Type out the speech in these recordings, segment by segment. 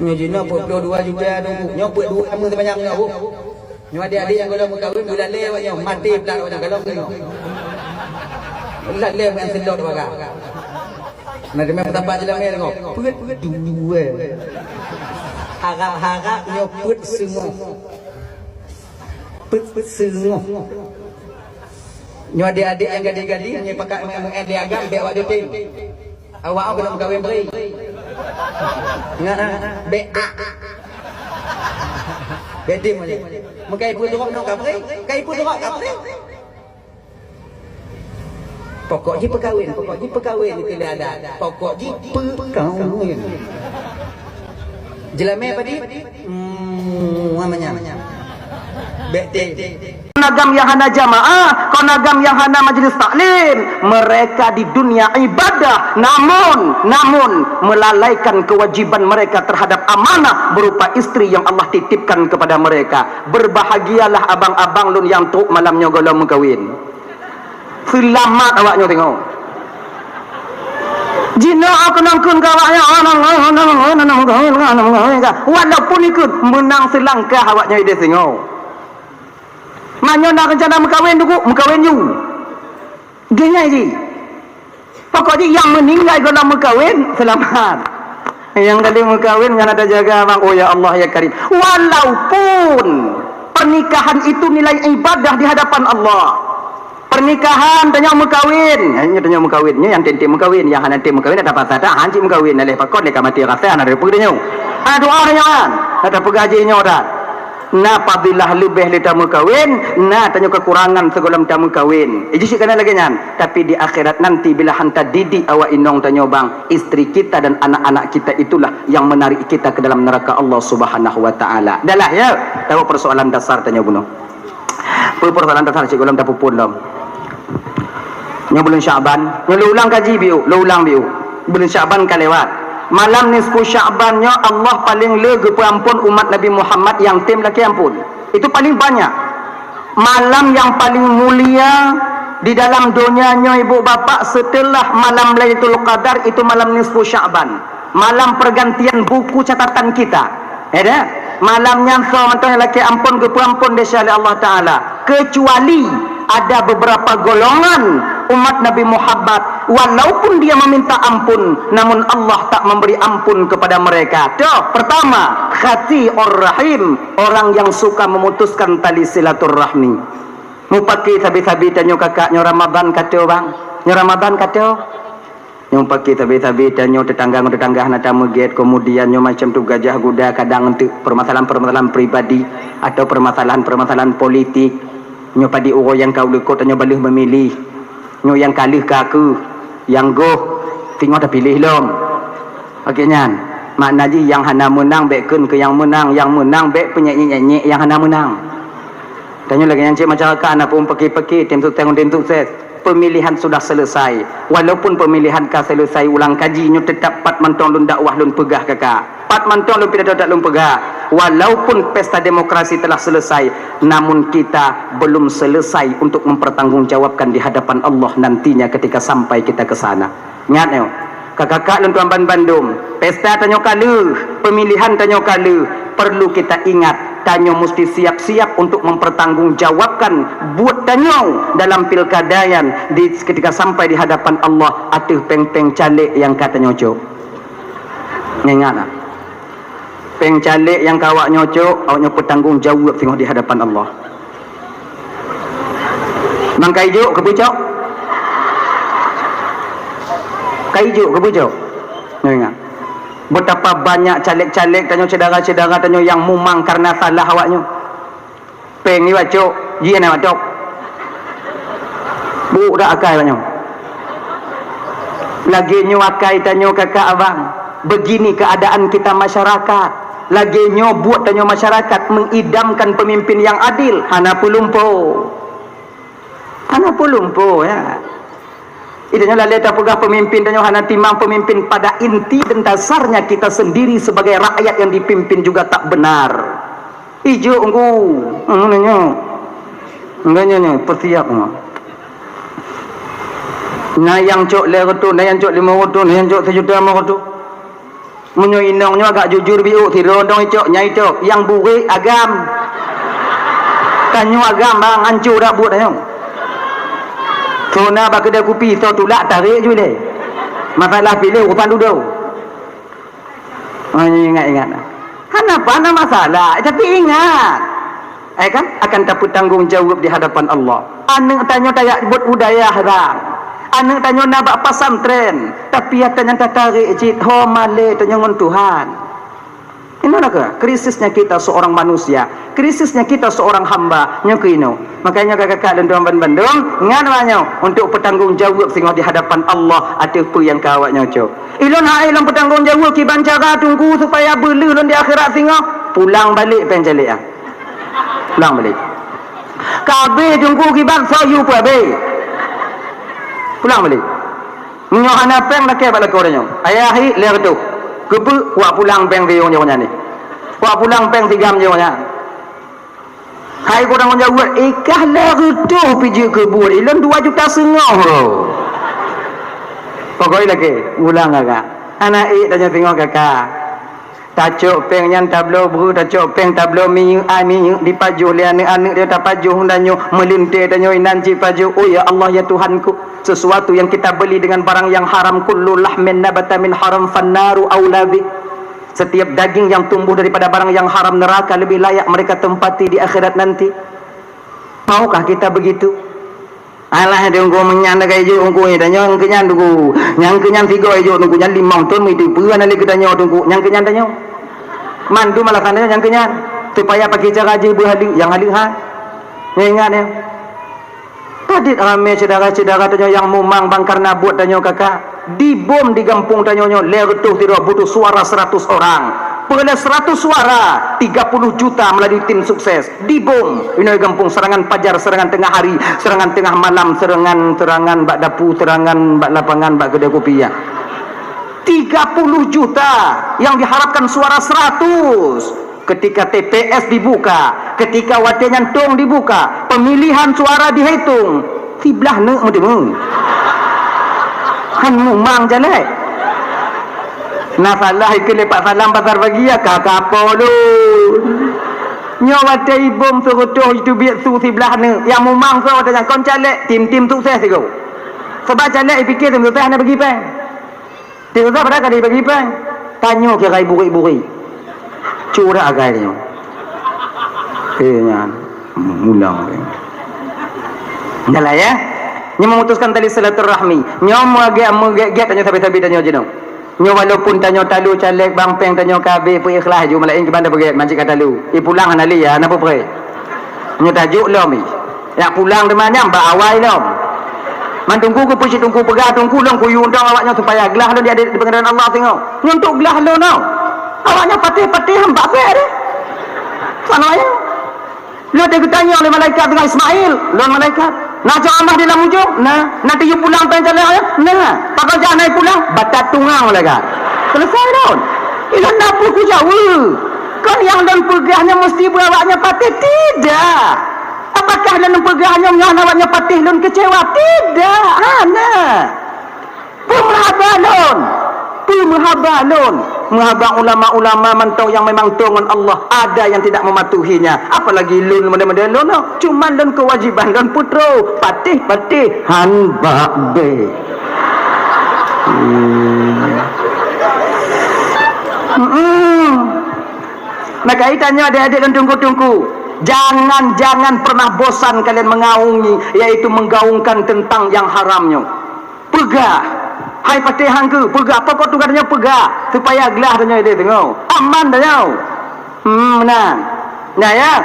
Nyo Cina 42 juta tu. Nyo buat duit lama sebanyak nyo. Nyo adik-adik yang kalau berkahwin bulan lewat nyo mati pula kalau nyo. Bulan lewat yang selot baga. Nah dia memang tempat dalam air tengok. Put dua. Harap-harap nyo put semua. Put semua. Nyo adik-adik yang gadis-gadis nyo pakai mengadik agam biar awak dating. Awak kena berkahwin beri. Ingat BA. Bedim ni. Mengkai pun dorok nak beri. Kai pun dorok tak beri. Pokoknya perkahwin itu dia ada. Pokoknya perkahwin. Jelame tadi? Namanya. Bedim. Nagam yang hana jamaah, kau nagam yang hana majlis taklim. Mereka di dunia ibadah, namun melalaikan kewajiban mereka terhadap amanah berupa istri yang Allah titipkan kepada mereka. Berbahagialah abang-abang lun yang tuk malamnya golong mengkawin. Selamat awaknya tengok. Jina aku nangkun kawaknya walaupun ikut menang selangkah awaknya ide tengok. Manyo nak rencana mengkawin dulu, mengkawin you. Gini je. Pokoknya yang meninggal kalau mengkawin selamat. Yang tadi mengkawin kan ada jaga abang. Oh ya Allah ya Karim. Walaupun pernikahan itu nilai ibadah di hadapan Allah. Pernikahan tanya mengkawin. Hanya tanya mengkawinnya yang tenti mengkawin, yang nanti mengkawin ada apa saja hanci mengkawin oleh pakon dekat mati rasa ada perginya. Ada doanya kan. Ada pegajinya dah. Na apabila lebih lita mengkawin, na tanya kekurangan segala tamu kawin. Jadi kena lagi nyan. Tapi di akhirat nanti bila hantar didik awak inong tanya bang, istri kita dan anak-anak kita itulah yang menarik kita ke dalam neraka Allah Subhanahu wa taala. Dahlah ya. Tahu persoalan dasar tanya bunuh. Persoalan dasar cik golong dapu pun dom. Nya bulan Syaban, nya ulang kaji biu, ulang biu. Bulan Syaban ka lewat. Malam nisfu Sya'bannya Allah paling lega ampun umat Nabi Muhammad yang tim laki ampun. Itu paling banyak. Malam yang paling mulia di dalam dunianya ibu bapa setelah malam Lailatul Qadar itu malam nisfu Sya'ban. Malam pergantian buku catatan kita. Ada? Malamnya seorang laki ampun ampun desya Allah Taala. Kecuali ada beberapa golongan umat Nabi Muhammad walaupun dia meminta ampun namun Allah tak memberi ampun kepada mereka. Tuh, pertama, khati'ur rahim, orang yang suka memutuskan tali silaturahmi. Mupaki sabi-sabi tanyo kakaknya Ramadan kata bang. Nyo Ramadan kata. Nyo paki sabi-sabi tanyo tetangga nak tamuget kemudian nyo macam tu gajah kuda kadang untuk permasalahan-permasalahan pribadi atau permasalahan-permasalahan politik. Nyo padi orang yang kau lekot nyo balih memilih. Nyo yang kalih ke aku, yang goh tengok dah pilih long. Okey nyan. Makna ji yang hana menang bekun ke yang menang bek penyanyi-nyanyi yang hana menang. Tanya lagi yang cik masyarakat anak pun peki-peki tim sukses. Pemilihan sudah selesai. Walaupun pemilihan ka selesai ulang kaji nyo tetap pat mantong lun dakwah lun pegah kakak. Pat mantong lun pidato tak lun pegah. Walaupun pesta demokrasi telah selesai, namun kita belum selesai untuk mempertanggungjawabkan di hadapan Allah nantinya ketika sampai kita ke sana. Ingat yo. Kakak lun tuan Bandung, pesta tanyo kalu, pemilihan tanyo kalu, perlu kita ingat tanyo mesti siap-siap untuk mempertanggungjawabkan buat tanyo dalam pilkadayan di ketika sampai di hadapan Allah atuh peng-peng calik yang katanya cok. Ingat ah. Peng calik yang kawak nyocok, awaknya bertanggung jawab tengok di hadapan Allah. Mang kaijuk ke pucuk? Kaijuk ke pucuk? Ingat. Betapa banyak caleg-caleg tanyo cedera-cedera tanyo yang mumang karena salah awaknya. Peng ni wacuk, ji ana wacuk. Bu dak akai awaknya. Lagi nyo akai tanyo kakak abang. Begini keadaan kita masyarakat. Lagi nyo buat tanyo masyarakat mengidamkan pemimpin yang adil. Hana pulumpo ya. Idanya lah lihat apakah pemimpin tanyo hana timang pemimpin pada inti dan dasarnya kita sendiri sebagai rakyat yang dipimpin juga tak benar. Ijo engku. Enggaknya persiap ngah. Nah yang cok le rotu, nah yang cok 5 rotu, nah yang cok 1 juta 5 rotu. Menyo inongnya agak jujur biu ti rondong icok nyai cok yang buri agam. Tanyo agam bang hancur dak buat tanyo. Sona ba kedai kopi so tulak tarik je le. Masalah pilih urusan duduk. Ingat. Kenapa ada masalah? Tapi ingat. Kan akan dapat tanggung jawab di hadapan Allah. Anak tanya tayak buat budaya haram. Anak tanya nak buat pesantren, tapi tanya tarik cit ho male tanya ngon Tuhan. Inilah ke krisisnya kita seorang manusia, krisisnya kita seorang hamba nya kino. Makanya kakak dan tuan Bandung nganwanya untuk bertanggung jawab sehingga di hadapan Allah ada apa yang kawaknya cok. Ilon ilon bertanggung jawab ki bancara tunggu supaya belulun di akhirat sehingga pulang balik penjalik ah. Pulang balik. Kabe tunggu ki bang sayu pabe. Pulang balik. Menyohana peng nak ke balik orangnya. Ayahi leer tu. Kepu kuat pulang peng dia ni. Kuat pulang peng 3 jam nya. Hai korang jawab ikah leer tu piji kebur. Ilon 2,5 juta. Pokoknya lagi ulang agak. Anak tanya tengok kakak. Tacuk peng yang tablo bru tacuk peng tablo mi di pajuh le anak dia tak pajuh danyo melintir danyo nanti pajuh. Oh ya Allah ya Tuhanku, sesuatu yang kita beli dengan barang yang haram kullu lahmin nabata min haram fannaru aula bi. Setiap daging yang tumbuh daripada barang yang haram neraka lebih layak mereka tempati di akhirat nanti. Maukah kita begitu? Alah tunggu menyan kai ju tunggu ni danyo kenyan tunggu. Yang kenyan 3 ju tunggu yang 5 ton mi tu puan ali kita danyo tunggu. Yang kenyan danyo. Mandu malah kananya yang kenyan supaya pakai cara haji berhalih yang halih ha. Ingat ya. Tadi ramai saudara-saudara danyo yang mumang bang karena buat danyo kakak. Dibom di kampung danyo leretuh tidak butuh suara 100 orang. Perle 100 suara 30 juta melalui tim sukses dibom ini kampung serangan pajar serangan tengah hari serangan tengah malam serangan bak dapu serangan bak lapangan bak kedai kopi ya 30 juta yang diharapkan suara 100 ketika TPS dibuka ketika wate nyantung dibuka pemilihan suara dihitung siblah ne mudemu han mumang jalai. Nah salah ke lepak salam pasar pagi ya kakak polun. Nyawa tei bom serotoh itu biak su sebelah ni. Yang mumang so ada kon calek tim sukses tu. Sebab calek fikir tim sukses nak bagi peng. Tim sukses pada kali bagi peng. Tanyo ke gai buri-buri. Curah agai dia. Nyan mulang. Dah lah ya. Nya memutuskan tali silaturahmi. Nya megek tanya sabi-sabi tanya jenong. Nyo walaupun tanyo talu caleg bang peng tanyo kabe pu ikhlas ju malain ke bandar beget mancik katalu. Pulang anali ya napa pre. Nyo tajuk lom ni. Ya pulang demanya mbak awai lom. Man tunggu ku pusi tunggu pegah tunggu long ku undang awaknya supaya gelah lo dia ada di pengadilan Allah tengok. Nyo untuk gelah lo no. Awaknya patih-patih mbak pe de. Sana ya. Lo dia tanya oleh malaikat dengan Ismail, lo malaikat. Nak ceramah di dalam ujung, nak dia pulang penjara ya, pakai jangan naik pulang, batat tungang mereka. Selesai don. Ilan dapur ku jauh. Kan yang dan pegahnya mesti berawaknya patih tidak. Apakah dan pegahnya awaknya patih don kecewa tidak? Pemerabalon. Menghabang ulama-ulama mantau yang memang tongon Allah ada yang tidak mematuhinya. Apalagi lun model-model lun no. Cuma lun kewajiban lun putro patih hanbak be. Maka tanya adik-adik dan tunggu-tunggu. Jangan pernah bosan kalian mengaungi, yaitu menggaungkan tentang yang haramnya. Pegah. Hai patih hangku, pegah apa kau tugasnya pegah supaya gelah tanya dia tengok. Aman tanya. Menang. Nah ya.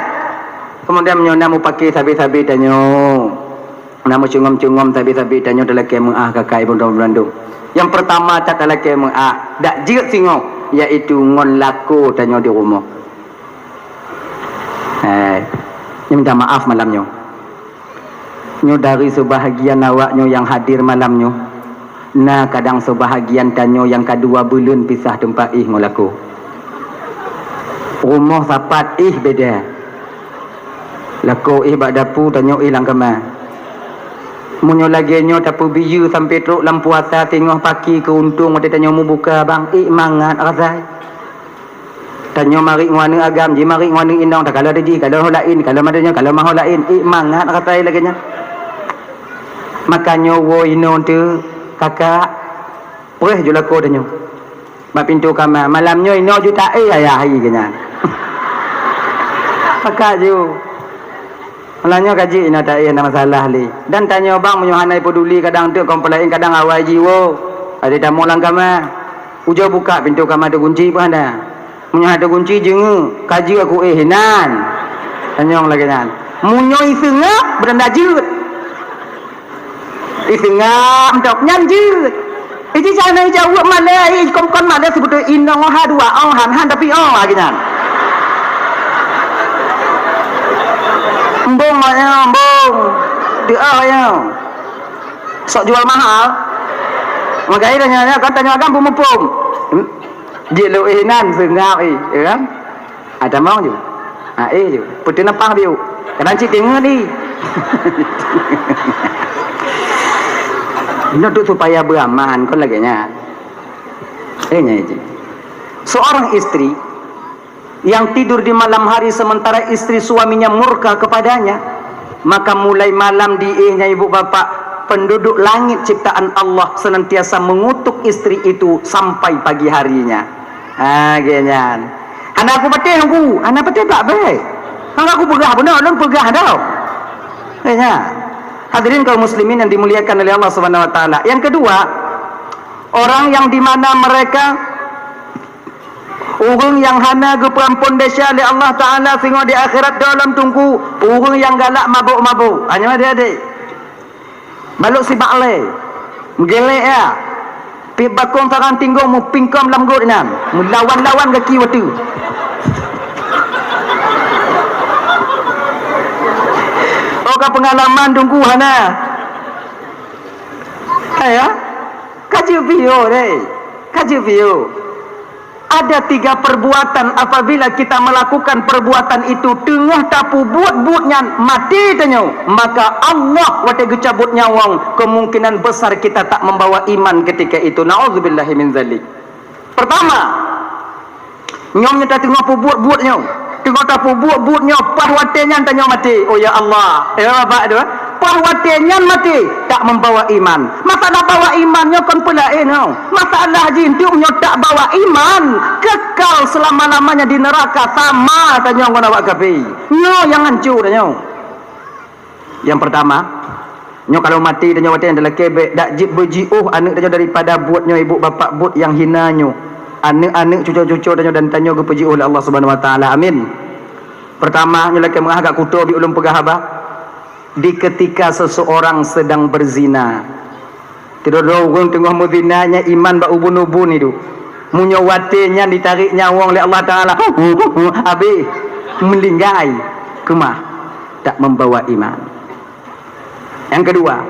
Kemudian namu pakai sabi-sabi tanya. Namu cungom-cungom sabi-sabi tanya dalam kemah kakak ibu Bandung. Yang pertama tak dalam kemah dak jik singo iaitu ngon laku tanya di rumah. Minta maaf malamnya. Nyo dari sebahagian awaknya yang hadir malamnya. Nah kadang sebahagian tanyo yang kedua belun pisah tempat ngolaku. Rumah sapat beda. Laku bak dapu tanyo hilang kemah. Munyo lagi nyo tapu biyu sampai teruk lampu puasa tengok paki ke untung mati tanya mu buka bang mangat rasai. Tanya mari ngwana agam ji mari ngwana indang tak kalau tadi kalau lain kalau madanya kalau mahu lain mangat rasai lagi nya. Makanya wo ino tu kakak boleh je lako tanya. Mak pintu kamar malamnya ino ju tak ayah hari kena. Kakak ju malahnya kaji ina tak ada masalah li. Dan tanya bang menyohanai peduli kadang tu komplain kadang awal jiwo. Ada tamu lang kamar. Ujo buka pintu kamar tu kunci pun ada. Menyohan tu kunci jengu. Kaji aku hinan. Tanya lagi nan. Munyo isengap beranda jut. Isengap untuk nyanjut. Iji sana jawab malah kom-kom malah sebut inang ha dua han tapi lagi nan. Embung maknya, embung. Dia ya. Sok jual mahal. Makanya tanya kan tanya agam pum. Dia lu inan sengap ya kan? Ada mau je. Je. Putih napang dia. Kadang cik tengok ni. Ini tu supaya beraman kon lagi nya. Nya je. Seorang istri yang tidur di malam hari sementara istri suaminya murka kepadanya, maka mulai malam diihnya ibu bapa penduduk langit ciptaan Allah senantiasa mengutuk istri itu sampai pagi harinya. Gini. Anak aku petih aku, anak petih tak baik. Anak aku pegah benar, belum pegah dah. Gini. Hadirin kaum muslimin yang dimuliakan oleh Allah Subhanahu Wa Taala. Yang kedua, orang yang di mana mereka orang yang hana ke perampun desya oleh Allah Ta'ala sehingga di akhirat dalam tungku. Orang yang galak mabuk-mabuk. Hanya adik-adik baluk si baklai mgelek ya pi bakong sarang tinggung mu pingkom lam got nan melawan-lawan kaki watu. Oka pengalaman tungku hana ya kaji video deh kaji video. Ada 3 perbuatan apabila kita melakukan perbuatan itu tengah tapu buat-buatnya mati tanya, maka Allah wate gecabut nyawang kemungkinan besar kita tak membawa iman ketika itu. Nauzubillahi min zalik. Pertama, nyomnya tak tengah buat-buat nyom. Tengah tapu buat-buat nyom pah watenya tanya mati. Oh ya Allah. Bapak tu pah watenya mati tak membawa iman. Masalah bawa imannya kon pelain tau. Masalah jintunya tak bawa iman, kekal selama-lamanya di neraka sama tanya orang awak kafi. Nyo yang hancur tanya. Yang pertama, nyo kalau mati tanya wate adalah kebek dak jib berjiuh anak tanya daripada buatnya ibu bapa buat yang hina nyo. Anak-anak cucu-cucu tanya dan tanya ke puji oleh Allah Subhanahu Wa Taala. Amin. Pertama, nyo laki mengah agak kutu bi ulum pegah abah. Di ketika seseorang sedang berzina, tidak orang tengah berzinanya iman bak ubun-ubun itu munyo watenya ditarik nyawang oleh Allah Ta'ala habis melinggai kemah tak membawa iman. Yang kedua,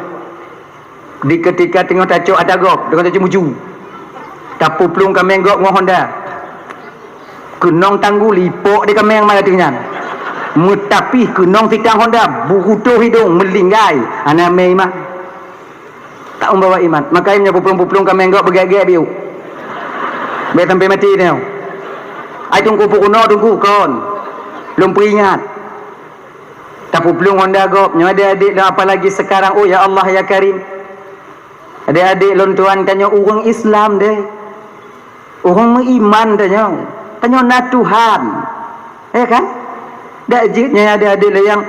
di ketika tengah tacuk ada gok dengan tacuk muju tapu pelung kameng gok ngah Honda kenong tangguh lipok di kameng mana tinggal mutapi kenong titang Honda bukutuh hidung melinggai anak mei mah tak membawa iman. Makanya pupulung-pupulung kami enggak bergaya-gaya biu biar sampai mati ni ai tunggu pukuno tunggu kon belum peringat tak pupulung Honda gop nyo adik-adik dah apalagi sekarang. Oh ya Allah ya Karim, adik-adik lontuan tanya orang Islam deh, orang beriman tanya na Tuhan ya kan. Dak jitnya adik-adik lah yang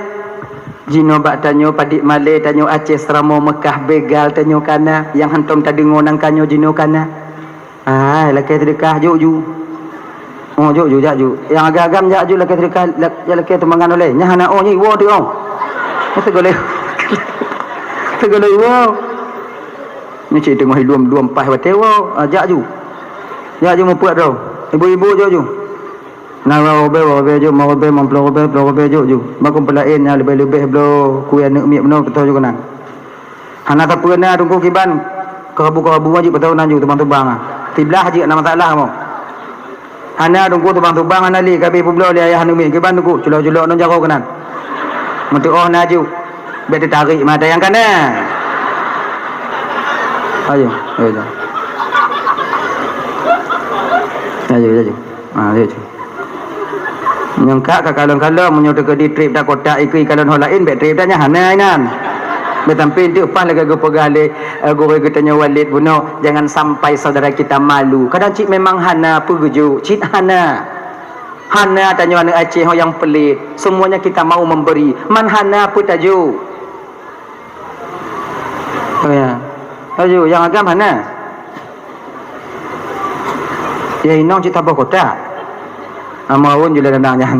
jino bak tanyo padik Malay tanyo Aceh Seramo Mekah begal tanyo kana yang hantom tadi ngonang kanyo jino kana laki sedekah ju oh ju yang agak-agam jak ju laki sedekah laki temangan oleh nya hana oh nyi wo tu oh segole wo ni cik tengah luam pas wate wo jak ju mu puat tu ibu-ibu ju Nawa obe jo mau obe memplo obe jo bakum pelain nya lebih blo ku anak mi beno betul jo kana hana tak pernah tunggu kiban kerabu wajib betul nanju tubang-tubang tiblah haji nama masalah mo hana tunggu tubang-tubang hana li kabi publo li ayah mi kiban tunggu culo-culo non jago kana mentu oh naju be ditarik mata yang kana Ayo. Ayo. Ayo. Nyangka ka kalon-kalon menyuruh ke di trip dah kotak ikut kalon hol lain bet trip dah nya hana nan. Betampi tu pas lagi go pegale gore getanya Walid buno jangan sampai saudara kita malu. Kadang cik memang hana peguju, cik hana. Hana tanya anak Aceh yang pelit. Semuanya kita mau memberi. Man hana pun taju. Oh ya. Taju yang agam hana. Ya inong cik tabah kotak. Amaun juga danangnya.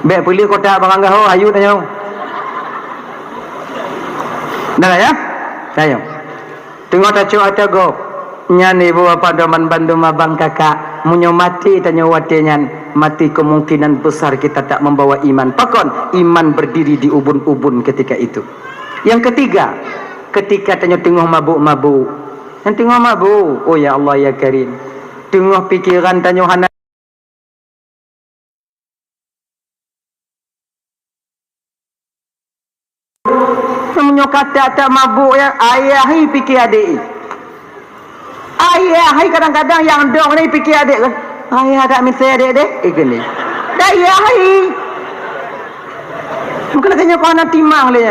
Bek pilih kotak barang gaho ayu tanya. Dah ya? Ayo. Tengok tak cuak tak go. Nyani bawa padoman bandum abang kakak. Munyo mati tanya watenyan. Mati kemungkinan besar kita tak membawa iman. Pakon iman berdiri di ubun-ubun ketika itu. Yang ketiga, ketika tanya tengok mabuk-mabuk. Yang tengok mabuk. Oh ya Allah ya Karim. Tengok pikiran tanya hana. Semuanya kata tak mabuk ya ayahi fikir adik. Ayahi kadang-kadang yang dong ni fikir adik. Ayah tak misal adik dek. Ikeli. Dah ayahi. Bukan katanya kau nak timang le.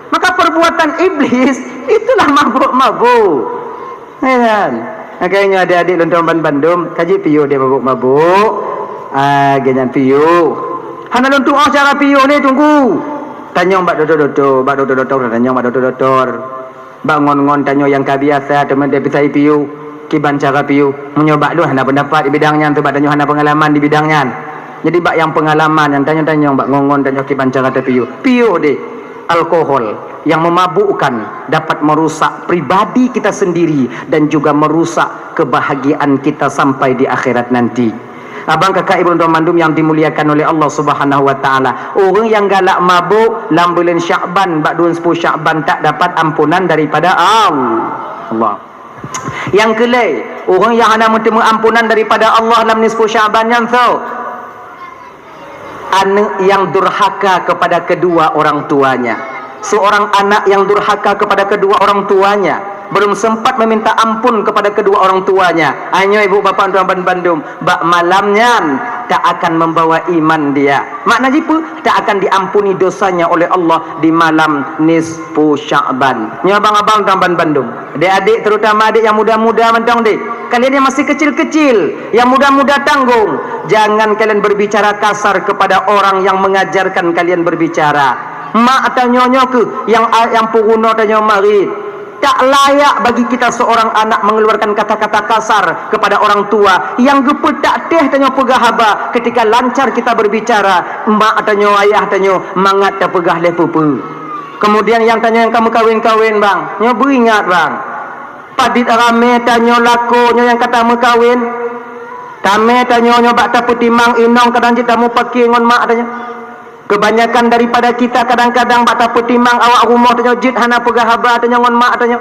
Maka perbuatan iblis itulah mabuk-mabuk. Kan? Makanya adik-adik lontoman Bandung kaji piu dia mabuk-mabuk. Ganyan piu. Hana lontung cara piu ni tunggu. Tanya mbak doktor, tanya mbak doktor. Bangun-ngon tanya yang kebiasa teman dia bisa piu, kiban cara piu. Menyoba lu hana pendapat di bidangnya, tu mbak tanya hana pengalaman di bidangnya. Jadi mbak yang pengalaman yang tanya mbak ngongon tanya kiban cara piu. Piu deh, alkohol yang memabukkan dapat merusak pribadi kita sendiri dan juga merusak kebahagiaan kita sampai di akhirat nanti. Abang kakak ibu tuan mandum yang dimuliakan oleh Allah Subhanahu wa taala. Orang yang galak mabuk dalam bulan Syakban, bak 10 Syakban tak dapat ampunan daripada Allah. Yang kelai, orang yang hana bertemu ampunan daripada Allah dalam nisfu Syakban yang tahu. Anak yang durhaka kepada kedua orang tuanya. Seorang anak yang durhaka kepada kedua orang tuanya, belum sempat meminta ampun kepada kedua orang tuanya. Hanya ibu bapa tuan Bandung, bak malamnya tak akan membawa iman dia. Maknanya apa? Tak akan diampuni dosanya oleh Allah di malam nisfu Sya'ban. Ni abang-abang tuan Bandung, adik-adik terutama adik yang muda-muda mentong dek. Kalian yang masih kecil-kecil, yang muda-muda tanggung, jangan kalian berbicara kasar kepada orang yang mengajarkan kalian berbicara. Mak atau nyonya ke yang puruna tanya mari. Tak layak bagi kita seorang anak mengeluarkan kata-kata kasar kepada orang tua. Yang gepe tak teh tanya pegah haba ketika lancar kita berbicara. Mak tanya ayah tanya mangat tak pegah le pupu. Kemudian yang tanya yang kamu kawin-kawin bang, nyo beringat bang. Padit rame tanya lakonya yang kata mu kawin. Tame tanya nyo bak tak putimang inong kadang kita mu pakai ngon mak tanya. Kebanyakan daripada kita kadang-kadang bata petimang awak rumah tanya jid hana pegah haba tanya ngon mak tanya.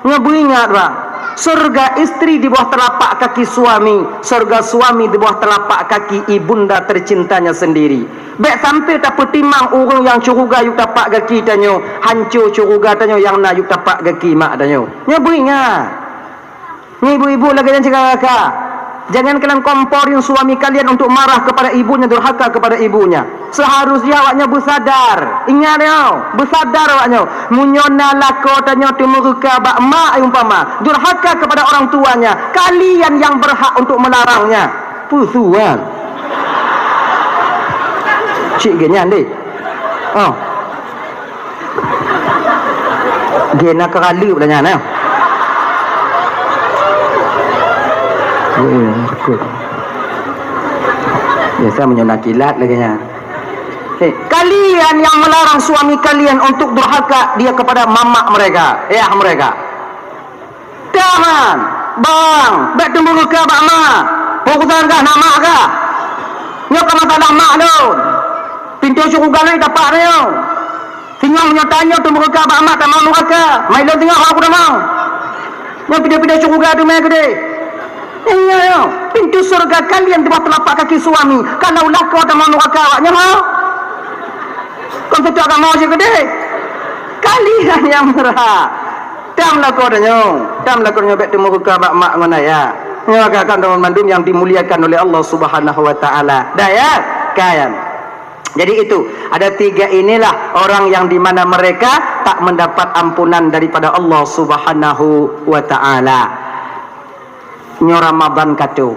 Nya beringat bang. Surga istri di bawah telapak kaki suami, surga suami di bawah telapak kaki ibunda tercintanya sendiri. Bek sampai tak petimang orang yang curuga yuk tapak kaki tanya, hancur curuga tanya yang nak yuk tapak kaki mak tanya. Nya beringat. Ni ibu-ibu lagi yang cakap. Jangan kalian komporin suami kalian untuk marah kepada ibunya, durhaka kepada ibunya. Seharusnya awaknya bersadar. Ingat ya, bersadar awaknya. Munyona lako tanya timurka bak mak umpama, durhaka kepada orang tuanya. Kalian yang berhak untuk melarangnya. Pusuan. Cik genyan dek. Oh. Gena keralu tanya nah. Biasa menyona kilat lagi nya. Kalian yang melarang suami kalian untuk durhaka dia kepada mamak mereka, ayah mereka. Jangan, bang, bek tunggu ke bak mak. Fokusan kah nak mak kah? Nyo ka masalah mak lo. Pintu syurga ni dapat dia. Tinggal menyatanya tunggu ke bak mak tak mau durhaka. Mai lo tengok aku dah mau. Nyo pindah-pindah syurga tu mai gede. Iya, pintu surga kalian di bawah telapak kaki suami. Kalau lako tak mau neraka awaknya mau. Kau tak mau je gede. Kalian yang berhak. Tam lah ko bet temu ke mak mak ngana ya. Ya kan teman mandum yang dimuliakan oleh Allah Subhanahu wa taala. Daya kayan. Jadi itu ada 3 inilah orang yang dimana mereka tak mendapat ampunan daripada Allah Subhanahu wa taala. Nyo Ramadan katu.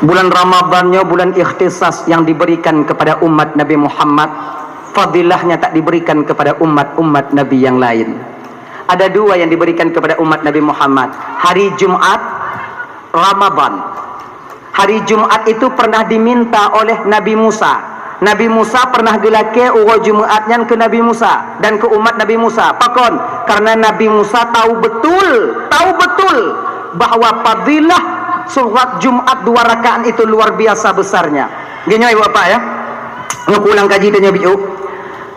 Bulan Ramadannya bulan ikhtisas yang diberikan kepada umat Nabi Muhammad. Fadilahnya tak diberikan kepada umat-umat Nabi yang lain. Ada 2 yang diberikan kepada umat Nabi Muhammad. Hari Jumat Ramadan. Hari Jumat itu pernah diminta oleh Nabi Musa. Nabi Musa pernah gelake urut Jumatnya ke Nabi Musa dan ke umat Nabi Musa. Pakon? Karena Nabi Musa tahu betul bahawa fadilah surat Jumat 2 rakaat itu luar biasa besarnya. Gini ibu bapak ya. Ngulang kaji tanya biu.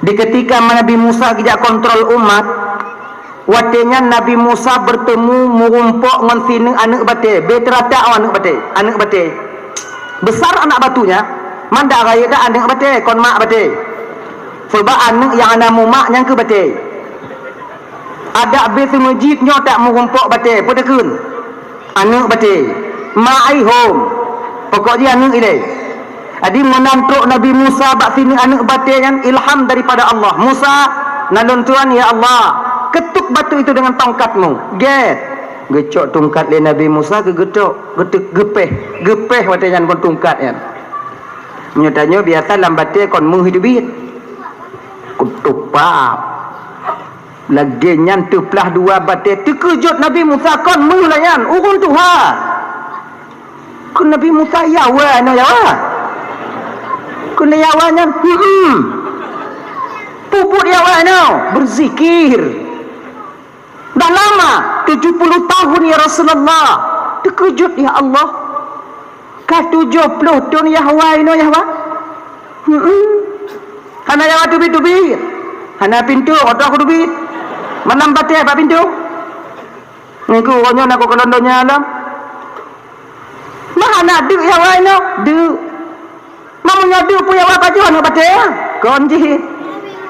Di ketika Nabi Musa tidak kontrol umat, watenya Nabi Musa bertemu merumpok ngan sini anak bate, beterata anak bate. Besar anak batunya, manda raya dah anak bate, kon mak bate. Sebab anak yang anak mak yang ke bate. Ada bes masjidnya tak merumpok bate, pedekun. Anak bate. Ma'ai home. Pokoknya anak ini. Jadi menantuk Nabi Musa bak sini anak bate yang ilham daripada Allah. Musa, nalun Tuhan ya Allah, ketuk batu itu dengan tongkatmu. Gecok tongkat le Nabi Musa ke getuk gepeh watenya kon tongkat ya. Menyatanya biasa lambatnya kon menghidupit. Kutuk pap. Lagi nyantu pelah 2 bate terkejut Nabi Musa kon mulayan urun Tuhan. Kun Nabi Musa yawa no yawa. Kun yawanya pupuk yawa no berzikir. Dah lama 70 tahun ya Rasulullah. Terkejut ya Allah. Ka 70 tahun ya hawa no ya hawa. Hana yawa tubi. Hana pintu otak aku tubi. Manam bate apa pintu? Niku onyo nak ko londonya alam. Mana du ya wa no? Du. Mamunya du pu ya wa baju anu bate. Konji.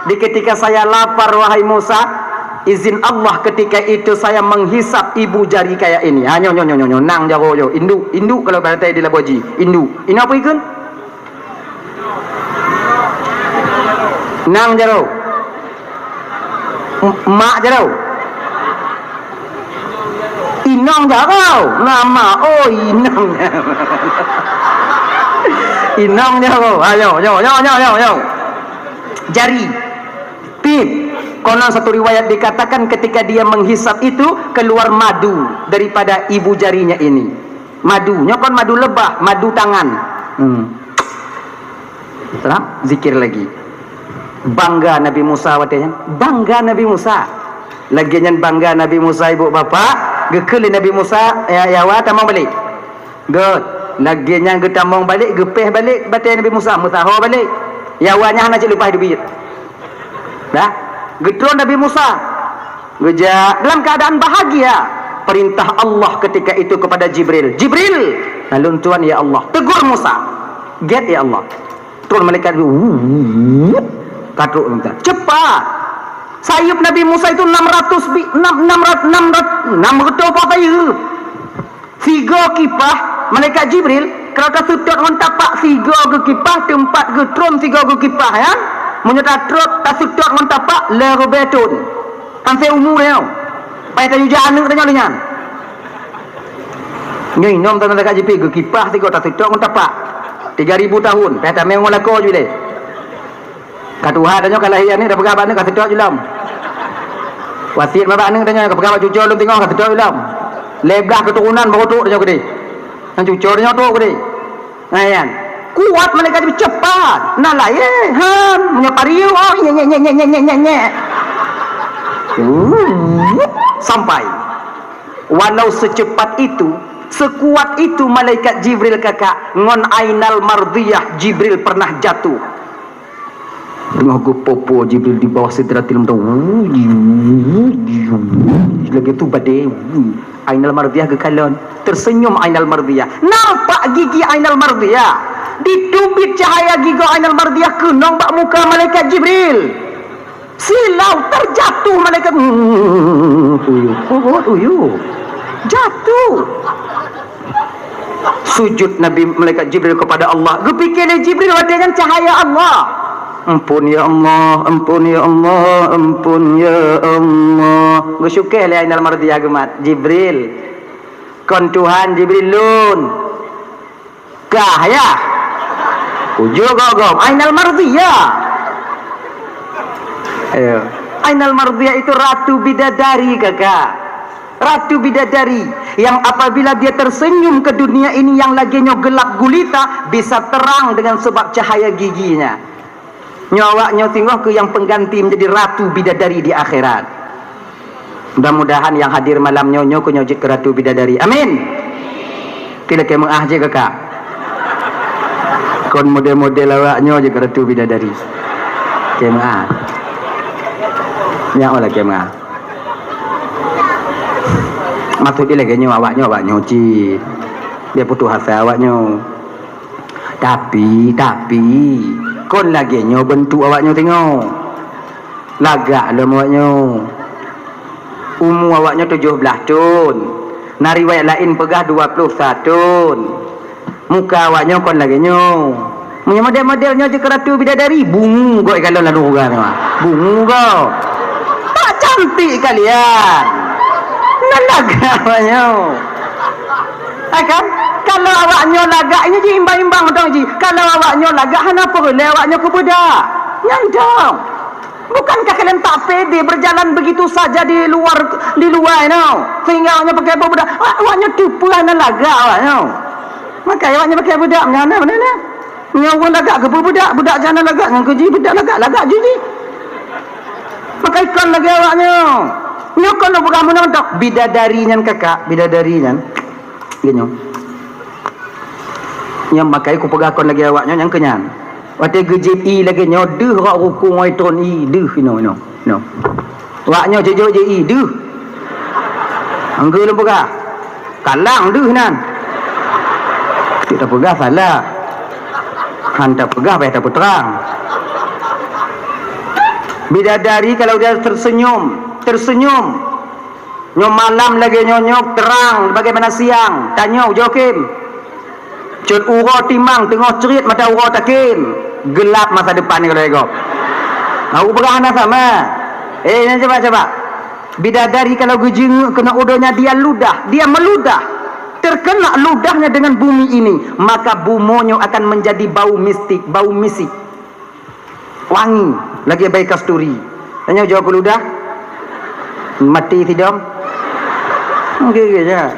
Di ketika saya lapar wahai Musa, izin Allah ketika itu saya menghisap ibu jari kayak ini. Ha nyo nang jago yo. Induk kalau bate di laboji. Induk. Ini apa ikun? Nang jaro. Mak jaro. Inang jaro. Nama inang. Inang jaro. Ayo. Jari. Pip. Konon satu riwayat dikatakan ketika dia menghisap itu keluar madu daripada ibu jarinya ini. Madunya kon madu lebah, madu tangan. Setelah zikir lagi. Bangga Nabi Musa watenya. Bangga Nabi Musa. Lagian bangga Nabi Musa ibu bapa. Gekeli Nabi Musa ya wa tamang balik. Good. Lagian getamong balik, gepeh balik batai Nabi Musa. Musa ho balik. Ya wanya hana cik lupa hidup. Dah. Getron Nabi Musa. Geja dalam keadaan bahagia. Perintah Allah ketika itu kepada Jibril. Jibril, nalun Tuhan ya Allah. Tegur Musa. Get ya Allah. Turun malaikat. Katruk minta. Cepat. Sayup Nabi Musa itu 600 apa sayup. 3 kipah malaikat Jibril kalau tak sudut on tapak 3 ke kipah tempat ke tron 3 ke kipah ya. Menyata trot tak sudut on tapak le betun. Kan saya umur ya. Pai tanya jangan tanya lengan. Nyoi nom tak malaikat Jibril ke kipah 3 tak sudut on tapak. 3000 tahun. Pai tak memang lako je deh. Katuha tanya kalau hian ni dah pegabat ni kat sedok julam. Wasiat babak ni tanya kat pegabat cucur lum tengok kat sedok julam. Leblah keturunan baru tok tanya gede. Nang cucur tanya tok gede. Ayan. Kuat malaikat cepat. Nalah menyapariu nye. Sampai. Walau secepat itu, sekuat itu malaikat Jibril kakak ngon ainal mardiyah Jibril pernah jatuh. Tengah popo Jibril di bawah sidratil muntaha. Lagi tu badai. Ainal mardiyah kekalon. Tersenyum Ainal mardiyah. Nampak gigi Ainal mardiyah. Ditubit cahaya gigi Ainal mardiyah kenong bak muka malaikat Jibril. Silau terjatuh malaikat. Uyuh. Jatuh. Sujud Nabi malaikat Jibril kepada Allah. Kepikirnya Jibril dengan cahaya Allah. Ampun ya Allah, ampun ya Allah, ampun ya Allah. Gue syukur lah Ainal Mardiyah gemat Jibril. Kon Tuhan Jibril lun. Kah ya? Ujo gogom Ainal Mardiyah. Ayo. Ainal Mardiyah itu ratu bidadari kakak. Ratu bidadari yang apabila dia tersenyum ke dunia ini yang laginya gelap gulita bisa terang dengan sebab cahaya giginya. Nyawaknya tinggal ke yang pengganti menjadi ratu bidadari di akhirat. Mudah-mudahan yang hadir malam nyonyo ku nyojit ke ratu bidadari. Amin. Tidak kayak mengahje kakak. Kon model-model awaknya je ke ratu bidadari. Kayak mengah. Nyak olah kayak mengah. Maksud dia lagi awaknya cik. Dia putus asa awaknya. Tapi kon lagi bentuk awaknya tengok. Lagak dalam awaknya. Umur awaknya 17 tahun. Nari riwayat lain pegah 21 tahun. Muka awaknya kon lagi punya model-modelnya je keratu bidadari. Bungu kau kalau lalu orang ni. Bungu kau. Tak cantik kalian. Nalaga awaknya. Akan kalau awaknya lagak ini je imbang-imbang tau je. Kalau awaknya lagak kenapa boleh awaknya ke budak? Nyandang. Bukankah kalian tak pede berjalan begitu saja di luar no? Sehingga awaknya pakai apa budak? Awaknya tipu anak lagak awaknya. Maka awaknya pakai budak mana? Nyawa lagak ke budak? Budak jangan lagak dengan keji budak lagak je. Maka ikan lagi awaknya. Nyokon lo bukan menonton bidadarinya kakak, bidadarinya. Gini. Yang makai ku pegakon lagi awaknya yang kenyan. Waktu gejip i lagi nyodeh rak ruku ngoitron i deh no. Waknya jejo je i deh. Angge lu pegah. Kalang deh nan. Kita pegah salah. Hantar pegah payah tak terang. Bidadari kalau dia tersenyum. Nyom malam lagi nyonyok terang bagaimana siang. Tanya Jokim. Cut uro timang tengok cerit mata uro takim. Gelap masa depan ni kalau ego. Aku berana sama. Ini coba. Bidadari kalau gejenguk kena udonya dia meludah. Terkena ludahnya dengan bumi ini, maka bumonyo akan menjadi bau mistik, bau misik. Wangi, lagi baik kasturi. Tanya jawab ludah. Mati tidak? Gitu ya.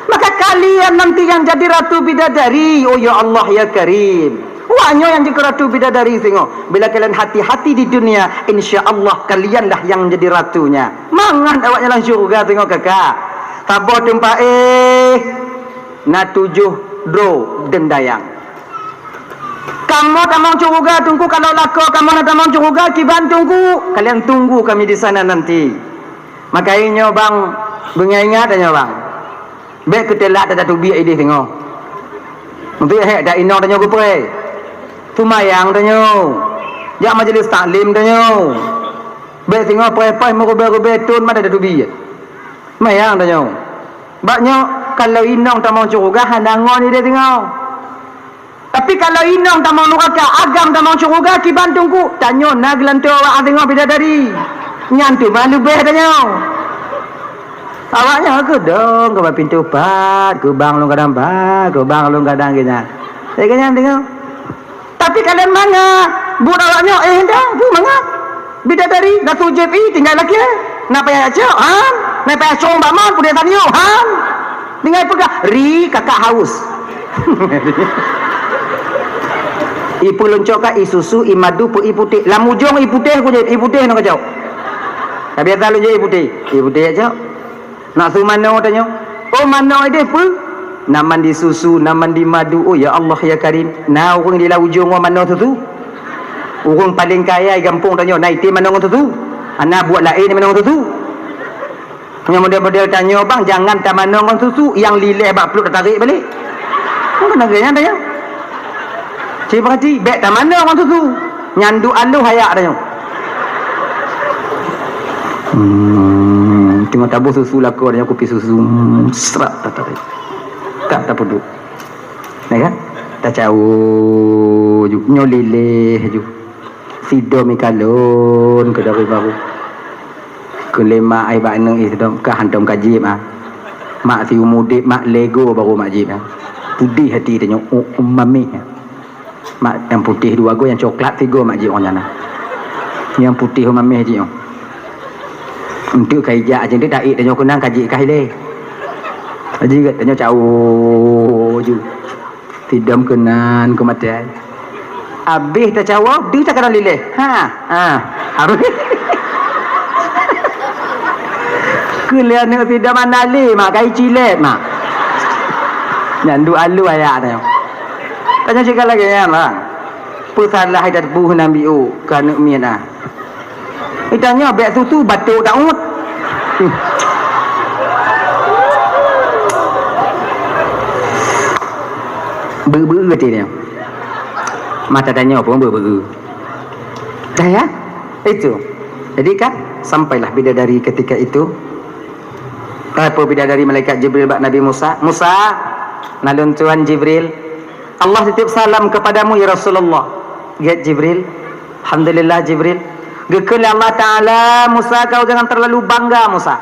Maka kalian nanti yang jadi ratu bidadari. Oh ya Allah ya Karim. Wahnya yang jadi ratu bidadari tengok. Bila kalian hati-hati di dunia, insya Allah kalianlah yang jadi ratunya. Mangan awaknya langsung surga tengok kakak. Tabor tempat na 7 dro dendayang. Kamu tak mau surga tunggu kalau lako kamu tak mau surga kiban tunggu. Kalian tunggu kami di sana nanti. Makanya bang bengingat tanya bang. Baik ketelak tak ada biak ini tengok. Untuk dah ino tanya gue pre. Tumayang tanya. Jak majlis taklim tanya. Baik tengok pre-pre mau betun mana ada biak. Mayang tanya. Banyak kalau inong tak mau surga handangon ni dia tengok. Tapi kalau inong tak mau neraka agam tak mau surga kiban tunggu. Tanya nak gelantu awak tengok bidadari. Nyantu malu beh tanya. Awaknya ke dong ke pintu 4, ke bang lu kadang kita. Saya kenyan tengok. Tapi kalian mana? Buat awaknya dah, bu mana? Bidadari dah 7 tinggal lagi. Nak payah cok, han? Nak payah cong baman punya tanyo, han? Tinggal pegah, ri kakak haus. Ipu loncok ka isusu imadu pu iputih. Lamujong iputih ku je, iputih nak cok. Tapi biasa lu je iputih cok. Nak su mana tanya? Oh mana dia pu? Naman di susu, naman di madu. Oh ya Allah ya Karim. Nah orang di ujung mana tu? Orang paling kaya di kampung tanya, naik tim mana tu? Anak buat lain mana tu? Yang model-model tanya bang, jangan tak mana orang susu yang lilih bak peluk tarik balik. Apa neganya tanya? Cik perhati, baik tak mana orang susu? Nyandu alu hayak tanya. Tengok tabur susu lah kau, kopi susu serat tak peduk. Nah kan? Tak jauh ju, nyolileh ju. Sido mi kalon ke dari baru. Ke lema ai ba nang idom ka handom kajib ah. Mak si umudik mak lego baru mak jib ah. Putih hati tanya mami. Mak yang putih dua go, yang coklat tiga mak jib orang jana. Yang putih mami jib. Untuk kaijak aja dia daik tanya kunang kaji kai le. Aji kat tanya jauh ju. Tidam kenan ke mati. Habis dah jawab, dia tak kena lilih. Harus. Kuliah ni tidak mana li, mak kai cilet mak. Nyandu alu ayat dia. Tanya cakap lagi ya bang. Pusalah hidat buh nabi u kan mian ah. Itanya bek susu batuk tak ut. Ber-ber dia. Mata tanya pun ber-ber. Dah ya? Itu. Jadi kan sampailah bidadari ketika itu. Apa bidadari malaikat Jibril bak Nabi Musa? Musa, nalun Tuhan Jibril. Allah titip salam kepadamu ya Rasulullah. Get Jibril. Alhamdulillah Jibril. Gekul Allah Ta'ala, Musa kau jangan terlalu bangga Musa.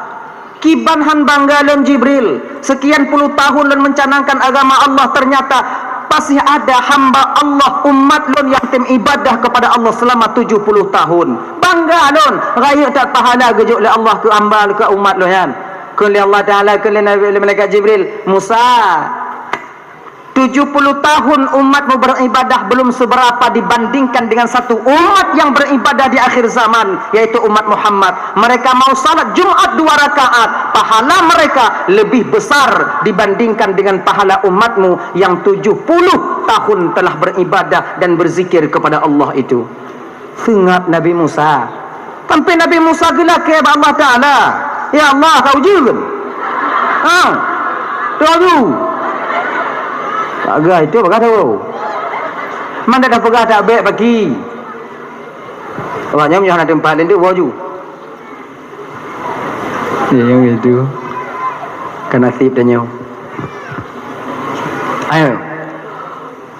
Kiban han bangga lon Jibril. Sekian puluh tahun lon mencanangkan agama Allah, ternyata pasti ada hamba Allah umat lon yang tim ibadah kepada Allah selama 70 tahun. Bangga lon, raya tak pahala gejuk oleh Allah ke hamba ke umat lon kan. Kul Allah Ta'ala kul Nabi malaikat Jibril, Musa 70 tahun umatmu beribadah belum seberapa dibandingkan dengan satu umat yang beribadah di akhir zaman, yaitu umat Muhammad. Mereka mau salat Jumat 2 rakaat, pahala mereka lebih besar dibandingkan dengan pahala umatmu yang 70 tahun telah beribadah dan berzikir kepada Allah itu. Sengap Nabi Musa. Sampai Nabi Musa gelak ke Allah Ta'ala, ya Allah kau juga tahu agak itu apa kata kau? Mana dah pegah tak baik bagi. Awaknya punya tempat lain tu waju. Ya yang itu. Kan nasib tanya. Ayo.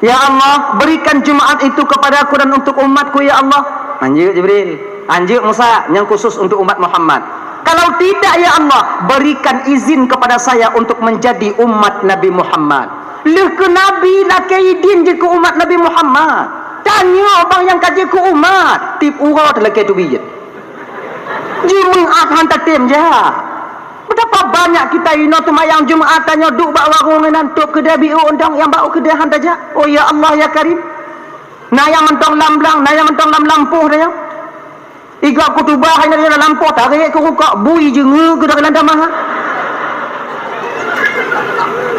Ya Allah, berikan Jumaat itu kepada aku dan untuk umatku ya Allah. Anjir Jibril, anjir Musa, yang khusus untuk umat Muhammad. Kalau tidak ya Allah, berikan izin kepada saya untuk menjadi umat Nabi Muhammad. Leh ke Nabi nak kaidin je ke umat Nabi Muhammad. Tanya abang yang kaji ke umat. Tip urah telah kaya tu bijit. Jumaat hantar tim je. Betapa banyak kita ino tu mayang Jumaat tanya duk bak warung nantuk kedai biu undang yang bau kedai hantar je. Oh ya Allah ya Karim. Nayang mentong lamblang, nayang mentong lam lampuh dia. Iga kutubah hanya dia lampuh tarik ke rukak bui je nge ke dari landam maha.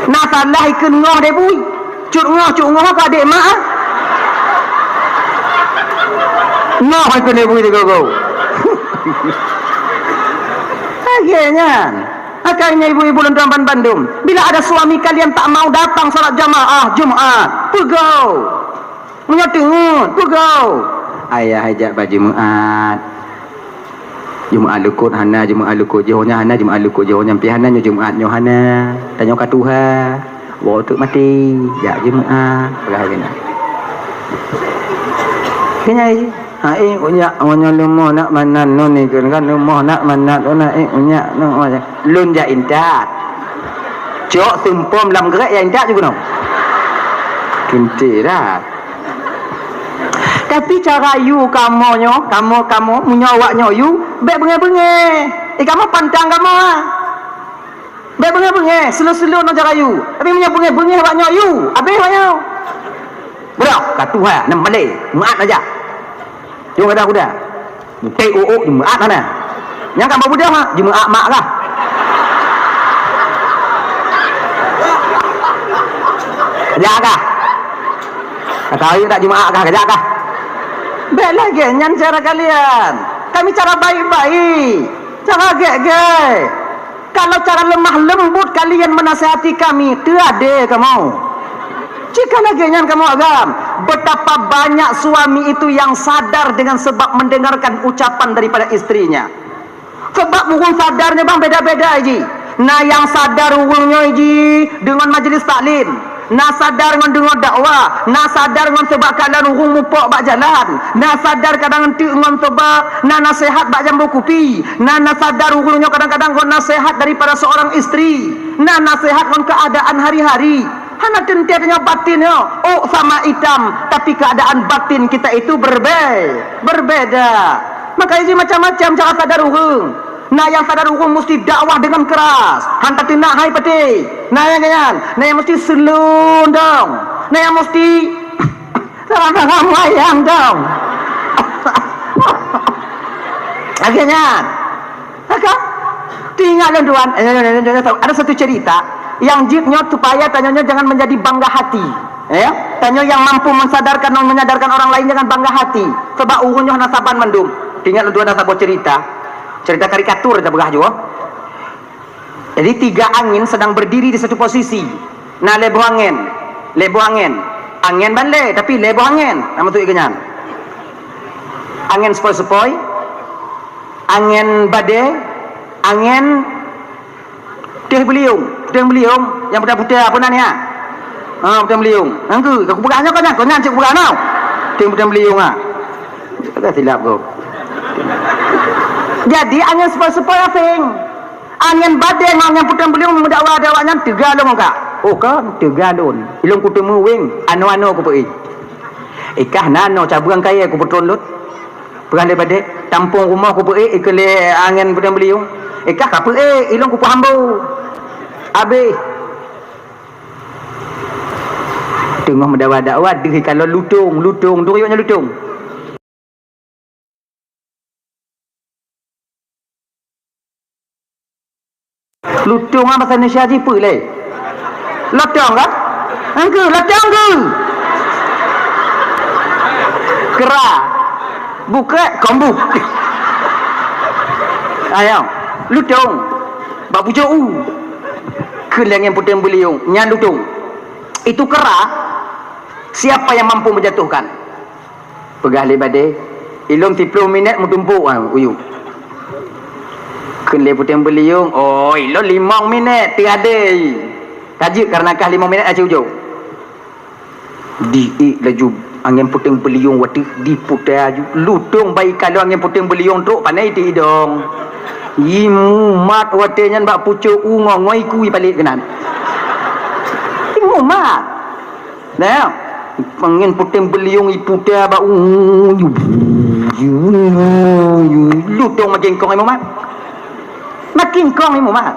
Nak salah ikan ngoh dia bui. Cuk ngoh ke adik mak ah. Ngoh ikan dia bui dia kau. Akhirnya akhirnya ibu-ibu lenteraman Bandung, bila ada suami kalian tak mau datang salat jamaah Jumaat, pegau. Menyatingut, pegau. Ayah ajak baju Jumaat. Jumaat lukut hana, Jumaat lukut johnya hana, Jumaat lukut johnya pihana nyo Jumaat nyo hana. Tanya ka Tuhan, waktu mati, jak Jumaat, bagaimana? Kenya unya lemah nak manan no ni kan lemah nak manat ona unya no lun ja indat. Cok tumpom lam gerak ya indat juga no. Kinti dah. Tapi cara you kamu menyawaknya you baik bengai-bengai. Kamu pantang kamu ah. Baik bengai-bengai, selo-selo no cara you. Tapi punya bengai-bengai awaknya you. Habis awaknya. Berak kat Tuhan nam balik. Maat aja. Jom kata kuda. Bukai Jumaat mana? Yang kamu budak mak Jumaat mak lah. Kerja kah? Kata ayu tak Jumaat kah? Kerja kah? Baik lagi nyan cara kalian. Kami cara baik-baik. Cara gek-gek. Kalau cara lemah lembut kalian menasihati kami, tiada kamu. Jika lagi nyan kamu agam. Betapa banyak suami itu yang sadar dengan sebab mendengarkan ucapan daripada istrinya. Sebab burung sadarnya bang beda-beda ji. Nah yang sadar urungnya ji dengan majlis taklim. Nah sadar dengan dakwah. Nah sadar dengan sebab kalian urung mupok bak jalan. Nah sadar kadang nanti dengan sebab nah nasihat bak jambu kopi. Nah sadar urungnya kadang-kadang dengan nasihat daripada seorang istri. Nah nasihat dengan keadaan hari-hari. Hana tentiatnya batinnya oh sama hitam, tapi keadaan batin kita itu berbeda. Makanya ji macam-macam cara sadar urung. Nah yang sadar urung mesti dakwah dengan keras. Hantar tindak hai peti. Nah yang ganyan. Nah yang mesti selun dong. Nah yang mesti sarang wayang dong. Akhirnya, maka tinggal tuan. Ada satu cerita yang jibnya supaya tanyanya jangan menjadi bangga hati. Ya, tanya yang mampu mensadarkan dan menyadarkan orang lain jangan bangga hati. Sebab urungnya nasaban mendung. Tinggal tuan ada sebuah cerita karikatur kita begah juga. Jadi 3 angin sedang berdiri di satu posisi. Nah leboh angin balik tapi leboh angin. Nama tu ikannya. Angin sepoi-sepoi, angin badai, angin teh beliung yang putih-putih apa namanya? Putih beliung. Angku, aku begahnya kau nyancik begah nau. Teh beliung ah. Agak silap kau. Jadi angin sepoi-sepoi asing. Angin badai angin putih beliung mendakwa-dakwanya tegalon kak. Oh kan tegalon. Ilung kutemu wing anu-anu ku pergi. Ikah nano cabang kaya ku bertolut. Perang badai tampung rumah ku pergi ikele angin putih beliung. Ikah ka pergi ilung ku hambu. Habis tengah mendakwa-dakwa dia kalau lutung duriuknya lutung. Lutung apa bahasa Indonesia apa le? Lotong kan? Angku, lotong ke? Kera. Buka kombu. Ayo, lutung. Bak pucuk kelang yang putih beliung, nyan lutung. Itu kera. Siapa yang mampu menjatuhkan? Pegah lebade. Ilung 30 minit mutumpuk uyuk. Kenle putih beliung, oh ilo 5 minit tiada. Tajuk karena kah 5 minit aja ujung. Di laju angin putih beliung waktu di putih aju. Lutung baik kalau angin putih beliung tu pandai di dong. Imu mat watenya bak pucuk ngoi kui balik kenan. Imu mat. Nah, angin putih beliung putih bak lutung majengkong imu mat. Makin kong imu mat.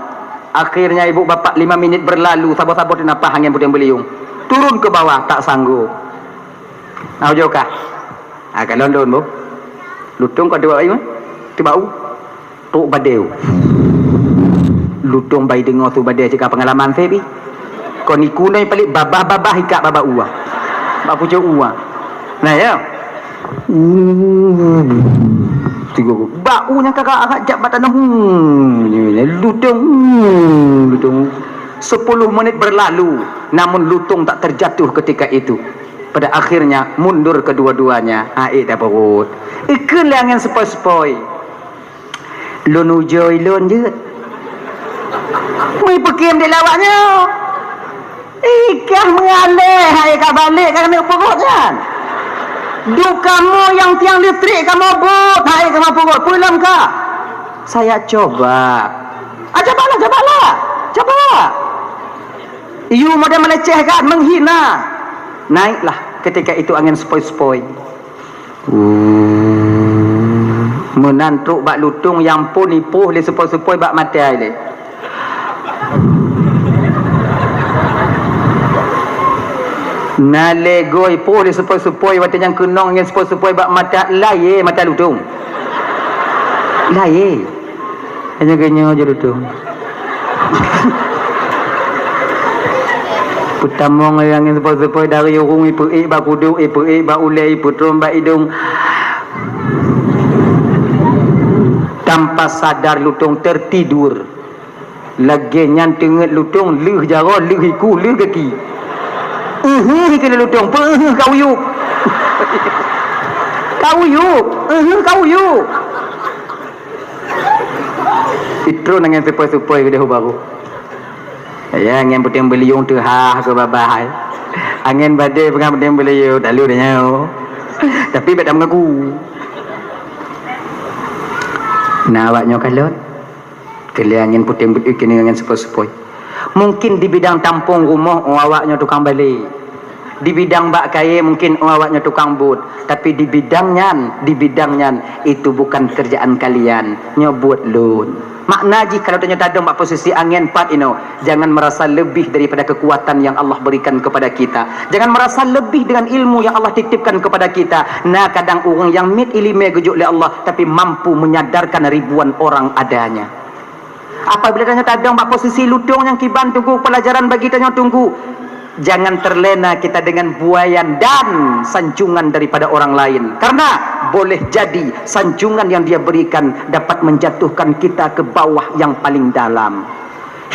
Akhirnya ibu bapak 5 minit berlalu sabar-sabar di napah angin putih beliung. Turun ke bawah tak sanggup. Nah jauh kah? Kalau london bu. Lutung kau dua imu. Tiba tuk badeu. Lutung bayi dengar tu badeu cakap pengalaman saya bi. Kau ni kunai pelik babah hikap babah uah. Bak pucuk uah. Nah ya. Tiga baunya kakak agak jabatan lutung 10 menit berlalu namun lutung tak terjatuh ketika itu. Pada akhirnya mundur kedua-duanya. Dah perut ikan angin sepoi-sepoi lun ujoi lun je mai pekim di lawaknya ikah mengalih hai kak balik kan ambil perut kan. Duk kamu yang tiang listrik kamu bot, hai kamu pukul, pulang kah? Saya coba. Coba. You model melecehkan, menghina. Naiklah ketika itu angin sepoi-sepoi. Menantuk bak lutung yang pun ipuh le sepoi-sepoi bak mati le. Nalegoi pun dia sepoi-sepoi waktu yang kenong yang sepoi-sepoi bak mata laye mata lutung. Laye. Hanya aja lutung. Pertama yang sepoi-sepoi dari urung ipu bak kudu ipu bak ulai putrum bak hidung. Tanpa sadar lutung tertidur. Lagi nyantenget lutung leuh jara leuh iku leuh kaki. Kena lutung kau yuk. Itu dengan sepoi-sepoi dia baru. Ya, angin puting beliung tu ke babah. Angin badai pengang puting beliung dalu dia nyau. Tapi bedak mengaku. Nah, awaknya kalot. Kali angin puting beliung kini angin sepoi-sepoi. Mungkin di bidang tampung rumah awaknya tukang balik. Di bidang bak kaya mungkin awaknya tukang but. Tapi di bidangnya itu bukan kerjaan kalian. Nyobut lun. Makna ji kalau tanya tadong bak posisi angin 4 ino, jangan merasa lebih daripada kekuatan yang Allah berikan kepada kita. Jangan merasa lebih dengan ilmu yang Allah titipkan kepada kita. Nah, kadang orang yang mit ilmu gejuk oleh Allah tapi mampu menyadarkan ribuan orang adanya. Apabila tanya tadong bak posisi ludong yang kiban tunggu pelajaran bagi tanya tunggu. Jangan terlena kita dengan buayan dan sanjungan daripada orang lain. Karena boleh jadi sanjungan yang dia berikan dapat menjatuhkan kita ke bawah yang paling dalam.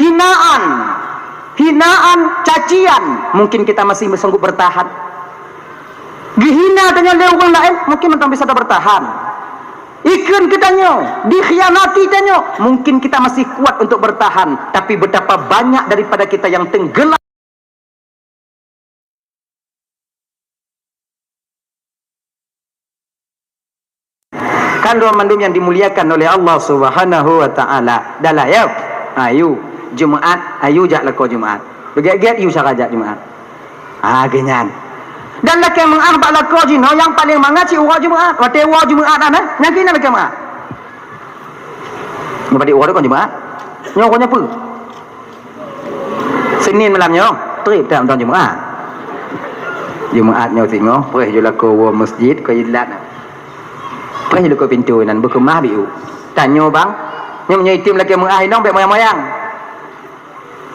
Hinaan, cacian, mungkin kita masih sanggup bertahan. Dihina dengan orang lain, mungkin kita bisa bertahan. Iklan kitanya, dikhianati kitanya, mungkin kita masih kuat untuk bertahan. Tapi betapa banyak daripada kita yang tenggelam. Kan mandum yang dimuliakan oleh Allah Subhanahu wa taala. Dalah ya. Ayu Jumaat, ayu jak leko Jumaat. Beget-get you saraja Jumaat. Genyan. Dan lek mengah bak leko jino yang paling mangat si urang Jumaat. Wate urang Jumaat ana, nyakina lek mah. Ngapa di urang kon Jumaat? Nyokonya apa? Senin malamnya, trip dalam tahun Jumaat. Jumaat nyo singo, perih jo leko masjid ko ilat. Perih leko pintu nan berkemah biu. Tanyo bang, nyo menyaitim lagi mengah inong bek moyang-moyang.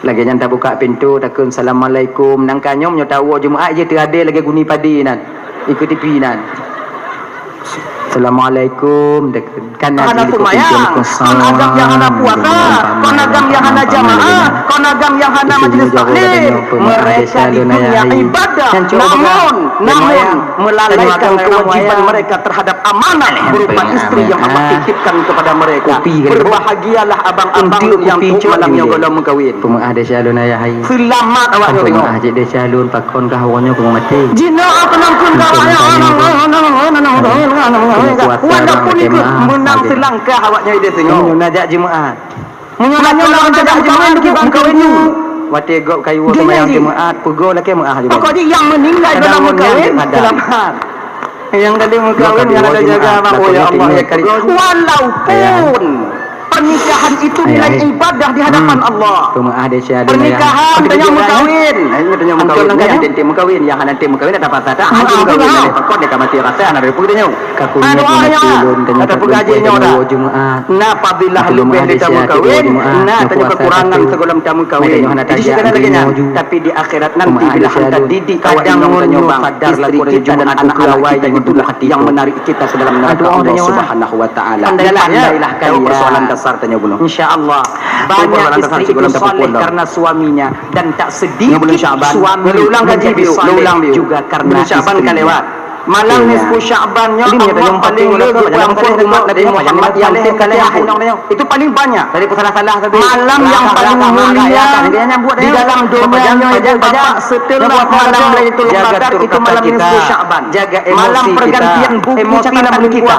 Lagi nyanta buka pintu takun assalamualaikum nang kanyo nyo tahu Jumaat je terade lagi guni padi nan. Ikut TV nan. Assalamualaikum kan ada pumayang kon agam yang ana puasa kon agam yang ana jamaah kon agam yang ana majlis taklim mereka di dunia ibadah namun melalaikan kewajiban mereka terhadap amanah berupa istri yang Allah titipkan kepada mereka. Berbahagialah abang-abang yang malamnya golong mengkawin pemah ada syalun ayah hai selamat awak tengok aje de syalun pakon kahawanya kung mati jina aku nangkun kahawanya walaupun ikut menang selangkah awaknya dia tengok najak Jumaat menyanyo nak najak Jumaat kita kawin you wate gok kayu sembahyang Jumaat pugo laki maah juga pokoknya yang meninggal dalam kawin selamat yang tadi mengkawin yang ada jaga abang oh ya Allah ya karim walaupun pernikahan itu nilai ibadah di hadapan Allah. Pernikahan tanya mengkawin. Tanya mengkawin. Yang nanti mengkawin, yang nanti mengkawin ada apa saja. Aku mengkawin dari pakot dia mati rasa ada pegawainya. Ada pegawainya orang. Nah, apabila lebih dari tamu kawin, nah tanya kekurangan segala tamu kawin. Itu sekarang lagi nya. Tapi di akhirat nanti bila anda didik kawan tanya bang, istri kita dan anak-anak kita itulah yang menarik kita ke dalam neraka Allah Subhanahu wa taala. Pandailah kalian persoalan tanya bunuh. Insyaallah banyak istri itu soleh karena suaminya dan tak sedikit suami soleh juga karena Syaban kan lewat malam nisfu Syabannya Allah paling lebih pengampun umat Nabi Muhammad yang itu paling banyak dari salah tadi malam yang paling mulia di dalam dunia bapak setelah malam Lailatul Qadar itu malam nisfu Syaban jaga malam pergantian buku catatan kita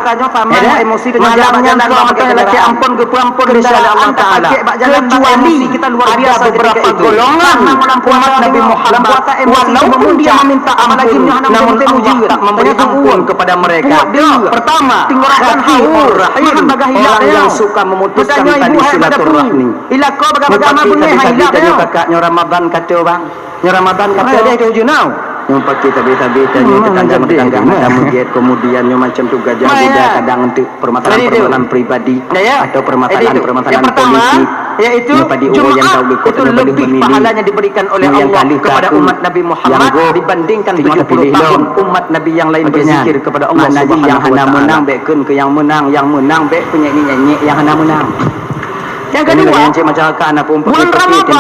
emosi malamnya selamatkan laki ampun kepuampun insyaallah Allah taala kecuali kita luar biasa beberapa golongan umat Nabi Muhammad walaupun dia meminta ampun namun Allah tak memberi ampun kepada mereka. Pertama, tinggalkan haur rahim orang yang suka memutuskan tali silaturahmi. Ila kau bagaimana punya hilap kakaknya Ramadan kata bang. Ramadan kata dia tu junau. Yang pakai tabi-tabi-tanya tetangga-tetangga tamu giat kemudian yang macam tu gajah muda kadang untuk permasalahan pribadi atau permasalahan politik yaitu Jumaat itu lebih pahalanya diberikan oleh Allah kepada umat Nabi Muhammad dibandingkan 70 tahun umat Nabi yang lain berzikir kepada Allah Subhanahu yang hana menang bekun ke yang menang bek penyanyi-nyanyi yang hana menang Yang kedua, masyarakat anak pun bulan Ramadan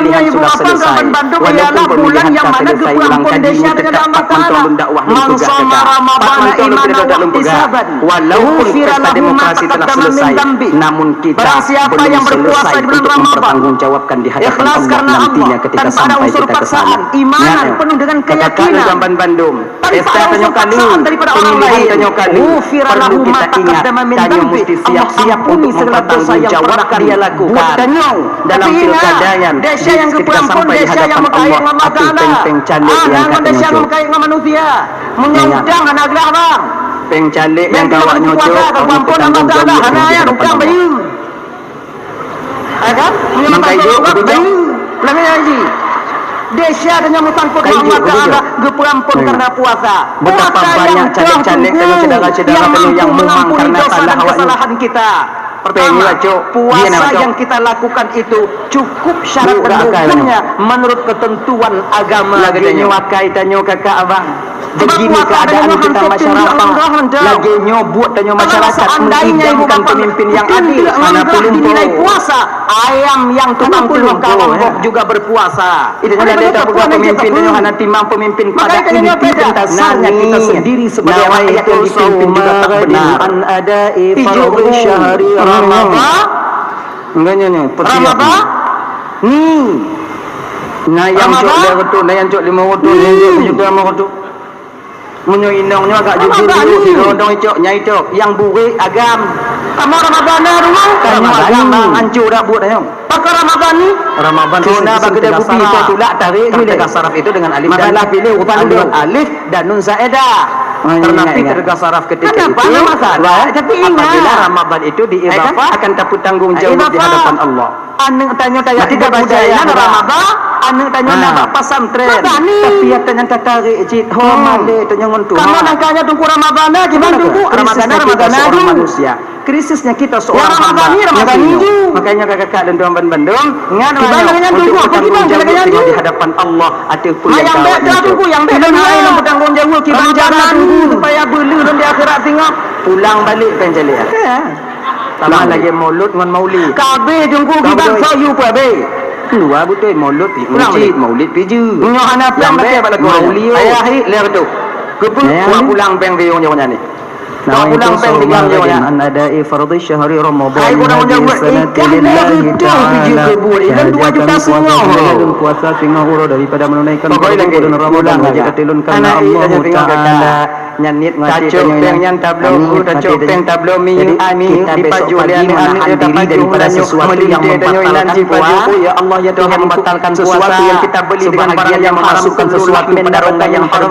yang ibu bapa Kabupaten Bandung ialah bulan yang mana kepulangan desa dengan Allah Taala. Man shoma Ramadan imanan wa ihtisaban, walaupun pesta demokrasi telah selesai, namun kita barang siapa belum yang berpuasa selesai di bulan untuk Ramadan mempertanggungjawabkan di hadapan ikhlas Allah karena nantinya Allah ketika tanpa ada sampai unsur kita ke paksaan, sana. imanan penuh dengan keyakinan Gambar Bandung. tanpa Pesta ada unsur paksaan daripada orang lain. Tanyo Kali. Ufira Perlu lahu ma kita ingat, taqaddama min Tanyo dhanbi. mesti siap-siap Allah untuk ampuni segala dosa yang mempertanggungjawabkan pernah dia lakukan. Tanyo dalam Tapi ingat, pilkada yang desa yang ketika kepulangan sampai di desa yang hadapan berkait Allah, dengan Allah aku Taala. peng calik yang Jangan kata desa yang nyocok. berkait dengan manusia. Menyudang anak gelar bang. Peng calik yang Yang kawak kita nyocok, berpuasa kamu kawan pun Allah Taala. bertanggungjawab Hana di ya hadapan bukan Allah. bayu. Kan? Mengkaji, betul. bayu. Lama haji. Desa dengan mutangkut Kayu, Allah betul. Taala gepurampun karena puasa. Betapa Puasa banyak yang caleg-caleg tunggu, dan saudara-saudara yang kami yang mampu memang mengampuni karena dosa salah dan awaknya. kesalahan kita. Pertama, Pengilah, Cok. Dia puasa nama, Cok. yang kita lakukan itu cukup syarat Bu, dan rakai, hukumnya menurut ketentuan agama. Lagi dunia. tanyo wakai tanyo kakak abang. Sebab Begini puasa keadaan dengan kita hantu masyarakat. tindak langgahan, Lagi nyobot tanyo masyarakat seandainya ibu mengidamkan bapa pemimpin yang tindak adil. Mana langgahan pelumpo. dinilai puasa, ayam yang tukang Mana tulung pelumpo, kawang ya. juga berpuasa. Itu Ada ada banyak tak perempuan yang pemimpin kita tanyo perlu. hana timang pemimpin pada Makanya ini tanya beda. dasarnya Nani. kita sendiri sebagai Nawa rakyat itu yang dipimpin juga tak benar. an adai Hijau fardhu syahri Ramadan. Enggak nyonya, Ramadan. Nih. Nah yang cok Ramadan. dia betul, nah yang cok 5 rotu, yang cok 7 rotu. Menyo inongnya agak jujur Ramadan dulu, ni. si rodong cok, nyai cok, yang burik agam. Kamu Ramadan dulu. Tanyo agam bang, hancur dah buat tanyo. Pakai Ramadan ni. Ramadan Kena bagi dia bupi itu tulak tarik je Tegak saraf itu dengan alif dan Masalah lam. pilih rupa Dengan dulu. alif dan nun zaedah. Ternapi tegak saraf ketika Kenapa itu. ada masalah? Tapi ingat. Apabila Ramadan itu diidafah akan dapat tanggung jawab di hadapan Allah. Anu tanya tanya Mati tidak dah baca budaya ya, na Abang. Ramadan. Anu tanya Ha. na bapa pesantren. Tapi ya tanya tarik cit homale tanya ngontu. Kamu nangkanya tunggu Ramadan aja bang tunggu Ramadan Ramadan aja. manusia. Krisisnya kita seorang Ya, Ramadan hamba. ni, Ramadan Ngerti, ni. Nyok? Makanya kakak dan tuan Bandung Ingat, kita Ramadan untuk tunggu. Apa bertanggung kita jawab jangan di tunggu. hadapan Allah ataupun Ma yang kawan baik dah Nyok. tunggu yang baik Kita dan lain yang bertanggung jawab kita Ramadan jangan tunggu supaya belu dan di akhirat tengok. pulang balik penjalik. Tambah lagi mulut dengan mauli. Kabe tunggu Kau kita betul. sayu pa be. Keluar betul mulut pi Pulang masjid, balik. maulid piju. Nyo hana Yang baik pada mauli. Ayah hi leer tu. Kepul pulang peng biung jawanya ni. Kau pulang peng digang jawanya. an adai fardhi syahri Ramadan Hai guna menjawab ikan lillahi ta'ala. Dan 2 juta semua. puasa singa huro daripada menunaikan Pokoknya lagi bulan Ramadan pulang wajib aja. katilun karena Anak Allah ini tengok Taala nyanit Tajuk peng yang tablo tajuk peng tablo mi ani di pajulian ani diri daripada sesuatu yang membatalkan puasa. ya Allah ya Tuhan membatalkan sesuatu yang kita beli dengan barang yang memasukkan sesuatu pada barang yang haram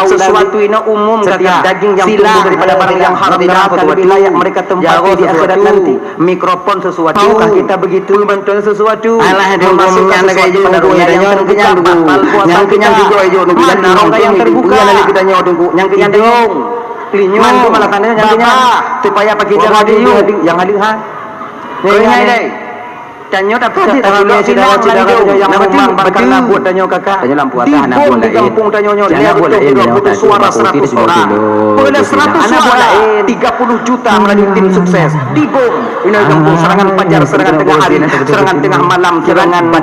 sesuatu ini umum Setiap kata daging yang sila tumbuh daripada barang yang haram tidak neraka akan lebih layak mereka tempati di akhirat nanti. mikrofon sesuatu Tahukah kita begitu bantuan sesuatu Alah, dia memasukkan ngomong sesuatu yang pada tunggu, dunia yang yang tunggu, kenyang yang tunggu. yang kenyang juga ayo nunggu Mana dan orang yang terbuka? lagi kita nyawa tunggu yang kenyang dong klinyo Mantu malah tandanya yang kenyang. supaya pakai Orang cara dia dia yang hadir ha Yang yang ini. dai tanyo tak Tadi tak tak boleh silang saudara-saudara lagi yang tu. memang Betul. karena buat tanyo kakak Tanyo lampu atas, di anak bom buat di lain. kampung tanyo nyo Jangan dia buat betul lain, tidak yang punya tak suara cuba putih 100 di orang dulu. boleh 100 Anak suara buat lain. 30 juta melalui tim sukses di bom ini kampung serangan fajar serangan tengah hari serangan tengah malam serangan bak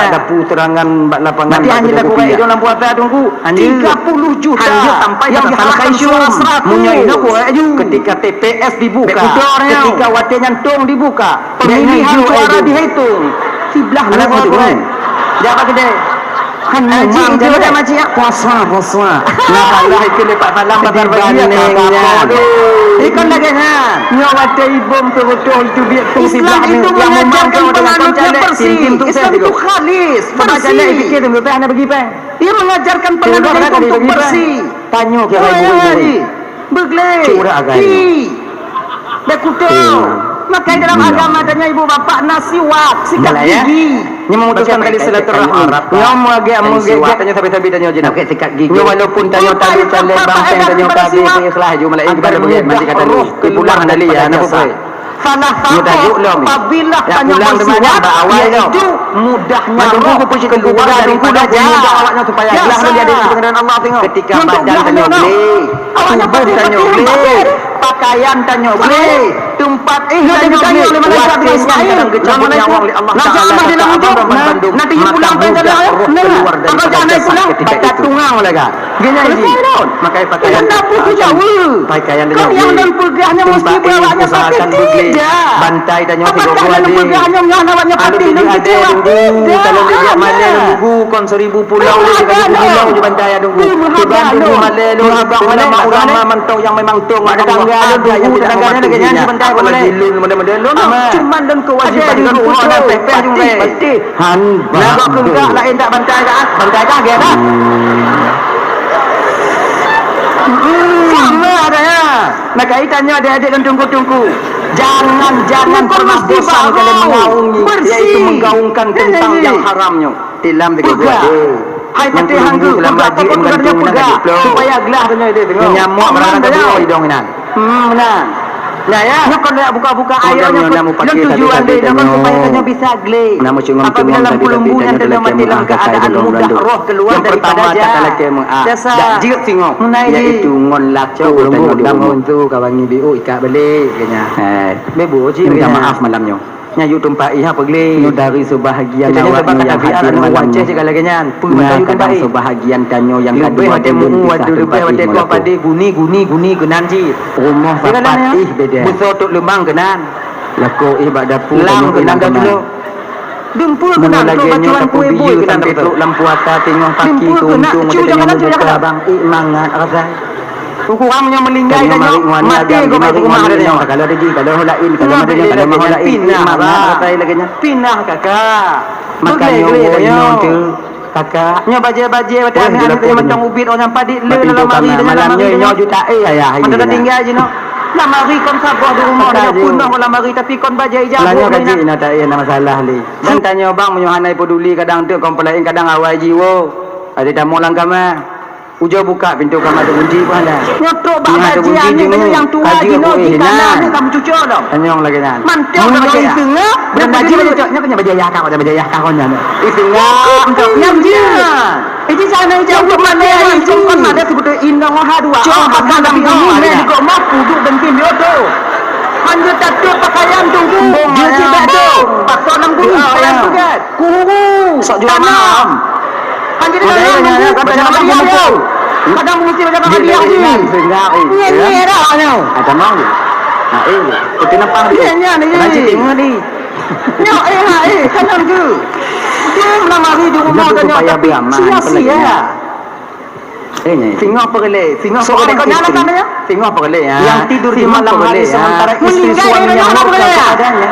dapu serangan bak lapangan Nanti hanya lagu baik itu lampu atas tunggu. 30 juta Hanya sampai yang pada diharapkan Tanah suara Kaisum. 100 Munyai nak buat aju. ketika TPS dibuka Bekudornya. ketika wajah nyantong dibuka Pemilihan pemilihan suara suara dihitung sebelah Anak mana buat tu apa? dia apa gede Haji Memang itu dia dah macam ya. puasa nah Allah itu lepak malam bakar Dibandingnya. ikan lagi ha nyawa ibom betul itu biar tu Islam itu mengajarkan penganutnya bersih. Islam itu khalis, bersih. fikir tu betul ana bagi pe Dia mengajarkan penganutnya itu untuk bersih. tanyo ke Oh, ibu Haji. Begle. Curah agak Bekutau. Maka dalam agama tanya ibu bapa nasiwak, sikat Yalah, ya. gigi. Nya memutuskan tali silaturahmi. Nya mau tanya tapi tanya jenak. Pakai sikat gigi. Nya walaupun tanya tali tali bangsa tanya kabe ikhlas ju malai ibadah boleh mesti kata lu. Pulang tali ya nak apa. Salah Dia tajuk satu lah, Mi. apabila Ya, tanya pulang bersiwak, dengan apa? Awal iaitu tau. mudahnya Macam roh tu puji keluar daripada mudah awaknya supaya Biasa. ikhlas dia ada kebenaran Allah tengok. Ketika Untuk badan belakang tanya dia, boleh, awaknya tubuh pasti tanya betul, boleh, betul. pakaian tanya boleh, tempat dia ditanya oleh malaikat dengan Ismail. Kecabut nyawa oleh Allah Nah, Ta'ala. jangan dia Kata lanjut. Abang Nah, Bandung, nanti dia maka pulang mudah kan roh keluar Apa daripada jangan jasad pulang? ketika Baca itu. tungang oleh kan. Gini aja. Makai pakaian Kenapa tu jauh? pakaian dan Kau yang dan pegahnya mesti berawaknya pakai tidak. bantai dan nyawa tiga Apakah buah yang pegahnya awaknya Ada pakai pilih ada tidak? nunggu kalau dia buat malam nunggu kon 1000 pulau dia kan pulau je bantai ada nunggu tiba nunggu malam lu abang mana mak ulama mentau yang memang tung ada tangga ada yang tidak tangga ada ganyan bantai boleh dilun model-model lu cuma dan kewajiban dengan orang pepeh jung pasti han nak kau enggak lain tak bantai dah dia dah sama ada ya. Nak kaitannya adik-adik dan tungku-tungku. Jangan pernah bosan kalian mengaungi, yaitu menggaungkan tentang yang haramnya. Tilam tiga buah. Hai pati hanggu, apa pekerjanya pegak supaya gelah dunia dia tengok. Nyamuk berada di bawah hidung ini. Benar. Nah ya, nyok kalau buka-buka airnya tujuan dia jangan supaya kanya bisa geli. Apabila dalam pulumbunan dan mati dalam keadaan mudah roh keluar daripada jasa. Jika tengok, iaitu ngon laco dan tu kawan ni biu ikat balik kanya. Bebo ji minta maaf malamnya. Nyayu tempat iha pegli dari sebahagian awak yang hadir malamnya segala ganyan kadang sebahagian danyo yang kedua lebih wate ko pade guni kenan ji rumah patih beda buso tok lembang kenan lako ibak dapur lang kenan dulu Dempul kenan tu bacuan kue boy kenan tu lampu atas tengok kaki tuntung ada bang mangat razai Ukuran yang melinggai dan mati kau baik rumah ada yang kalau ada di kalau lain kalau ada yang kalau mau lain pindah kata lagi pindah kakak makanya orang tu kakak nya baje-baje wate ame macam ubit orang padik le dalam mari malamnya nyo juta ayah ada tinggal je no nak mari kon sabah di rumah dia pun nak mari tapi kon baje ijazah lanya gaji nak tak ada masalah li dan tanya bang menyohanai peduli kadang tu kon pelain kadang awal jiwo ada tamu langkah mah Ujo buka pintu kamar tu kunci pun ada. Nyotok bak bajian ni yang tua jino di kanan kamu cucu dah. Tanyong lagi kan. Mantap nak bagi tengah. Dan baji nya punya baji yakak ada baji yakak kon nya. Tengah untuk nyam dia. Ini sana jauh ke mana yang congkon ada sebut indah ha dua. Coba kan tapi ni ni kok mampu duk dan tim dia tu. Hanya tatuk pakaian tunggu. Dia tidak tu. Pasal 6 bulan pakaian tu kan. Kuhu. Sok jual malam. Anjir dah kata dia tu. Kadang mesti macam dia ni. Enggak. Ni dah nya. Ada mau. Nah, kita nampak dia. Nanti tengok ni. Nyo kadang tu. Dia melamari di rumah tanya tapi sia-sia. Tengok apa kelek. Tengok apa kelek. Kau nyalakan dia. Tengok apa kelek. Yang tidur di malam hari sementara isteri suami yang keadaannya.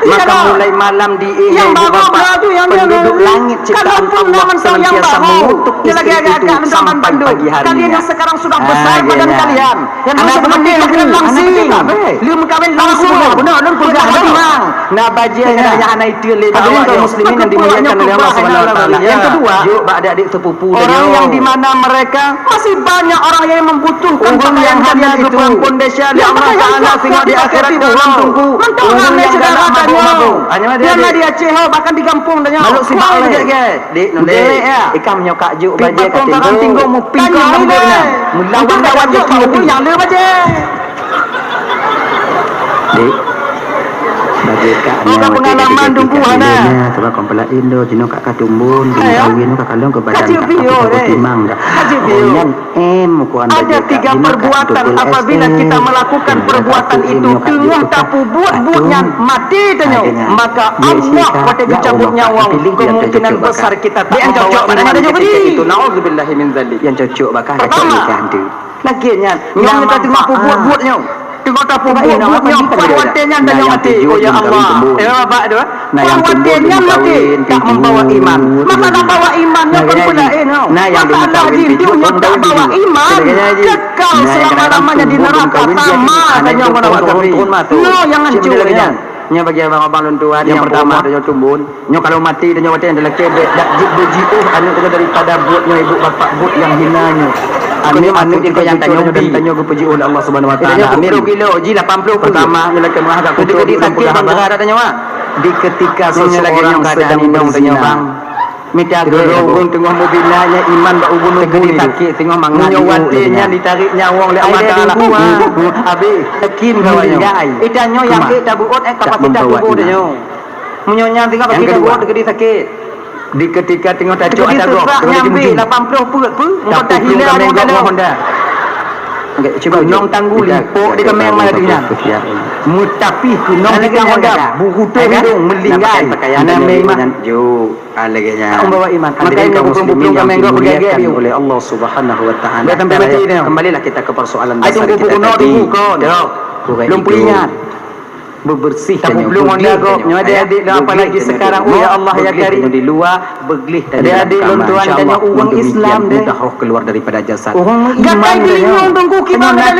Maka mulai malam di yang bapa penduduk langit ciptaan Allah senantiasa mengutuk istri itu sampai pagi hari. Kalian yang sekarang sudah besar badan kalian, yang dulu sebelum kalian langsing, belum kawin langsung, benar belum pegah memang. Nah bajian yang anak itu lepas kaum muslimin yang dimuliakan oleh Allah Subhanahu Wa Taala. Yang kedua, adik-adik sepupu orang yang di mana mereka masih banyak orang yang membutuhkan pakaian kalian itu pondasi Allah Taala sehingga di akhirat dalam tunggu. Orang yang dalam dia di Aceh bahkan di kampung dan malu si bang dik nolek ya ikam nyokak juk baje kat tinggung mu pingkong nak mulawan kawan juk yang le baje dik baje kat ni pengalaman tunggu hana sebab kompela Indo jino kat katumbun kawin kat kalong ke badan kat timang dah ku ada 3 perbuatan apabila kita melakukan perbuatan itu tengah tapu buat-buatnya mati tanya maka Allah pada dicabut nyawa kemungkinan besar kita tak yang cocok padanya ada juga itu naudzubillah min zalik yang cocok bakal ada pernikahan tu laginya yang kita tengah buat-buatnya tengok tapu buat-buatnya perbuatannya dan yang mati oh ya Allah apa tu perbuatannya mati tak membawa iman maka tak bawa imannya pun pelain masalah hidupnya tak bawa iman kekal selama-lamanya di neraka sama dan yang mana no yang hancurnya nya bagi abang-abang luntuan yang pertama dia tumbun nya kalau mati dia mati adalah kebek dak jibu anu daripada buatnya ibu bapak buat yang hinanya anu itu yang tanya ke puji oleh Allah Subhanahu Wa Taala amin 20 kilo ji 80 pertama nyelaka menghadap ketika disakit bang ada tanya di ketika seseorang sedang hidung tanya bang Minta gerong tengah mobilnya iman bak ubun ubun ni. Sakit tengok mangat. Menyawatinya ditarik nyawang le Allah Taala. Abi yakin kawannya. Itanyo yang kita buat kapasitas tubuh dia. Menyonya tengok kita buat gede sakit. Di ketika tengok tajuk ada gok. Nyambi 80 put pu. Engkau tak hilang ada Honda. Okey, cuba nong tanggu lipok di kemeng mana tinggal. Mutapi kunong di Honda. Buku tu hidung melinggai. Ana memang jo alegnya. Bawa iman. Makanya buku-buku kemeng gok bergagai oleh Allah Subhanahu wa taala. Kembalilah kita ke persoalan dasar kita tadi. Belum punya bebersihkan belum ada kok adik-adik dah apalagi sekarang ya Allah ya Karim di luar beglih tadi adik lontuan tanya uang Islam deh dah roh keluar daripada jasad orang iman linyong tunggu kita ada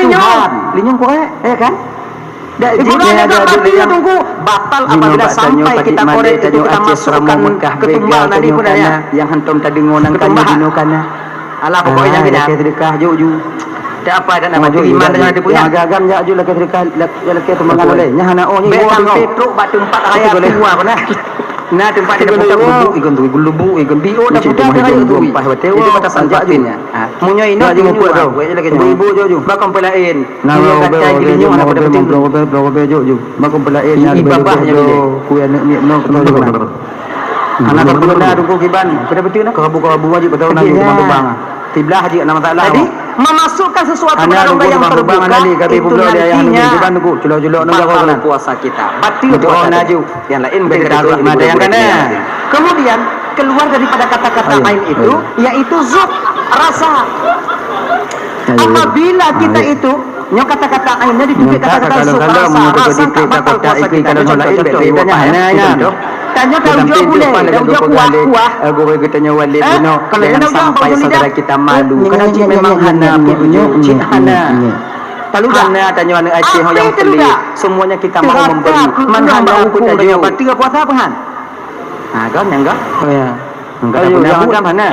linyong kok ya kan Jika ada tunggu batal apabila sampai kita korek itu kita masukkan ketumbal tadi pun yang hentom tadi ngonangkan dino kana alah pokoknya kita sedekah juju tak apa dan nama iman dengan dia punya agam ya ju lagi sedekah lagi temangan boleh nya hana oh ni petruk bak tempat raya tua pernah nah tempat dia buka bubu ikan tu lubu ikan bio dah buka raya tu itu batas anjaknya munyo ino di mupu tu ibu ju bakam pelain munyo kacai gilinya mana pada betul ju bakam pelain ibabahnya ku ya ni no anak berbenda dulu kiban pada betul nak kabu wajib betul nak terbang tiblah haji nak masalah jadi memasukkan sesuatu ke dalam yang terbuka itu nantinya puasa kita batil puasa yang lain berdarah ada yang kena kemudian keluar daripada kata-kata lain itu yaitu zuk rasa apabila kita itu nyok kata-kata lainnya ditunjuk kata-kata zuk rasa batal puasa kita contoh tanya tahu jauh boleh tahu jauh kuah guru kita walid no jangan sampai saudara kita malu kerana cik memang hana punya cik hana lalu hana tanya anak Aceh yang pelik semuanya kita mau memberi mana hana pun tanya batil puasa apa han kan enggak oh ya enggak ada mana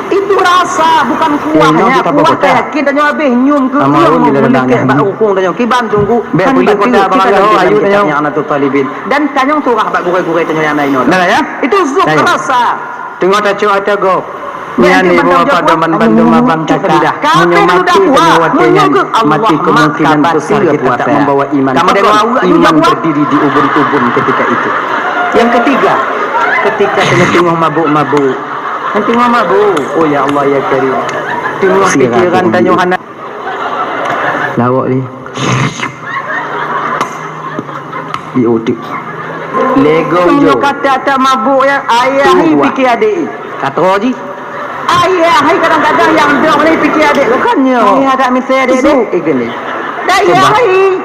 itu rasa bukan kuahnya kuah yakin tanya habis nyum ke memiliki bak hukum tanya kiban tunggu kan boleh kota bangga ayu tanya anak tu talibin dan tanya surah bak gurau-gurau tanya yang lain ya itu zuk rasa tengok tacu ada go nyani bawa pada Bandung abang kakak menyemati mati kemungkinan besar kita tak membawa iman iman berdiri di ubun-ubun ketika itu yang ketiga ketika tengah mabuk-mabuk tengah mabuk oh ya Allah ya Karim tengah pikiran tanya anak lawak ni diotik lego jo kata tak mabuk yang ayah ni fikir adik kata Haji ayah hai kadang-kadang yang dok ni fikir adik bukannya ayah tak misal adik ni dah ayah hai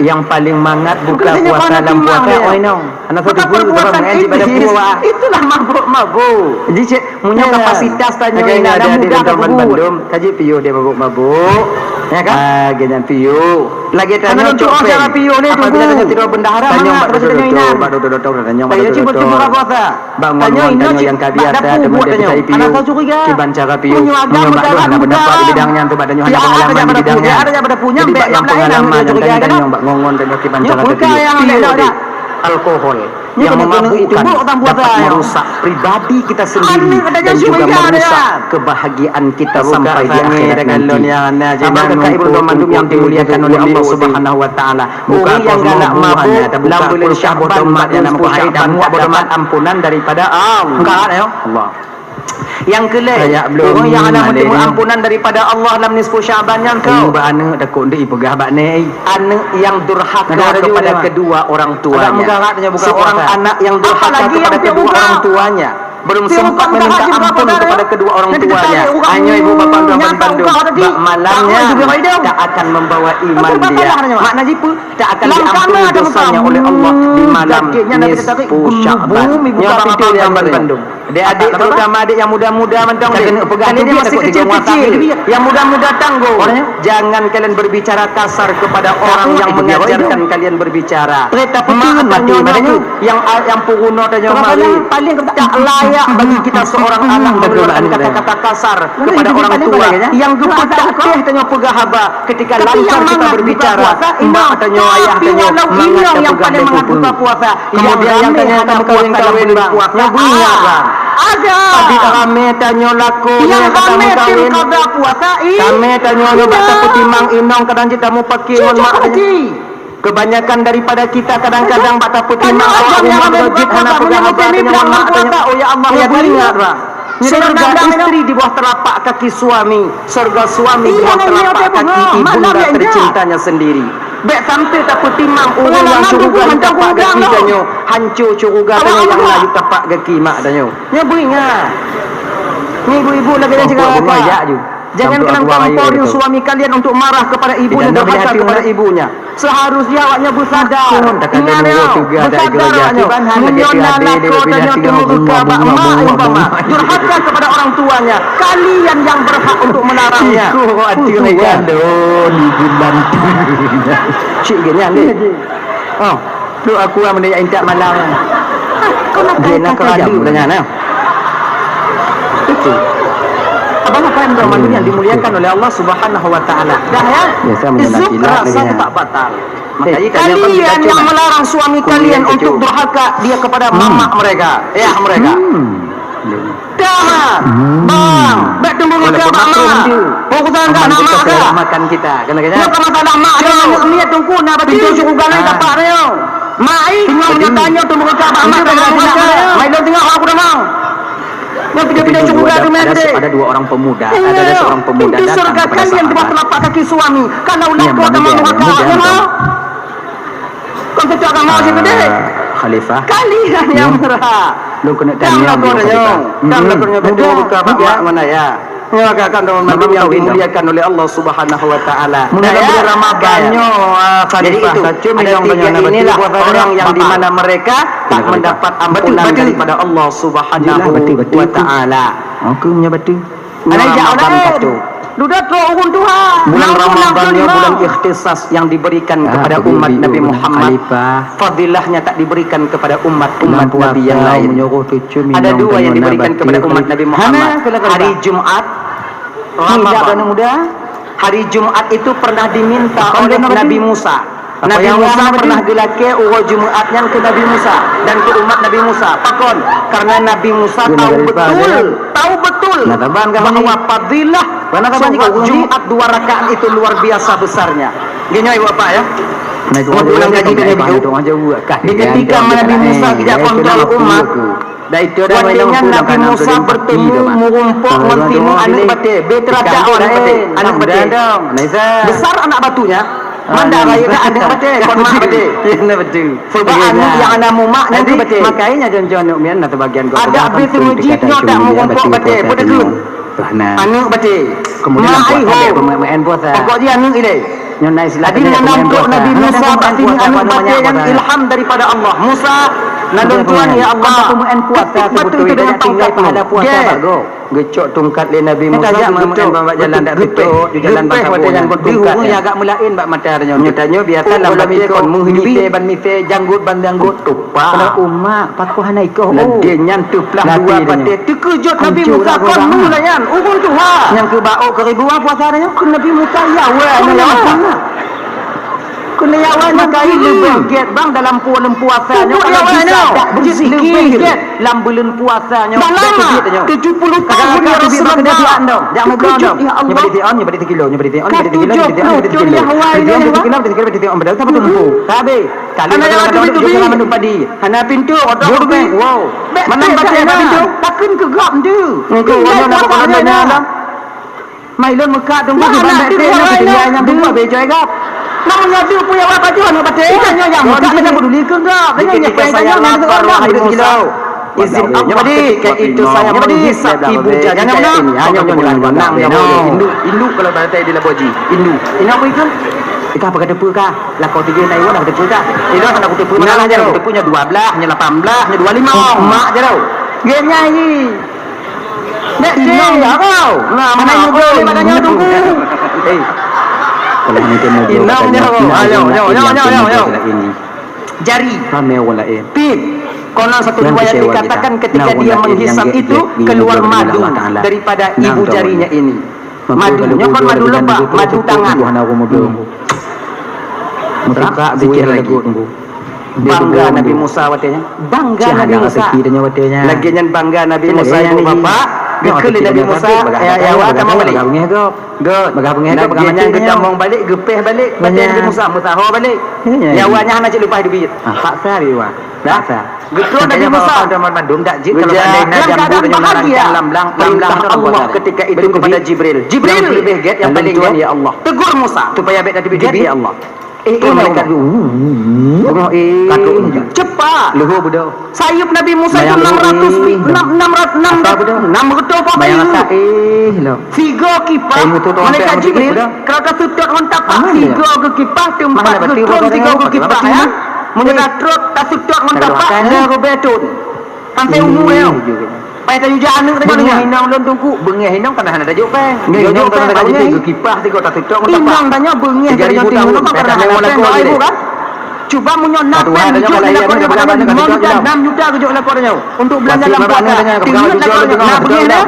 yang paling mangat buka puasa dalam puasa oh no anak satu pun mengaji pada puasa itulah mabuk jadi cik punya kapasitas tanya ini ada mudah Bandung kaji pio dia mabuk ya kan ganyan pio lagi tanya cok cara pio ni tunggu apabila tidak bendahara tanya tanya cuba buka puasa tanya yang kabiasa teman dia pio anak tahu curiga kiban cara pio menyoba anak pendapat di bidangnya untuk badannya ada pengalaman di bidangnya ada pada punya yang pengalaman yang ngongon dan kiban cara pio alkohol yang memabukkan dapat merusak pribadi kita sendiri dan juga merusak kebahagiaan kita sampai di akhirat nanti. Abang kakak ibu Bandung yang dimuliakan oleh Allah Subhanahu Wa Taala. Bukan yang galak mabuk, dalam bulan Sya'ban yang nama Sya'ban dapat ampunan daripada Allah. Yang kelima orang yang ada menerima ampunan daripada Allah dalam nisfu Sya'ban yang kau anak takut dia pegah bak ni anak yang durhaka kepada kedua orang tuanya seorang anak yang durhaka kepada kedua orang tuanya belum sempat meminta ampun kepada kedua orang tuanya hanya ibu bapa dan Bandung malamnya tak akan membawa iman dia makna jipu tak akan diampuni dosanya oleh Allah di malam nisfu Sya'ban bapa dan Bandung adik terutama adik yang muda-muda mentang kalian masih kecil-kecil yang muda-muda tangguh jangan kalian berbicara kasar kepada orang yang mengajarkan kalian berbicara mati badannya yang puruno tanya mari paling tak layak bagi kita seorang anak menggunakan kata-kata kasar kepada orang tua yang gepa tak tanya pegah haba ketika lancar kita berbicara mak tanya ayah tanya mangat yang paling mangat buka puasa kemudian yang tanya kamu kawin puasa bunga bang ada tadi rame tanya laku yang kami tim kada puasa kami tanya nyoba taputimang inong kadang kita mau pakai mak kebanyakan daripada kita kadang-kadang bata putimang rumah masjid anak pegang haba tanya mak tanya oh ya Allah ya ingat bang surga istri di bawah telapak kaki suami, surga suami di bawah telapak kaki ibunda tercintanya sendiri. Bek sampai tak putimang orang yang surga di tapak kaki danyo, hancur surga danyo yang lagi tapak kaki mak danyo. Nya beringat. Ni ibu-ibu lagi yang cakap. Jangan kalian kompori suami kalian untuk marah kepada ibunya dan durhaka kepada ibunya. Seharusnya awaknya bersadar. Ingat bersadar awaknya. Munyona lako tanya tumurka bakma umpama. Durhaka kepada orang tuanya. Kalian yang berhak untuk melarangnya. Hati mereka don bulan. Cik gini ande. Oh, tu aku yang mendak intak malam. Kau nak nak keradu tanya nah. Itu. Abang apa yang manusia yang dimuliakan oleh Allah Subhanahu Wa Taala. Dah ya. Izuk rasa tak batal. Makanya kalian yang melarang suami kalian untuk durhaka dia kepada mama mereka, ayah mereka. Dah. Bang, baik tunggu mereka mama. Fokusan dah nama ke? Makan kita. Kena-kena. Kalau tak mak dia niat tunggu nak pintu surga lain dapat dia. Mai, tengok tanya tunggu mereka mama. Mai lo tengok aku dah mau. Pindah-pindah surga tu ada dua orang pemuda, ada seorang pemuda datang surga kalian di bawah telapak kaki suami. Kalau nak kau tak mau kau mau. Kau tak mau sih gede. Khalifah. Kalian yang merah. Lu kena tanya kau dah. Kamu nak betul ke apa mana ya? Ya akan teman-teman yang dimuliakan oleh Allah Subhanahu Wa Taala. Mulai bulan Ramadannya Khalifah cuma yang inilah orang yang di mana mereka tak mendapat ampunan daripada Allah Subhanahu Wa Taala. Aku punya betul. Ada jauh dah. Sudah turun Tuhan. Bulan Ramadan bulan ikhtisas yang diberikan kepada umat Nabi Muhammad. Fadilahnya tak diberikan kepada umat-umat Nabi yang lain. Ada dua yang diberikan kepada umat Nabi Muhammad. Hari Jumat Ramadan muda. Hari Jumat itu pernah diminta oleh Nabi Musa. Nabi Musa pernah gelake urut Jumatnya ke Nabi Musa dan ke umat Nabi Musa. Pakon karena Nabi Musa tahu betul bahawa fadilah Jumat 2 rakaat itu luar biasa besarnya. Gini ibu bapak ya. Ketika Nabi Musa tidak kontrol umat, dengan Nabi Musa bertemu merumpuk mentimu anak bate, beterada anak bate. Besar anak batunya. Mandar raya tak ada bate, kon mak bate. Ya betul. Sebab yang anak mak nanti bate. Makanya jon-jon mian atau bagian gua. Ada habis mujibnya tak merumpuk bate, betul. Anak bate. Kemudian pemain puasa. Pokoknya anak ini. Jadi menampak Nabi Musa pasti anak bate yang ilham daripada Allah. Musa Nalung Tuhan ya Allah. Betul itu dengan tongkat pada puasa bago. Gecok tongkat le Nabi Musa gecok bawa jalan dak betul di jalan bangsa yang tongkat ya agak mulain bak mata nya nyatanya biasa lam bate kon menghidupi ban mite janggut ban janggut tupa kalau umat pakuhan iko dia nyantuplah dua bate terkejut Nabi Musa kon mulayan urun Tuhan yang ke bau keribuan puasa nya Nabi Musa ya wa kena yawan kai lebih get bang dalam bulan puasanya kalau bisa lebih get dalam bulan puasanya lama 70 tahun ya Rasulullah jangan berdoa ya Allah nyebadi kilo nyebadi tabe kali jangan menumpa di hana pintu otak wow mana baca pintu takkan gegap tu engkau orang nak kolanya mailon muka tunggu di bandar dia yang tunggu bejoy gap namanya dia punya apa jual apa teh tanya yang muka kita peduli ke enggak tanya saya lapar wahai Musa izin Allah ketika itu saya menghisap ibu janda ini hanya bulan enam induk kalau bahasa di laboji induk ini apa itu kita apa kata peka lah kau tiga naik mana kata peka itu anak kata peka mana aja kata punya 12 nya 18 nya 25 mak je tau game nyanyi nek sih apa mana yang boleh badannya tunggu kalau ini temu dia jari pip konon satu riwayat dikatakan ketika dia menghisap itu keluar madu daripada ibu jarinya ini Madunya kan madu lebah, madu tangan. Muka Zikir lagi. Bangga Nabi Musa watenya. Bangga Nabi Musa. Lagi nyan bangga Nabi Musa Lagi ibu nyan bapak. Gekeli Nabi Musa ya wa tamang balik. God. Lagi kita mau balik gepeh balik. Baca Nabi Musa mutaho balik. Ya wanya hana cik lupa hidup bit. Paksa dia wah. Dah. Getro Nabi Musa mandum tak jik kalau seandainya jambu dan bahagia. lamlang Allah ketika itu kepada Jibril. Jibril lebih get yang paling ya Allah. tegur Musa supaya bet tadi get ya Allah. Malaikat cepat. Luhur budak. Sayup Nabi Musa itu 600 Bayang bayu. tak lo. Tiga kipas. Malaikat Jibril kalau dah tutup mentapak tiga ke kipas tempat getron tiga ke kipas ya. Menyekat truk tak tutup mentapak ada ke betun. Sampai umur ya. Pai tahu jangan tanya Bengah dengan. hinang lon tungku. Bengah hinang kan ada tajuk peng. Hinang kan ada tajuk tiga kipas tiga tak tutup mentapak. Hinang tanya bengih 3.000 tahun. pernah ada ibu kan. Cuba menyonak pen jual lapor dia 6 juta ke jual lapornya untuk belanja dalam puasa. Tinggal lapornya. Nah begini dah.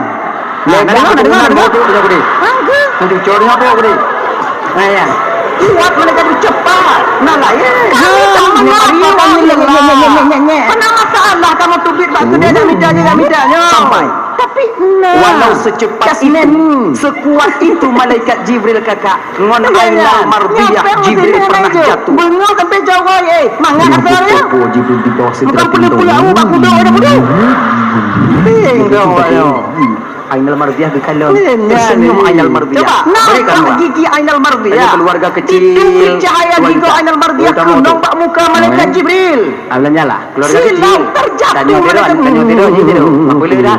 Dengar. Untuk curi apa gede? Ya. Kuat mereka cepat. Nah lah ya. Mana masalah kamu tubit batu dia dah midanya. Sampai. Tapi Walau secepat itu, sekuat itu malaikat Jibril kakak. Ngon ainal mardiyah Jibril pernah jatuh. Bengok sampai jauh mangan apa ya? Jibril di bawah Bukan pulau bak kudo ada kudo. Tinggal ayo. Ainal mardiyah kalau tersenyum ainal mardiyah. Coba nampak gigi ainal mardiyah. Keluarga kecil. Itu cahaya gigi ainal mardiyah tu nampak muka malaikat Jibril. Alanya lah keluarga kecil. Silam terjatuh. Tanya tidur. Apa boleh dah?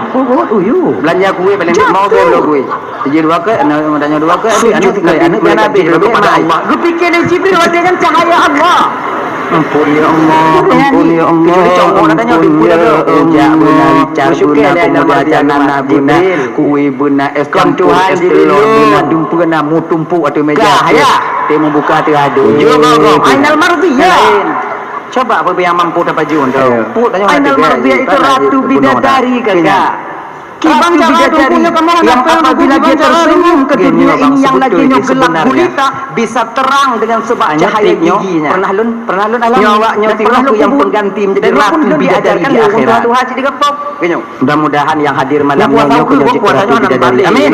Belanja kue paling mau belo kue. Jadi dua ke, tanya dua ke. Anak Nabi kepada Allah. Gue pikir Jibril ada dengan cahaya Allah. Ampun ya Allah, ampun ya Allah. Kecuali cowok katanya ampun ya Allah. Benar Bersyukur dia benar nama benar kue benar es Tuhan telur benar dumpu kena tumpuk atau meja. Cahaya. Dia membuka tu ada. Ainal mardiyah. Coba apa yang mampu dapat jual tu. Ainal mardiyah itu ratu bidadari kakak. Kibang bidadari yang apabila dia tersenyum ke dunia ini yang lagi gelap gulita bisa terang dengan sebab cahaya giginya. Pernah lun alam Nyawaknya ratu yang pengganti menjadi ratu bidadari di akhirat. Mudah-mudahan yang hadir malam ini punya ratu bidadari. Amin.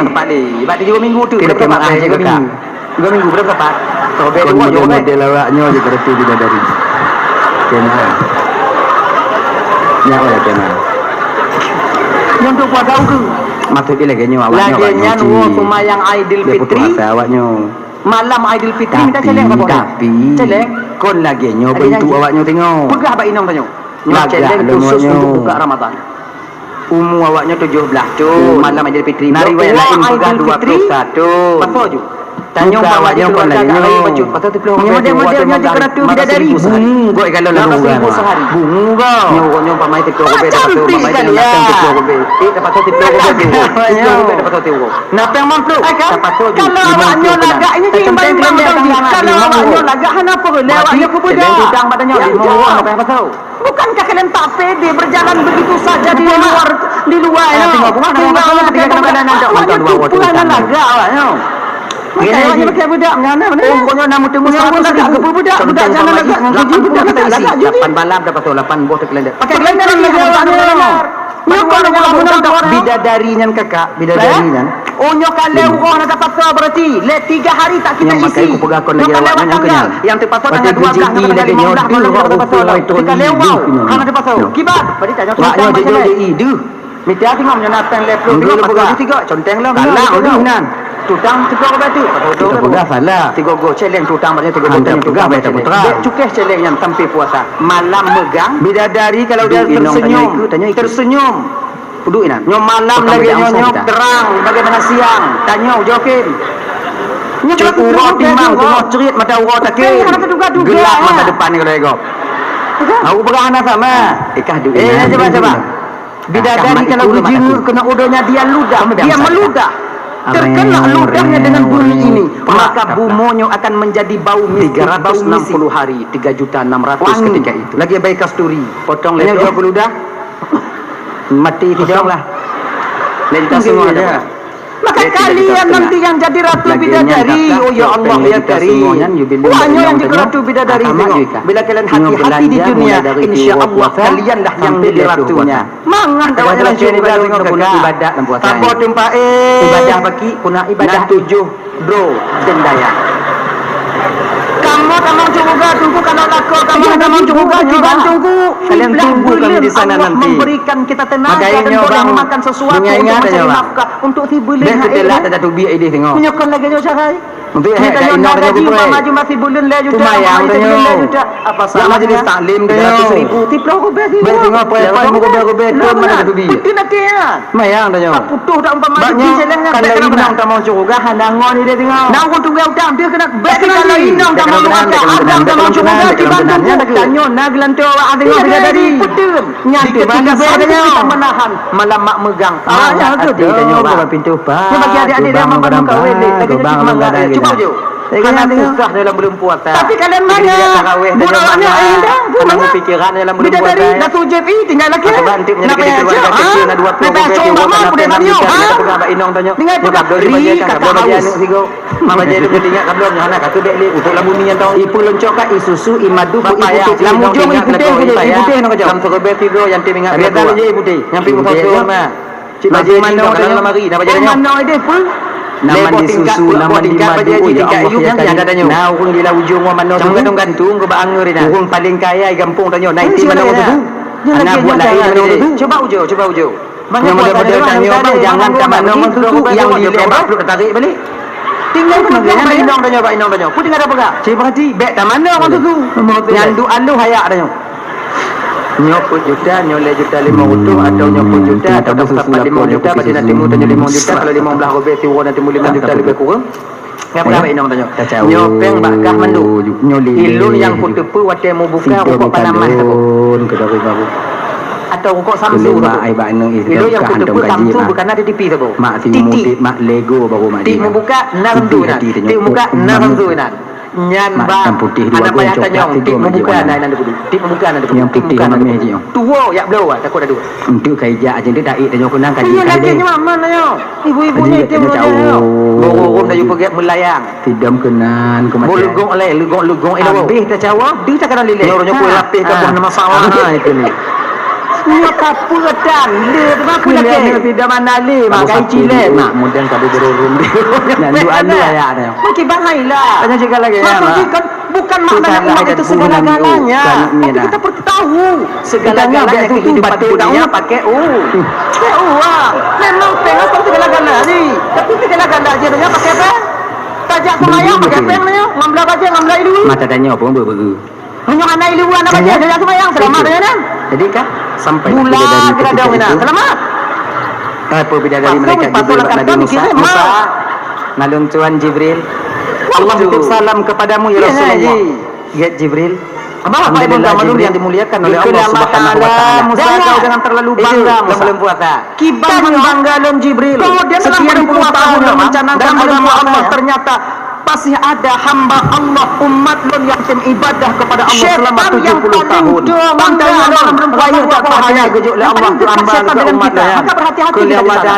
Ibadah 2 minggu tu. Berapa aja kakak? 2 minggu berapa pak? Sobek dua je model awaknya je ratu bidadari. Kena. Ya oleh kena. Yang tu puasa ke? Maksud dia lagi nyawa awaknya. Laginya nu semayang Aidil Fitri. Puasa awaknya. Malam Aidil Fitri minta celeng apa? Tapi celeng. Kon lagi nyo bentuk awaknya tengok. Pegah bak inong tanya. Lagak Celeng khusus lenganyo. untuk buka Ramadan. Umur awaknya 17 tu. Malam Aidil Fitri. Nari Riwayat lain pegah 21. Pasal je. Tanya awaknya kon lagi nyo. Pasal tu model-modelnya je keratu bidadari. Goi kalau lembu kan. sehari. Bungu kau. Nyo pamai tekok kobe dapat tu. Pamai tekok kobe. Dapat tu tekok kobe. Dapat tu. Napa yang mampu? Dapat tu. Kalau awaknya lagak ini timbang-timbang kalau awaknya lagak kenapa boleh awaknya ke budak? Udang badannya lima orang apa yang pasal? Bukankah kalian tak pede berjalan begitu saja di luar ya? Tengok bunga Pulangan lagak awaknya. Makanya pakai budak mana mana? Pokoknya nama temu Budak lagak ke budak jangan lagak. Budak lagak jadi. 8 balap dapat tu 8 buah terkelendek. Pakai gelendar lagi awaknya. Bidadarinya kakak, bidadarinya. Oh nyok kalau orang nak dapat tahu berarti le 3 hari tak kita Yang isi. makai kupegah kon lagi awaknya yang kenyal. Yang tepat tanggal 12 lagi tanggal 15 kalau dapat tahu. Kita lewat. Hang dapat tahu. Kibat. Berarti tanya Waknya je ide. Minta tengok menyenap pen laptop tengok pasal tiga conteng lah. Kalah nan. Tutang tiga ke batu. Kita pegah salah. Tiga go challenge tutang banyak tiga Anda go pegah baca putra. Cukeh challenge yang sampai puasa. Malam megang Bidadari kalau dia tersenyum. Tersenyum. Duduk inan. Nyom malam lagi nyonyok terang bagaimana siang. Tanya jokin. Cek urut timang tengok cerit mata urut takir. Gelap masa depan ni kalau ego. Aku pegah anak sama. Ikah duduk. Coba. Bidadari kalau berjemur kena udahnya dia ludah. Dia meludah. Terkena ludahnya dengan bumi ini, maka bumonyo akan menjadi bau miskin. 360 hari 3.600.000 ketika itu. Lagi baik kasturi. Potong Ini lepas 20 ludah. mati tidak lah. Lentas semua ada. Maka Dia tidak kalian kita nanti yang jadi ratu Laginya bidadari. kakak, Oh ya kau Allah pengen ya kita Karim. semuanya, you bila Wahnya yang yang jadi tengok, ratu bidadari amat tengok. juga. Bila kalian Nyo hati-hati di belanja dunia, mulai dari insya tiga Allah puasa kalian dah yang sampai jadi dia ratunya. puasa. Mangan dah Kalau jalan kita juga tengok tengok bulan kakak. ibadat dan puasa Tanpa ini. tempat Ibadah bagi kuna ibadah Nak 7 bro dendaya. Kamu tak mau juga tunggu kalau laku kamu tak mau juga kiban tunggu. Kalian tunggu kami di sana Allah nanti. memberikan kita tenaga Makanya dan boleh bang, memakan sesuatu punya untuk ingat mencari aja, bang. nafkah untuk si beli Dia ketelah tak ada biar dia tengok. menyokong lagi nyo carai. Untuk Kita dah yang ingat nak dah gaji buat. Pak Maju masih bulan le juta. Tumayang Pak Maju tanya. bulan le juta. Apa Yang majlis taklim dah 300,000 tiplau ko bagi. Baik tengok apa mau gobe-gobe tu mana ada duit. Itu nanti ya. Mayang dah nyo. Tak putuh dak umpama Banyak jalannya. kalau inang tak mau juga handangon ni dia tengok. Nah, aku tunggu utang dia kena Tapi kalau inang tak mau makan, adam tak mau cuba di Bandung. Tanya naglan tu ada yang beda dari putum. Nyati ketika kita menahan malam mak megang. Ya tu dia tanya buka pintu pa. Ni bagi adik-adik dia mampu kawin ni. Lagi cuba je. Karena susah dalam belum puasa. Tapi kalian mana? Budaknya indah. Mana pikiran dalam belum puasa. Bidadari dah tu JP tinggal lagi. Nanti menjadi keluarga kecil na 20 inong tanya. Beri kata haus. Mama jadi pentingnya kablon nyana kata dek li untuk labu ni yang tahu. Ipu loncok ka isusu imadu bu ibu lamu jong ibu teh ibu teh no kajau. Lam sobe tigo yang tim ingat dia je ibu teh. Yang pi foto mah. Cik baje mana dalam lemari dah baje nya. Mana ide pun nama di susu, nama di madu, ya Allah ya Karim. Nah, urang di ujung wa mano tu. Jangan gantung ke baangeur ina. Urang paling kaya gampung tanyo. Nah, itu mana tu? Anak buat lain. Coba ujo. Yang model-model tanyo bang, jangan ke mano tu yang di lebak lu tarik balik. Tinggal pegang inong tanyo. Pun tinggal ada pegang. Cik berhenti, bek tak mana orang tu. Nyandu alu hayak tanyo. Nyoput juta, nyoleh juta 500 atau nyoput juta atau dapat 5 juta pada nanti mu tanya 5 juta kalau 15 robek tiru nanti mu 5 juta lebih kurang. Ngapa inong tanya? Nyopeng bakah mandu. Ilun yang kutepu wate mu buka rokok Panaman tu. Atau rokok Samsu tu. Ilun yang kutepu Samsu bukan ada di TV tu. Mak timu mak Lego baru mak dia. Tik mu buka narandu nan. Tik buka narandu nan. Nyan bang anak payah tanya tik membuka anak dulu tik membuka anak dulu yang putih namanya je tua ya belum takut ada dua untuk kaijak aja dia daik tanya kunang kaji kaji dia mana nyo ibu-ibunya itu nyo borong dah jumpa gap melayang tidam kenan ke macam lugong habis dah jawab dia tak kena lilih nyo pun lapis ke buah nama sawah itu ni semua kapur dan le apa lagi tidak mana le makai cile mak mudan kadu berurum dan dua anu ya ada makin bahailah tanya juga lagi ya bukan maknanya umat itu segala-galanya tapi kita perlu tahu segala-galanya kehidupan dunia pakai memang pengen kalau segala-galanya tapi segala-galanya aja pakai apa tajak semayang pakai apa namanya ngambil aja ngambil dulu mata tanya apa beru hanya anak ilu anak aja tajak semayang selamat ya jadi kah sampai bulan kita dong ini selamat apa beda dari mereka Nabi Musa nalung Tuhan Jibril Allah titip salam kepadamu ya Rasulullah ya Jibril apa Jibril yang dimuliakan oleh Allah Subhanahu wa taala Musa kau jangan terlalu bangga sebelum puasa kiban bangga lom Jibril sekian puluh tahun mencanangkan agama Allah ternyata masih ada hamba Allah umat lon yang ibadah kepada Allah selama 70 tahun. Bangga dalam berbuaya tak hanya gejuk oleh Allah hamba dengan kita. Maka berhati-hati kita.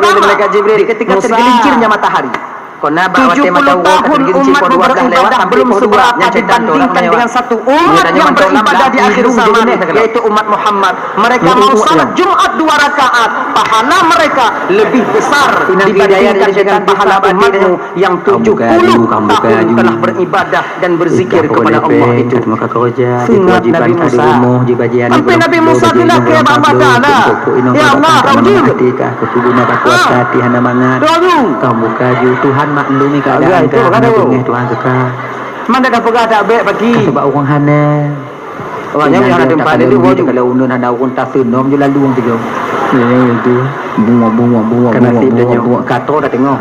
Malaikat Jibril ketika tergelincirnya matahari. 70 tahun umat beribadah belum seberapa dibandingkan dengan satu umat yang beribadah di akhir zaman yaitu umat Muhammad. Mereka mau salat Jumat 2 rakaat, pahala mereka lebih besar dibandingkan dengan pahala umatmu yang 70 tahun telah beribadah dan berzikir kepada Allah itu. Maka kerja sunat Nabi Musa. Sampai Nabi Musa bilang ke Bapa Ta'ala, ya Allah, Raujim kepuluna kuasa hana mangat kau buka ju Tuhan maklumi keadaan Tuhan suka mana dah pegah tak baik bagi sebab orang hana orangnya yang ada tempat dia wajib kalau undun hana orang tak senom je lalu orang tiga itu bunga kata dah tengok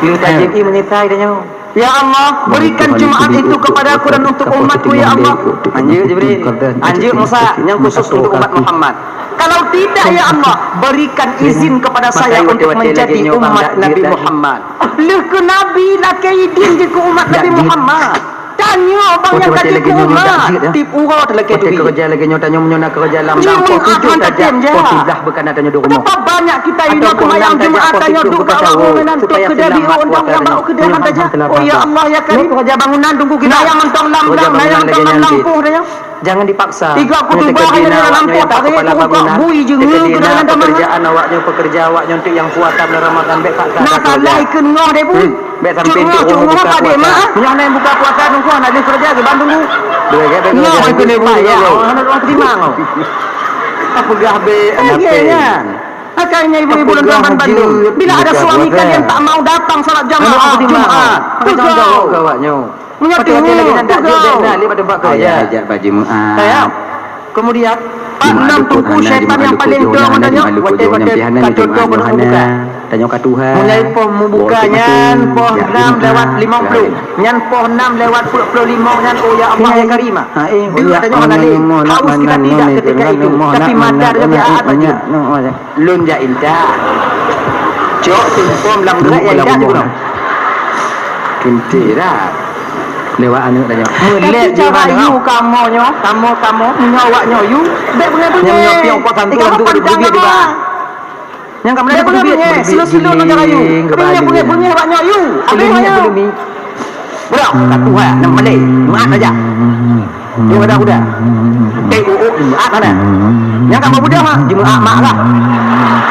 dia tajib menyesal dia ya Allah berikan Jumaat itu kepada aku dan untuk umatku ya Allah anjir Jibril anjir Musa yang khusus untuk umat Muhammad kalau tidak ya Allah berikan izin kepada saya untuk menjadi umat Nabi Muhammad lu ke Nabi nak kaidin je ke umat Nabi Muhammad Tanya bang yang Betul-betul kaki lagi nyonya kuma. dah sikit, ya. Tip urau terlekeh Kita tu. kerja lagi nyota nyonya kerja lam Jumaat lampu tujuh hantar saja. tim je. Positif bukan adanya di rumah. Betapa banyak kita ini Ataupun kemayang yang Jumaat tajak tanya positif duk bukan bawa tahu. orang nanti Supaya kedai selamat orang yang buat bawa kedai hari hantar ini. je. Oh ya Allah ya Karim kerja bangunan tunggu kita yang mentong lam Kerja lam, yang bangunan mentong lagi lam nanti. lampu dia. Jangan dipaksa. Tiga aku Nyata tunggu kedina akhirnya awaknya lampu yang tak kepala ada bangunan. bui je Kedina kedai dah mana. pekerjaan awaknya pekerja awaknya untuk yang puasa bulan Ramadan baik paksa. Nak salah ikut ngoh dia pun. Baik sampai untuk Cuma buka pada puasa. mak. Punya yang buka puasa nunggu nak dia kerja ke Bandung tu. Dua ke baik. Ngoh ikut dia pun. Ya, orang terima kau. Apa gahbe Kan? Makanya ibu-ibu Apa lengkapan gah Bandung. je? Bila ada Buka suami puasa. kalian tak mau datang salat jamaah Jumaat. Jauh ke awaknya. Mengerti Hati-hati lagi mu? nak dia Tegau. nak lipat tempat kerja. Ajak baju muat. Saya. Kemudian Enam tuku syaitan yang paling tua katanya. Tanya ke Tuhan. Mulai poh mu bukanya poh 6 lewat 50. Nyan poh 6 lewat 45 nyan oh ya Allah ya Karimah. Dia katanya mana ni? Haus kita tidak ketika itu. Tapi madar dia biar banyak. Lun ja indah. Cok simpom lang gerak ya indah juga. Kintira. Lewat anu tanya. Mulai di mana you kamu nyawaknya you. Dek punya punya. Yang piong pot hantu tu dia di bawah. Yang kamu ada punya punya. Silo-silo nak jaga you. Punya punya awaknya you. Ada punya belum. Bro, satu ha, nak Malay. Maaf aja. Dia udah. TUU maaf mana? Yang kamu budak mah, Jumaat mak lah.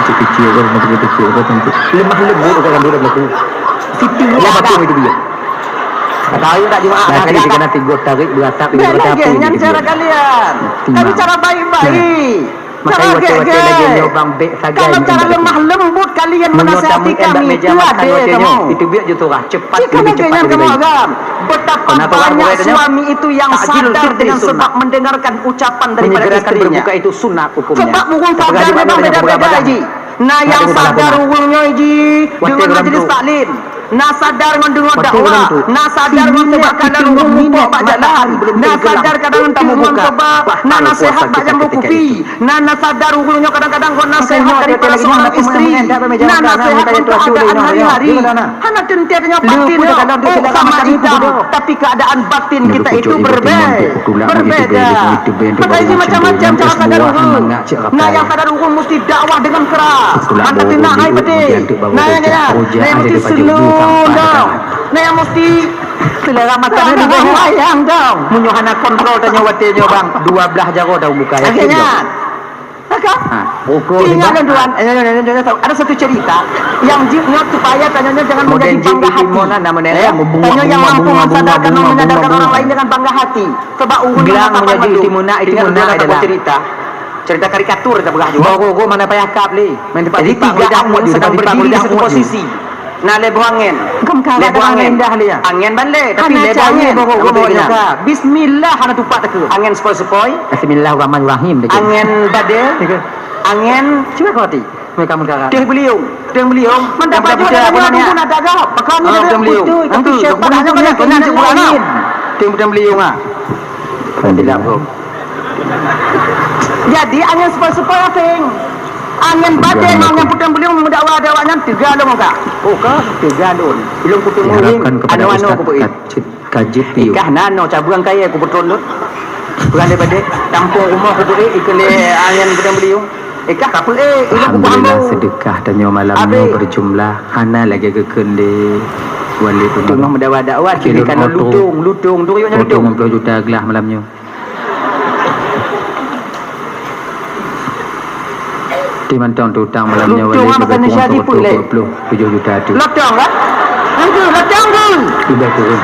Kecil-kecil kan, kecil-kecil kan tentu. Lemah lembut kan budak berlaku. Situ Ya betul itu dia. tahu tak Jumaat Nah, dah kali kena tiga tarik beratap Biar lagi yang cara kalian. Tapi cara baik-baik. Cara Makanya lagi gek-gek. nyobang bek sagai. Kalau cara lemah lembut kalian menasihati kami itu ada kamu. Itu biar juturah cepat Jika lebih cepat bagian lebih kamu baik. agam. Betapa Kenapa orang banyak berkaitannya? suami itu yang Takjil sadar fitri dengan sunnah. sebab mendengarkan ucapan daripada Menyegerakan istrinya. berbuka itu sunnah hukumnya. Sebab bukan Tapi sadar gaji memang mana dengan beda-beda berapa Haji. Nah yang Gaji sadar berapa? urungnya Haji Waktu dengan dalam majlis tu. taklim. Nah sadar mendengar Waktu dakwah. dalam tu. Nah sadar mencoba kadang urung muka pak jalan. Nah sadar kadang tamu mencoba. Nah nasihat pak jambu kopi. Nah sadar urungnya kadang-kadang kau nasihat daripada seorang istri. Nah nasihat untuk keadaan hari-hari. Hana tentiarnya batin. Oh sama idah. Tapi keadaan batin kita itu berbeda. Makanya macam-macam cara sadar urung. Nah yang sadar urung mesti dakwah dengan keras. Anda tidak hai peti. Nah yang jangan. Nah yang mesti slow down. Nah yang mesti selera mata ni bayang dong. Munyuhana kontrol tanya watenya bang. 12 jaro dah buka ya. Akhirnya. Maka Ukur ingat tuan, ada satu cerita yang jiknya supaya tanyanya jangan menjadi bangga hati. Tanya yang mampu mensadarkan dan menyadarkan orang lain dengan bangga hati. Sebab urun Bilang mengatakan menjadi madu. timuna itu Ingat muna ada adalah cerita karikatur kita berah juga. Baru mana payah kap li. Jadi tiga angin sedang berdiri di satu posisi. Nah lebu angin. Lebu angin dah dia. Angin balik tapi lebu angin. Bismillah hana tupak tak angin sepoi-sepoi. Bismillahirrahmanirrahim. Angin badai. Angin Cuba kau hati. Mereka mereka. Dia beliung mendapat juga pun ada agak makanya dia beliung tapi syaitan hanya banyak angin dia beliung ah Tidak bro. jadi angin sepoi-sepoi asing angin badai angin puting beliung mendakwah-dakwahnya tiga lo muka tiga don belum puting beliung Diharapkan kepada anu Ustaz aku buat Kajit Piu. ikah nano cabuang kaya aku betul dot bukan daripada tampung rumah aku buat ikele angin puting beliung ikah apa ilu aku Alhamdulillah ambo sedekah tanya malamnya berjumlah hana lagi kekende wali tengah pun mendakwah dakwah kini kan lutung duriuknya lutung 50 juta gelah malamnya. Di mantong tutang malamnya wali Lutung apa kan syadi pun, Le? 27 juta tu. lotong kan lotong tu Sudah turun.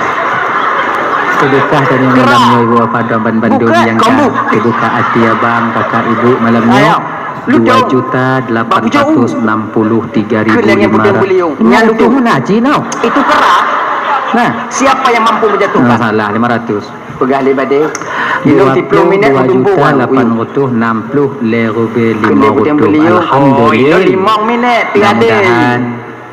Sedekah tanya malamnya ibu apa Ban Bandung Buka, yang kamu. dibuka hati abang kakak ibu Ayo. malamnya. Lutung. 2.863.500. Keleng yang puting beliung. Yang Lutung. lutung naji now. itu keras Nah, siapa yang mampu menjatuhkan salah 500. pegali badai ilmu 10 minit untuk buang 860 lerobe kena puting beliung 500. Alhamdulillah. 5 minit tiada Mudah-mudahan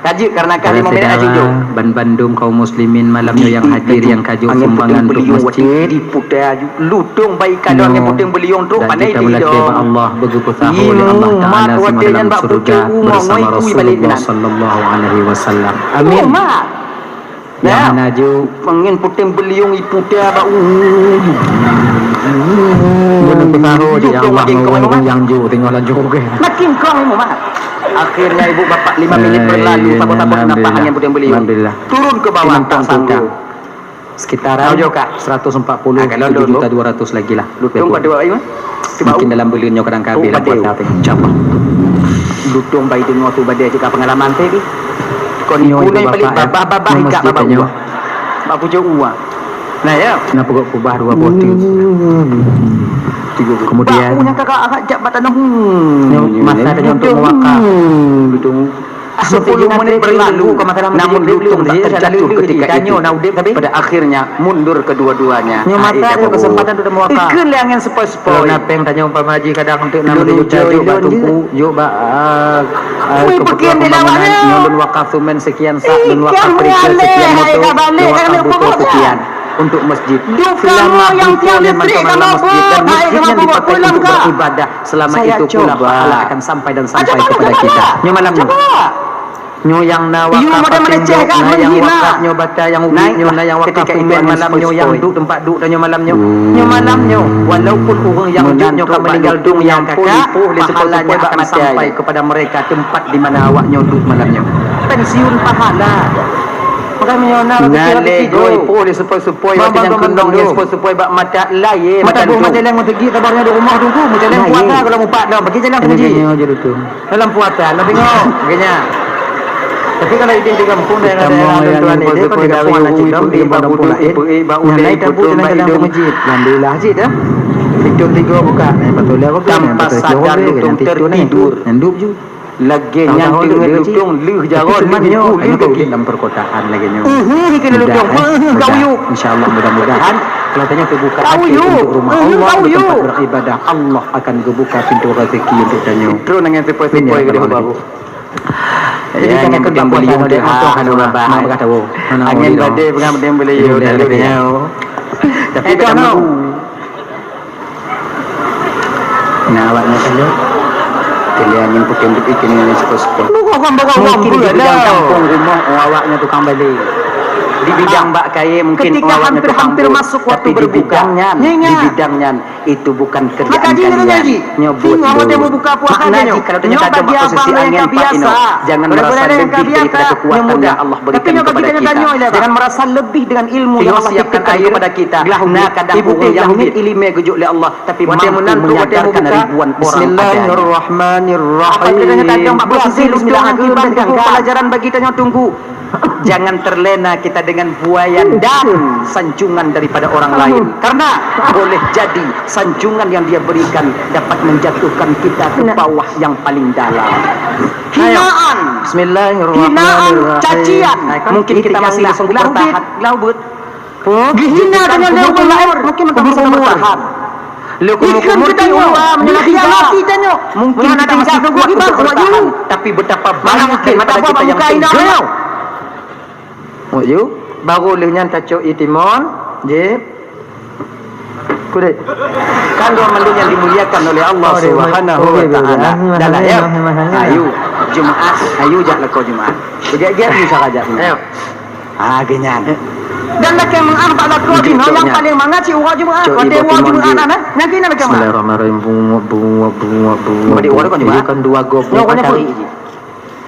kaji karena kali 5 minit aja jo Ban Bandung kaum muslimin malamnya yang hadir yang kaju sumbangan untuk masjid. diputar lutung baik kadang yang puting beliung tu Dan pandai kita di melatih dong Allah berusaha oleh Allah Ta'ala semua dalam surga bersama Rasulullah Sallallahu Alaihi Wasallam. Amin. Yang naju Pengin puting beliung ipu dia bau. Belum tahu je yang ngomong yang ju tengok laju ke. Makin kau ni mak. Akhirnya ibu bapak 5 minit berlalu takut-takut nampak angin puting beliung. Alhamdulillah. Turun ke bawah tak sanggup. Sekitaran Tahu juga. 140 Kalau dulu 7.200 lagi lah. Lutung pada bawah ini. Mungkin dalam beliunnya kadang kabel lah buat tengok. InsyaAllah. Lutung bayi dengar tu badai juga pengalaman tadi. Kau ni punai balik babah hingga babah uang. Babah pujuk uang. Nah ya. Kenapa kau kubah 2 botol? Kemudian Bakunya kakak agak jabatan masa ada untuk mewakaf. Lutung 10 menit berlalu namun lutung tak terjatuh ketika itu. Pada akhirnya mundur kedua-duanya. Mata ada kesempatan untuk mewakaf. Kelangan sepoi-sepoi. Napeng tanya umpama haji kadang untuk nama dia juk bak tungku juk bak kebutuhan pembangunan nyolun wakaf sumen sekian sak dan wakaf periksa sekian motor wakaf butuh sekian untuk masjid. Selama yang tiada listrik kalau masjid dan masjidnya dipakai untuk beribadah selama itu pula pahala akan sampai dan sampai kepada kita. Nyo malamnya. Nyo yang na wakaf na yang wakaf nyo baca yang ubit nyo na yang wakaf sumen malam nyo yang duk tempat duk dan nyo malam nyo. Nyo malam nyo walaupun orang yang duk nyo kan meninggal dunia kakak pahalanya akan sampai kepada mereka tempat di mana awak nyo duk malam nyo. Pensiun pahala. Nalego boleh sepoi-sepoi macam yang kendong dia sepoi-sepoi bak mata lain mata buah mata lain mata gigi tabarnya di rumah tunggu macam lain puasa kalau mupat dah bagi jalan ke masjid dalam puasa nak tengok begini tapi kalau di kampung daerah tuan ini kalau di kampung anak cikdom di babu ibu naik tabu jalan-jalan ke masjid alhamdulillah haji dah itu 3 buka betul lah tanpa sadar lutung tertidur nduk je lagi yang lutung leuh jaron leuh dalam perkotaan lagi nyo kena lutung kau yuk insyaallah mudah-mudahan kalau tanya terbuka hati untuk rumah Allah tempat beribadah Allah akan kebuka pintu rezeki untuk tanya terus dengan sepoi-sepoi ke baru jadi kan yang kedua beliau dia motor kan orang bah berkata angin badai pengambil beliau dalam beliau tapi kan nah awaknya saja kalian yang putih ikan yang sepuluh. Mungkin di bidang kampung rumah awaknya tukang balik. Di bidang mbak kaya mungkin ketika hampir masuk waktu berbuka di bidangnya itu bukan kerjaan kalian nyobot buka puasanya kalau ternyata ada posisi angin pak ino jangan merasa lebih daripada kekuatan yang Allah berikan kepada kita jangan merasa lebih dengan ilmu yang Allah siapkan kepada kita nah kadang orang yang ilmu gujuk oleh Allah tapi mampu menyadarkan ribuan orang Bismillahirrahmanirrahim pelajaran bagi tanya tunggu jangan terlena kita dengan buayan dan sanjungan daripada orang lain karena boleh jadi sanjungan yang dia berikan dapat menjatuhkan kita ke bawah yang paling dalam hinaan Bismillahirrahmanirrahim cacian mungkin kita masih sanggup bertahan laubut dihina dengan orang lain mungkin kita bisa bertahan mungkin kita masih kuat untuk bertahan tapi betapa banyak daripada kita yang tenggelam oh you baru lehnya tacok itimon je kudet kan dua mandu yang dimuliakan oleh Allah Subhanahu wa taala dalam ya ayo Jumaat ayo jak leko Jumaat gejak bisa ajak ayo genyan dan laki yang mengampak laku dino yang paling mengaci urang Jumaat kode urang Jumaat nanti nak macam mana Bismillahirrahmanirrahim bunga di urang kan 2 gop cari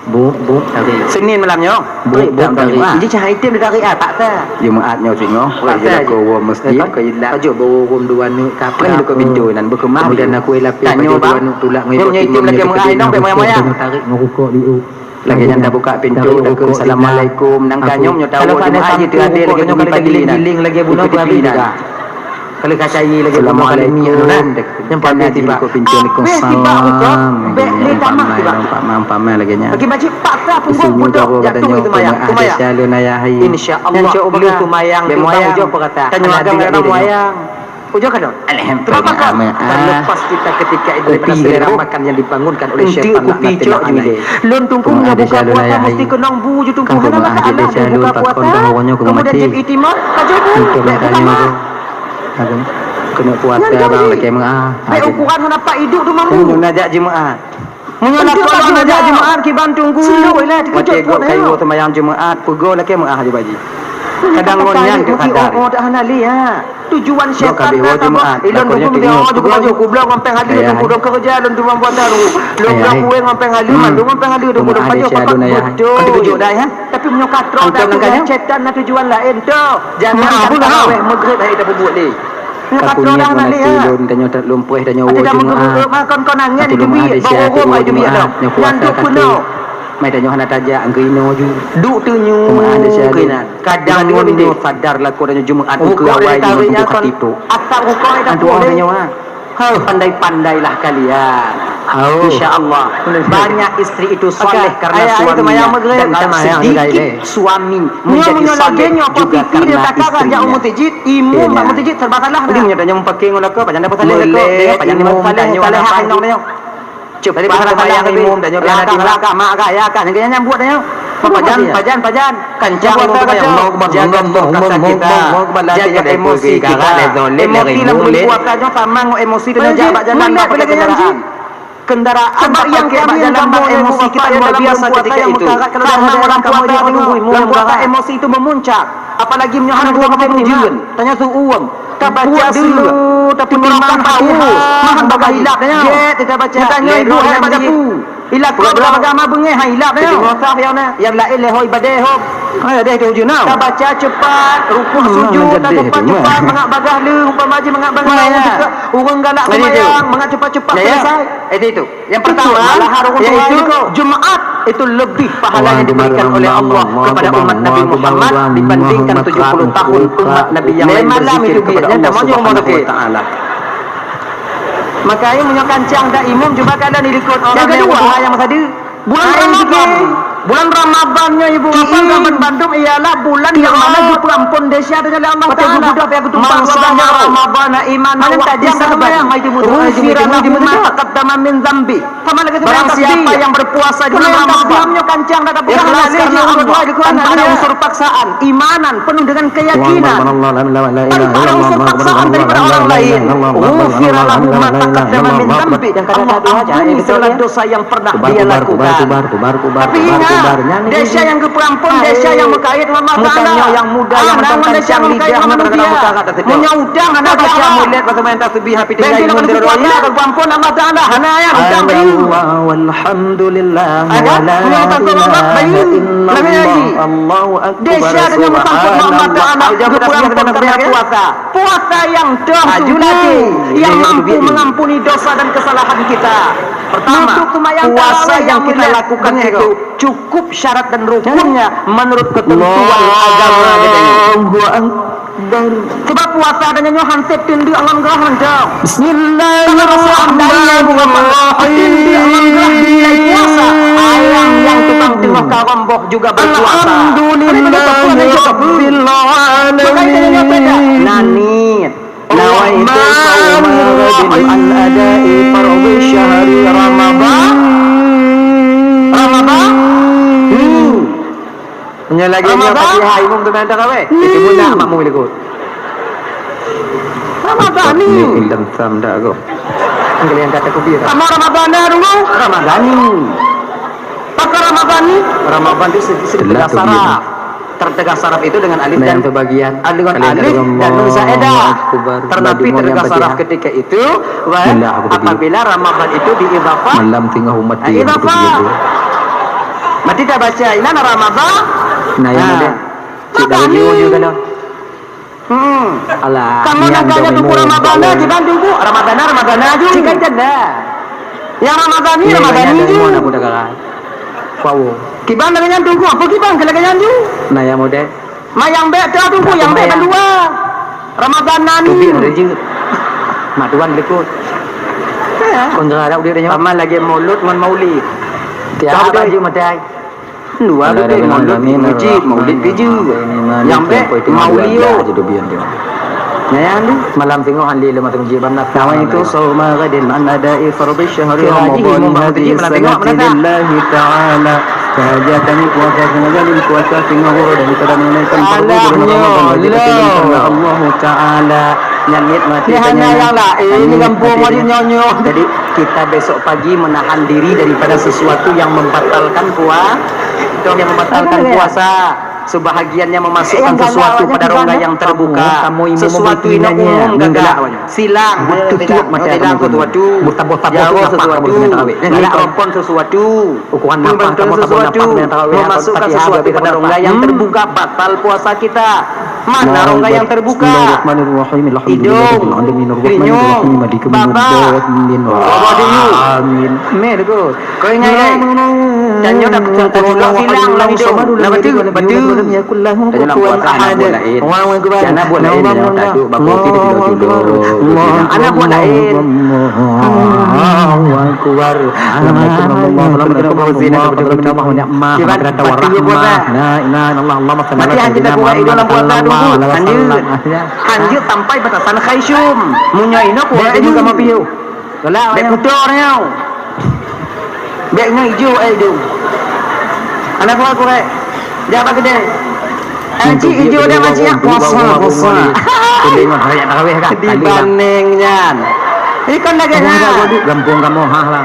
Bu tadi Senin malamnya bu tadi ini cahaya item dari tak ta Jumaatnya singo ya ko masjid ko ila ajo bawa rum 2 ni kapan lu ko bintu nan berkemah dan aku lapi tanya 2 nu tulak ngi item lagi mengai nong pe moyang tarik ngurukok diu lagi nyanda buka pintu dak assalamualaikum nang kanyom nyo tahu Jumaat itu ada lagi nyo giling lagi bunuh babi dah kalau kacai lagi assalamualaikum yang pamer tiba ko pintu ni ko salam nampak lagi nya bagi majid paksa punggung punduk jatuh itu mayang insyaallah lu tu mayang di moyang jo perkata tanya agama moyang ujo kan alhamdulillah lepas kita ketika itu selera makan yang dibangunkan oleh syaitan lon tungkung buka puasa mesti kenang bu je tungkung Allah buka puasa kemudian jeb itimah kajo kena puasa bang lagi baik ukuran mendapat hidup tu mampu munajat Jumaat munajat Jumaat ki ban tunggu wate go kayu temayang Jumaat pugo lagi haji baji Kadang ngonyan ke kadar. Oh dah hanali ya. Tujuan syaitan kabeh dah Jumaat. Ilon Lakonnya dukung dia tengok. juga maju ku bilang ngampeng hali Ayah, dukung kerja dan tu buat tahu. Lo bilang kuwe ngampeng hali mandu ngampeng hali dukung Jumaat maju dia pakat siadun, ayah. betul. Nanti kejut dah ya. Tapi punya katro Angkat dah langkahnya. tujuan syaitan dah tujuan lain tu. Jangan Maaf, kan dah. tarawih maghrib hai dah buat ni. Katro Kapunya dah hanali menati ya. lon tanya tak lumpuh tanya Ada wo dah Jumaat. maghrib makan konangan Satu di Jumaat duit dia sihat bawa rumah wo di duit dah. Jumaat. Yang puasa Nyanduk kata. kuno. Mai tanya hana tajak angke ino ju. Duk tu nyu. Jumaat dia sihat. Kena. Kadang Kadang ni nyo sadar lah ko tanya Jumaat ke Rukuk awal dia ni tarik untuk kon katipu. asal rukuk dah Antu orang tanya ah. Pandai-pandailah kalian. Oh. Insya-Allah. Banyak istri itu soleh karena suaminya dan tak sedikit suami menjadi soleh juga karena istrinya. Imum tak mutijid serba salah. Dia punya tanya pakai ngono ke panjang dapat saleh ke. Dia panjang Imum saleh tanya apa hang tanya. Cepat Tadi pasal bayang sayang imum imum tanya tanya dia nak mak mak ya kan yang nyambut tanya. Pajan kencang Buat kita yang jaga perkasa kita, jaga emosi kita. Emosi lah membuat aja sama emosi tu nak jaga jalan pakai kendaraan. Kendaraan yang pakai jalan emosi kita sudah biasa ketika itu. Karena orang kamu dia tunggu emosi itu memuncak. Apalagi menyohan dua pakai tujuan. Tanya tu uang. Kita baca dulu tapi orang tahu. Mahan bagai hilap tanya. Kita baca. Tanya ibu hai baca tu. Hilap berapa agama bengai hai hilap tanya. Ngosah yang lain lehoi badai hop. Ada itu je now. Kita baca cepat, rukuk sujud, tak cepat-cepat, mengak bagah le, umpama je mengak bagah le, urang galak semayang, mengak cepat-cepat selesai. Itu. Yang pertama, yaitu Jumaat itu lebih pahala yang diberikan oleh Allah kepada umat Nabi Muhammad dibandingkan 70 tahun umat Nabi yang lain berzikir kepada Allah Subhanahu wa taala. Makanya punya kancang dah imam juga kalian ikut orang yang kedua yang masa dia bulan Ramadan. Bulan Ramadannya ibu bapa kawan Bandung ialah bulan yang mana diperampun desa dengan Allah Taala. Mangsanya Ramadan iman wa ihsaban. Ghufira lahu ma taqaddama min dzambi. Barang siapa yang berpuasa di bulan Ramadan kancang dak ikhlas karena Allah tanpa ada unsur paksaan, imanan penuh dengan keyakinan. Tanpa ada unsur paksaan daripada orang lain. Ghufira lahu ma taqaddama min dzambi. Allah ampuni segala dosa yang pernah dia lakukan. Tapi ingat desa yang keperampun, desa yang berkait dengan Allah Ta'ala yang muda yang mencancang lidah punya udang anak baca mulut bahasa main tasbih happy tinggal imun diroi keperampun Allah Ta'ala hana yang udang bayu walhamdulillah ada yang takut Allah bayu Allahu akbar desa dengan takut Allah Ta'ala keperampun karena puasa yang tersuci yang mampu mengampuni dosa dan kesalahan kita. Pertama, puasa yang kita lakukan itu cukup syarat dan rukunnya menurut ketentuan agama katanya. Sebab puasa adanya nyohan septin di alam gerahan jauh. Bismillahirrahmanirrahim. Di alam gerah dinilai puasa. Ayam yang tukang tengah karambok juga berpuasa. Alhamdulillahirrahmanirrahim. Nani. Nawaitu sawma ghadin an adai fardhi syahri Ramadan. Punya lagi ni Fatihah imam tu main tak kawe. Itu pun nak makmum ikut. Ramadan ni. Ilam sam dah go. Kalian kata kubir. Sama Ramadan dulu. Ramadan ni. Pakai Ramadan ni. Ramadan itu Tertegak saraf. Tertegak saraf itu dengan alif dan bagian dengan alif dan nun zaedah. Ternapi tertegak saraf ketika itu apabila Ramadan itu diidhafah malam tengah umat dia. Mati tak baca ini Ramadan. Nah yang ada. Cik dah juga dah. Alah. Kamu nak tanya tunggu Ramadan di Bandung bu. Ramadan aja. Jika janda. Yang Ramadan ni. Mana budak kalah. Wow. Kiban dengan tunggu apa kiban kelagangan tu? Nah yang mode. Mayang be tu tunggu yang be kedua. Ramadan ni. Tubir je. Maduan lekut. Kontra ada dia nya. Sama lagi mulut dengan maulid. Tiap baju matai. Dua tu dia maulid maulid biju. Yang be maulid je biar dia. Yang tu malam tengok handi lemah tengok jiban nak. Nama itu sauma ghadin an adai fardhi syahri Ramadan hadhihi sanati lillahi ta'ala. Kehajatan puasa semoga puasa tengah dan kita menunaikan Allah Ta'ala yang nikmati hanya yang lain ini kampung maju nyonyo. Jadi kita besok pagi menahan diri daripada sesuatu yang membatalkan puasa. Yang membatalkan puasa. sebahagiannya memasukkan sesuatu pada rongga yang terbuka. Sesuatu ini umum gagal. Silang, tutup macam sesuatu. Jauh sesuatu. Menyimpan sesuatu. Membentuk sesuatu. Memasukkan sesuatu pada rongga yang terbuka. Batal puasa kita. Mana rongga yang terbuka? Hidung, hidung, babak, amin. Mergo. Kau ingat? Tanya dah terjulak silang lah hidung. Batu. Tanya buat ahad. Jangan buat lain. Tak duduk bagus tidur. Anak buat lain. Kuar. Mati hanya kita buat itu dalam puasa dulu. Lanjut sampai batasan khaysyum. Munyaina kuat juga sama piu. Bek putornya. Beknya hijau itu. Anak buat korek. Dia apa gede? Haji hijau dia macam ya puasa. Tengok banyak tarawih kan. Dibandingnya. Ikan dagingnya. Gampung kamu lah.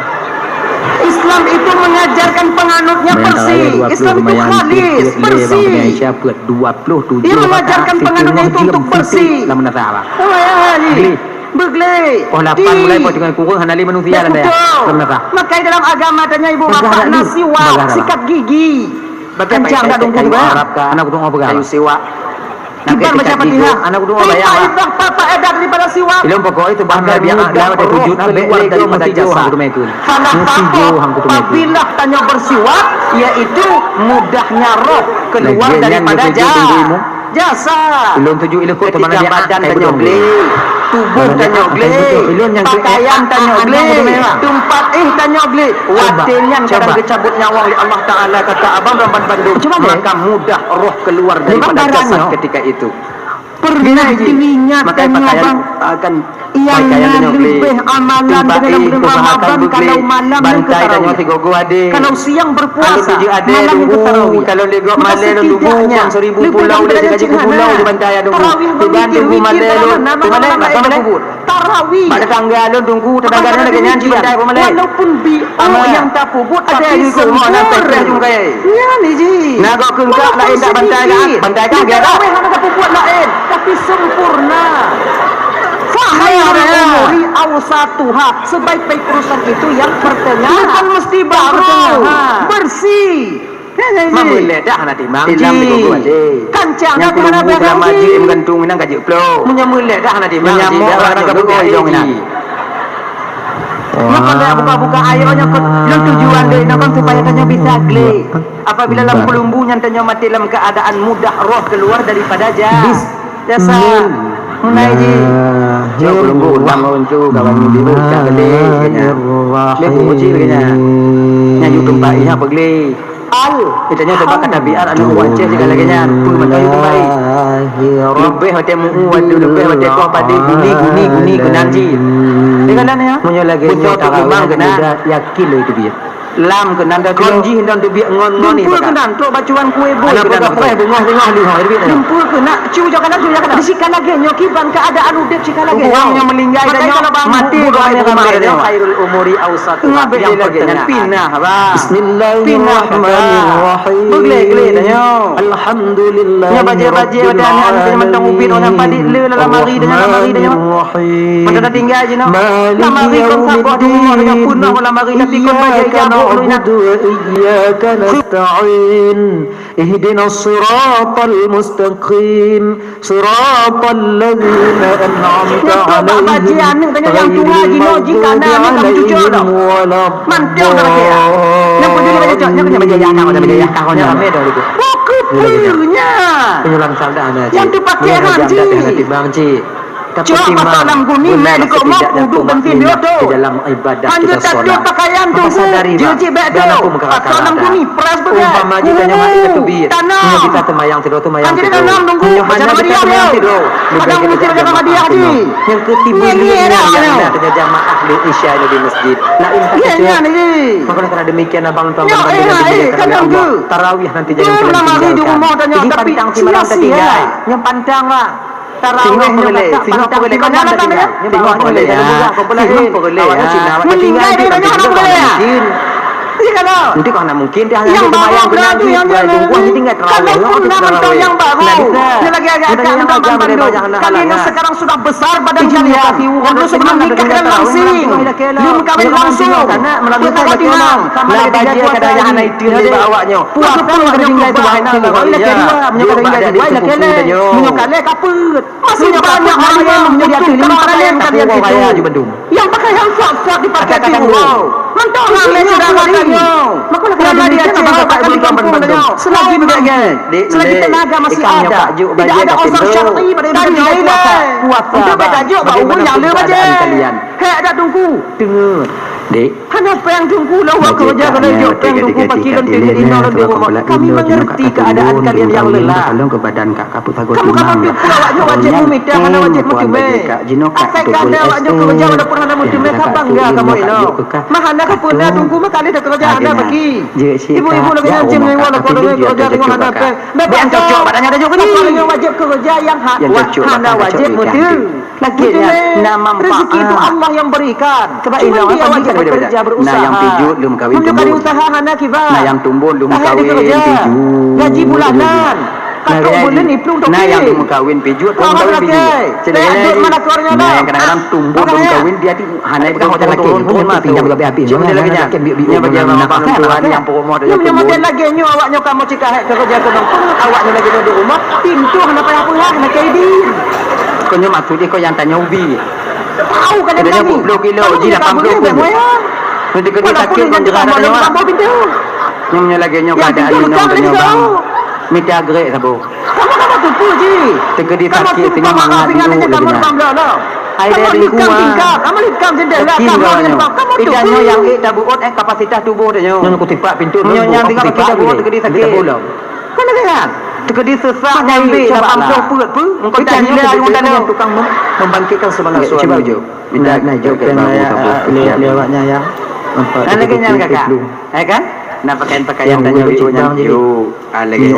Islam itu mengajarkan penganutnya bersih. Islam itu khalis, bersih. Malaysia buat 27. Dia mengajarkan penganutnya itu untuk bersih. Lama nak salah. Oh ya, Begley. Oh 8 mulai pot dengan kurung hanali manusia dan dia. Lama nak. Makanya dalam agama tanya ibu bapa nasiwak, sikat gigi. Kencang tak dongkong juga. Anak kudu apa Kayu siwak. Bukan macam Fatihah. Anak kudu apa ya? Papa edat daripada siwak. Ilmu pokok itu bahan biar ada tujuh keluar daripada jasa hang tu mekun. Apabila tanya bersiwak, yaitu mudahnya roh keluar daripada jasa. Ilmu tujuh ilmu kau teman dia badan tanya geli, tubuh tanya geli, pakaian tanya geli, tempat tanya geli. Watinnya kadang kecabut nyawa oleh Allah Taala kata abang Ramban Bandung. Maka mudah roh keluar daripada jasa ketika itu. Pernah dirinya tanya bang akan yang lebih amalan dalam bulan Ramadan kalau malam dan tarawih. Kalau siang berpuasa malam itu tarawih. Kalau legok malam nunggu kan 1000 pulau dia gaji ke pulau di bantai ada nunggu. Dibantu malam mana kubur. Tarawih. Pada tanggal lu tunggu tetangga lagi nyanyi bantai pemalai. Walaupun yang tak kubur ada di rumah nak terus juga ya. Ya ni ji. Nak kau kengkak lain tak bantai kan? Bantai kan biar tak. Nak kubur lain tapi sempurna. Khairul awsatuha, sebaik-baik urusan itu yang pertengahan. Bukan mesti baru, bersih. Mamule dah nak timbang kancangnya kemana belakang maju gantung nang gaji plo menyamule dah nak timbang menyamuk orang kebuka hidung nak maka dia buka-buka airnya yang tujuan dia nak supaya tanya bisa gli apabila lampu-lampu nyantanya mati dalam keadaan mudah roh keluar daripada jasa Munaiji jauh lembu undang uncu kawan biru tak gede kena lebu uji kena nyanyi tempat ini apa gede kitanya sebab kata biar anu wajah segala kena pun mata itu baik lebih macam muat lebih macam kau pada guni kenanji dengan ya punya lagi tarawih kena yakin lo itu dia lam kenan dah konji hendak tu biak ngon ni kenan tu bacuan kue boy kenan kue bengah di hari ni lumpur kena cu jangan disikan lagi nyoki ban keadaan udip sikal lagi yang meninggal dan mati doa yang khairul umuri awsat yang lagi pinah ba bismillahirrahmanirrahim begle tanya alhamdulillah nya baje dan an mentang ubin orang padi le dalam mari dengan pada tinggal je no mari kon sabot dengan punah dalam mari tapi kon baje نعبد وإياك نستعين اهدنا الصراط المستقيم صراط الذين أنعمت عليهم غير المغضوب عليهم ولا الضالين yang dipakai haji Cuma dalam bumi mereka mau duduk bentin dia tu. Dalam ibadah kita solat. Pakaian tu jujur betul. Dalam bumi peras betul. Umpama kita nyawa itu biar. Punya kita temayang tidur mayang tidur. Tanam tunggu macam dia tidur. Kadang mesti macam dia haji. Yang ketiga ni ada jamaah di Isya di masjid. Lain tak ni. Maka kerana demikian abang tuan tarawih nanti jangan pulang hari di rumah tanya tapi sia-sia. Yang pandanglah tarawih boleh kau nak tengok boleh ya boleh meninggal dia tanya boleh Iya kalau. Nanti kalau nak mungkin dia hanya Yang baru bayang berada nanti yang bayar tunggu nanti enggak terawih. Kalaupun nak mentau yang baru. Dia lagi agak undang Bandung. Kalian yang sekarang sudah besar badan kalian. Yang dulu sebelum nikah kalian langsing. Belum kawin langsung. Perkara di mana? Lah baje kada yang anak itu ni bawanya. Puasa kada tinggal tu bahana lah. Bila kedua menyokal tinggal tu baik kele. Menyokal kaput. Masih banyak orang yang menyebut kalian kaya di Bandung. yang pakai yang sok-sok dipakai tiwau. Mentau lah saudara katanya. Maka kalau dia cakap pakai di kampung katanya. Selagi begitu. Selagi tenaga masih ada. Tidak ada unsur syar'i pada dunia ini. Untuk bertajuk bahawa umur yang lebih baca. Hei ada tunggu. Dengar. Dek. Hanya yang tunggu lah waktu kerja kalau dia yang tunggu pagi dan tinggal di rumah. Kami mengerti keadaan kalian yang lelah. Kalau ke badan kak kaput aku Kamu awaknya wajib mumita mana wajib mutume. Asal kada awaknya kerja walaupun hana mutume ka bangga kamu ino. Mahana ka pun dah tunggu makali dah kerja anda bagi. Ibu-ibu lagi ngancim ni walaupun kerja dengan anda pe. Yang cocok badannya ada juga ni. Kalau wajib kerja yang hana wajib mutu. Lagi nama rezeki itu Allah yang berikan. Sebab ini wajib bekerja berusaha. Nah yang pijut belum kawin tumbuh. Menjadi usaha hana kibar. Nah yang tumbuh belum kawin pijut. Gaji bulanan. Kata bulan ni pelung tak. Nah yang belum kawin pijut belum kawin pijut. Celana mana keluarnya nah yang kadang-kadang tumbuh belum kawin dia di hanai bukan hotel lagi. Pun pinjam juga api. Cuma dia lagi nya bagi orang yang pokok mau dia. Yang model lagi nyu awaknya kamu cakap kerja ke nongkrong awaknya lagi di rumah pintu hana payah pulang nak kaidi. Kau maksud dia kau yang tanya ubi. Tahu kan dia 20 kilo ji 80 pun. Nanti kena sakit kan jerah dah pintu. Nyumnya lagi nyo keadaan ni tanya bang. Mesti agrek sabo. Kamu tupu ji. Tegedi sakit tengah mangat dulu lagi. Ai dia di kuah. Kamu likam jendela kamu tupu. Idanya yang dah buat kapasitas tubuh dia nyo. Nyo kutipak pintu nyo yang tinggal kita buat tegedi sakit. Mana kan? Tegedi sesak nyambi 80 perut pun. Engkau tak gila yang tukang membangkitkan semangat suami. Cuba jo. Minta naik ke babu. Lihat awaknya ya. Kan lagi nyang kakak. Kan? Nak pakaian tanya yo. Lagi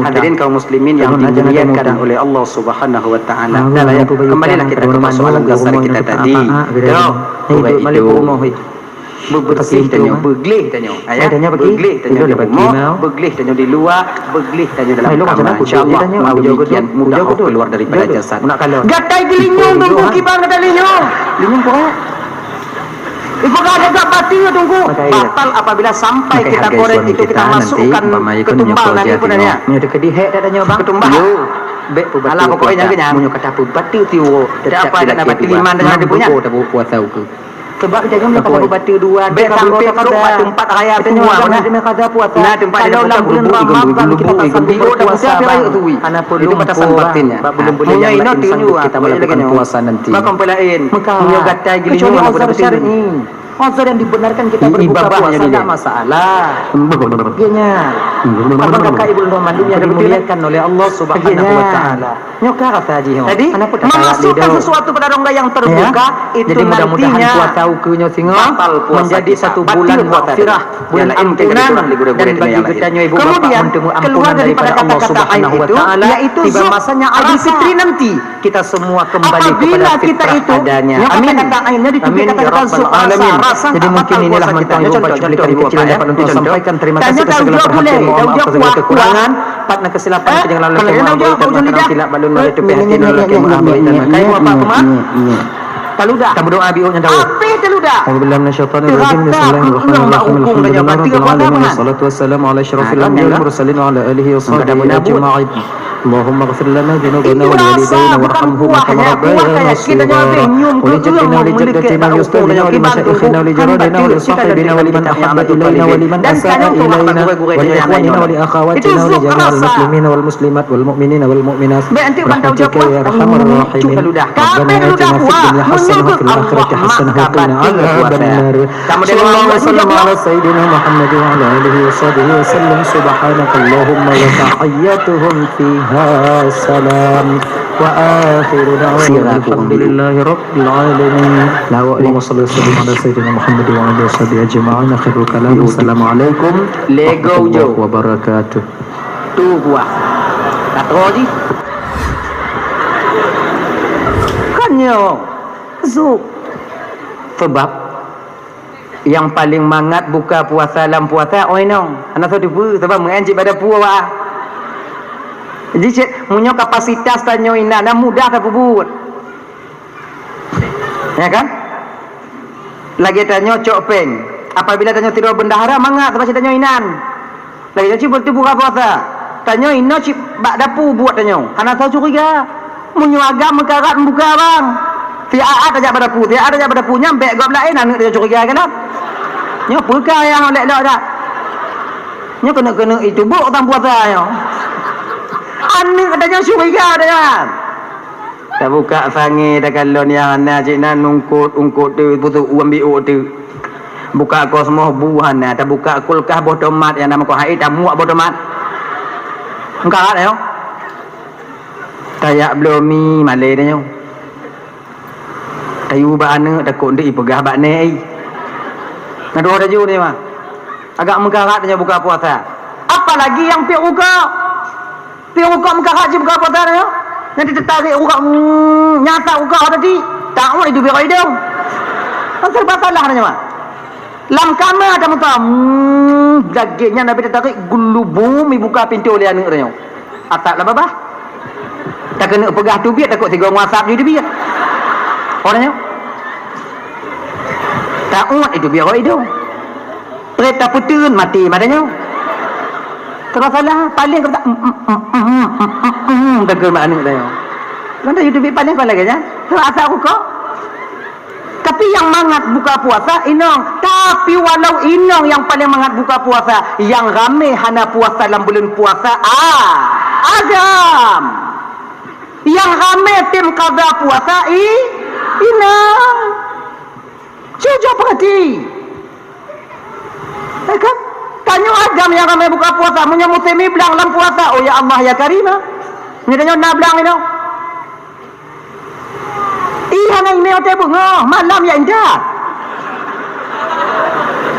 hadirin kaum muslimin yang dimuliakan oleh Allah Subhanahu wa taala. Kembalilah kita ke soalan dasar kita tadi. Bersih tanya, beglih tanya. Ayat beglih tanya di rumah, beglih tanya di luar, beglih tanya dalam kamar. InsyaAllah demikian mudah keluar daripada jasad. Gatai gelinyung tunggu kibar gatai linyung. Linyung pokoknya. Ibu ada tak pati tunggu. Batal apabila sampai kita korek itu kita masukkan ketumbal nanti punanya. Menyo kedih hek dadanya bang. Ketumbal. Bek pu batal. Pokoknya kenyang. Menyo kata pu batu tiwo. Tidak apa ada dapat liman dengan dia punya. Tabu puasa uku. Sebab jangan nak kata batu dua. Bek sampai tempat raya semua. Dia kata puasa. Nah tempat kalau dalam bulan Ramadan kita pasang bio dan puasa tu. Ana perlu batasan batinnya. Belum boleh yang kita melakukan puasa nanti. Maka pelain. Menyo gatai gili kecuali unsur syar'i. Unsur yang dibenarkan kita berbuka puasa tidak masalah. Begini. Apakah kakak ibu Ramadan yang dimuliakan oleh Allah Subhanahu wa taala. Nyoka kata haji. Jadi memasukkan sesuatu pada rongga yang terbuka itu jadi mudah-mudahan puasa nantinya ukunya singa menjadi satu bulan maghfirah, bulan ampunan dan bagi kitanya ibu bapa kemudian keluar daripada kata-kata aib itu yaitu tiba masanya Idul Fitri nanti kita semua kembali kepada fitrah adanya. Amin. Kata aibnya ditutupi kata-kata subhanallah. Jadi mungkin inilah mentang ibu cuplikan kecil yang dapat untuk sampaikan. Terima kasih atas segala perhatian, mohon maaf segala kekurangan, patna kesilapan kejangan lalu kemah dan silap balun lalu tepi lalu kemah dan kayu apa kemah. Taludah. Kita berdoa biunya tahu. Apa taludah? Alhamdulillah minasyaitanir rajim. Bismillahirrahmanirrahim. Alhamdulillah wassalatu wassalamu ala asyrafil anbiya'i wal mursalin wa ala alihi washabbihi ajma'in. اللهم اغفر لنا ذنوبنا ولوالدينا وارحمهما كما ربيانا صغيرا ولجدنا ولجدتنا ولأستاذنا ولمشايخنا ولجيراننا ولصاحبنا ولمن أحب إلينا ولمن أساء إلينا ولإخواننا ولأخواتنا ولجميع المسلمين والمسلمات والمؤمنين والمؤمنات برحمتك يا أرحم الراحمين ربنا آتنا في الدنيا حسنة وفي الآخرة حسنة وقنا عذاب النار صلى الله وسلم على سيدنا محمد وعلى آله وصحبه وسلم سبحانك اللهم وتحياتهم فيها السلام وآخر دعوانا الحمد لله رب العالمين اللهم صل وسلم على سيدنا محمد وعلى آله وصحبه أجمعين آخر الكلام السلام عليكم ورحمة الله وبركاته. Tu buah. Tak tahu je. Kanyo. Zuk. Sebab yang paling mangat buka puasa dalam puasa oi no anak tu debu sebab mengaji pada puasa jadi cik munyo kapasitas tanyo ina dan mudah tak buat ya kan lagi tanyo cok peng apabila tanyo tidur bendahara mangat sebab tanyo inan lagi cik betul buka puasa tanyo ina cik bak dapu buat tanyo anak tu curiga munyo agam mekarat buka bang tiada aja pada pu tiada aja pada pu nyampe gop lain anak dia curiga kan nyo peka yang lek-lek dak nyo kena itu buk tang puasa nyo anak katanya curiga dah tak buka sangi dah kalau ni anak cik nan ungkut tu putu ambil tu buka kosmo buhan tak buka kulkas boh tomat yang nama ko hai tak muak boh tomat engkau ada yo tayak blomi malai dah nyo tayu ba anak takut ndek pegah bak nei ngado dah ni mah agak mengkarat nya buka puasa apalagi yang pi uka mengkarat je buka puasa nya nanti tertarik uka nyata uka tadi tak mau hidup biar hidup pasal masalah nya mah lam kamar ada mutam dagingnya nabi tertarik gulu bumi buka pintu oleh anak nya atak lah babah tak kena pegah tu biar takut tiga WhatsApp je dia orangnya tak umat itu biar hidup kereta putun mati madanya terus salah paling kata tegel mak anu dah kan hidup paling paling kan terasa aku kok tapi yang mangat buka puasa inong tapi walau inong yang paling mangat buka puasa yang ramai hana puasa dalam bulan puasa agam yang ramai tim qada puasa inong cucu perhati kan tanya agam yang ramai buka puasa punya musim ni belang dalam puasa oh ya Allah ya Karimah ni tanya nak belang ni iya nak email tebung malam ya indah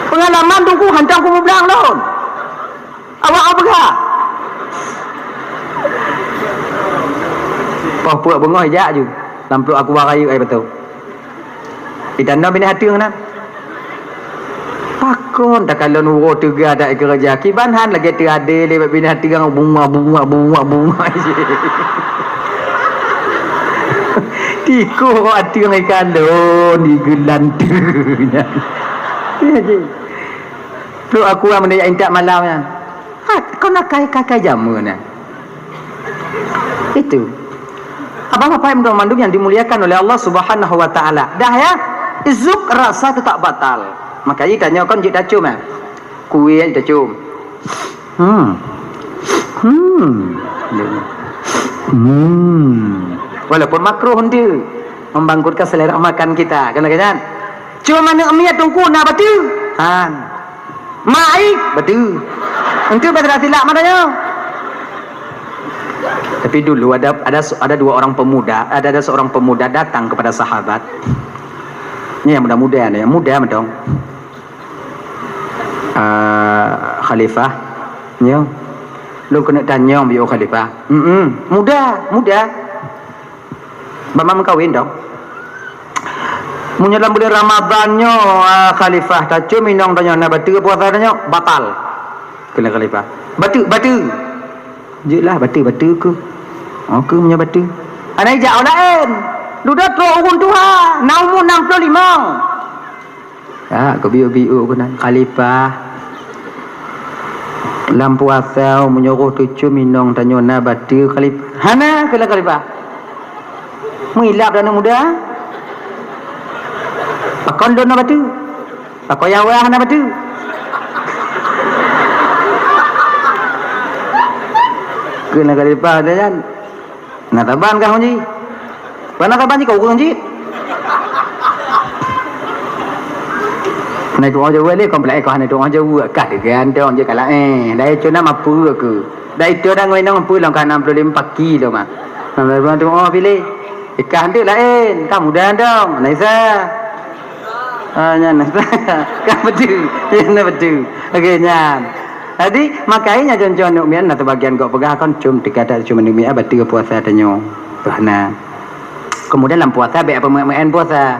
pengalaman tunggu hancang ku belang lon awak apa kah puak bengah hijak je lampu aku warayu betul idana bini hati ngana pakon tak kalau nuro tega ada kerja kibanhan lagi tiada lewat bini hati gang bunga je tiko hati ngai kalau di gelantunya ya je tu aku yang mendak intak malamnya kau nak kai jamunya itu abang-abang yang mandum yang dimuliakan oleh Allah Subhanahu wa taala dah ya izuk rasa tu tak batal makanya tanya kan jik dacum kuih dacum walaupun makruh dia membangkitkan selera makan kita kan cuma mana miat tungku nak betul maik betul untuk betul silap madanya tapi dulu ada dua orang pemuda ada seorang pemuda datang kepada sahabat ni yang muda-muda ni yang muda macam khalifah ni lu kena tanya bio khalifah muda bapa kawin dong munyalam bulan Ramadannya khalifah tacu minong tanya nak batu puasa tanya batal kena khalifah batu jelah batu ke aku punya batu ana ijak lain duda tro urun tuha naumu 65 kau biu kan khalifah dalam puasa menyuruh tucu minong tanya na batu khalifah hana kala khalifah mengilap dan muda pakon do na batu pakon yawah na batu kena khalifah dah kan nak taban kah hunji mana taban kau hunji này tụi ông chơi còn lại còn này tụi ông chơi cả được gan tụi ông chơi cả là đây chỗ nào mà pư cứ đây chỗ đang ngồi nó pư lòng cả năm rồi lên paki đâu mà rồi tụi ông pilih ikan tu lain kamu dah dong này sa nya này kan betul ya betul okey nya jadi makanya jon-jon nuk mian atau bagian kau pegah kan dikata cuma nuk mian betul puasa tanyo nah kemudian dalam puasa be apa puasa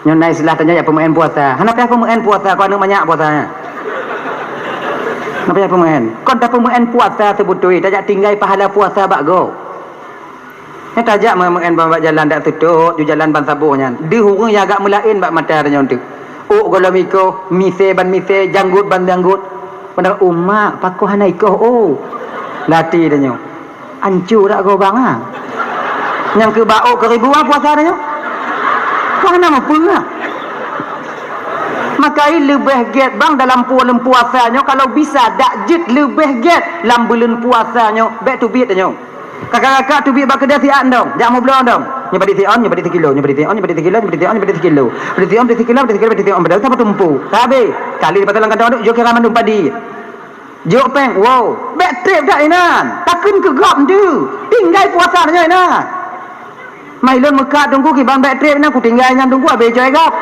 Nyo naik selah tanya ya pemain puasa. Kenapa ya pemain puasa kau anu banyak puasanya? Kenapa ya pemain? Kau dah pemain puasa sebutui, tak tinggal pahala puasa bak go. Nya tajak pemain bak jalan dak tutup, ju jalan ban sabuhnya. Di hurung yang agak melain bak mata tanya untuk. Oh kalau miko mise ban mise, janggut ban janggut. Pada umat pakuh hanai ko oh. Lati tanya. Ancur dak go bang ah. Yang ke bau ke ribuan puasa tanya. Kau nama pula. Maka lebih get bang dalam bulan puasanya kalau bisa dak jit lebih get dalam bulan puasanya back to beat tanya. Kakak-kakak tu beat bak kedai tian dong. Jak mau belum dong. Nyebadi tian, nyebadi 3 kilo, nyebadi tian, nyebadi 3 kilo, nyebadi tian, nyebadi 3 kilo. Nyebadi tian, nyebadi 3 kilo, nyebadi 3 kilo, nyebadi tian, nyebadi apa tumpu. Habis kali di patalan kandang jo kira mandum padi. Jo peng, wow. Back trip dak inan. Takin ke gap tu. Tinggal puasanya inan. Mai lon Mekah tunggu ki ban back trip na ku tinggal nyam tunggu abe joy gap.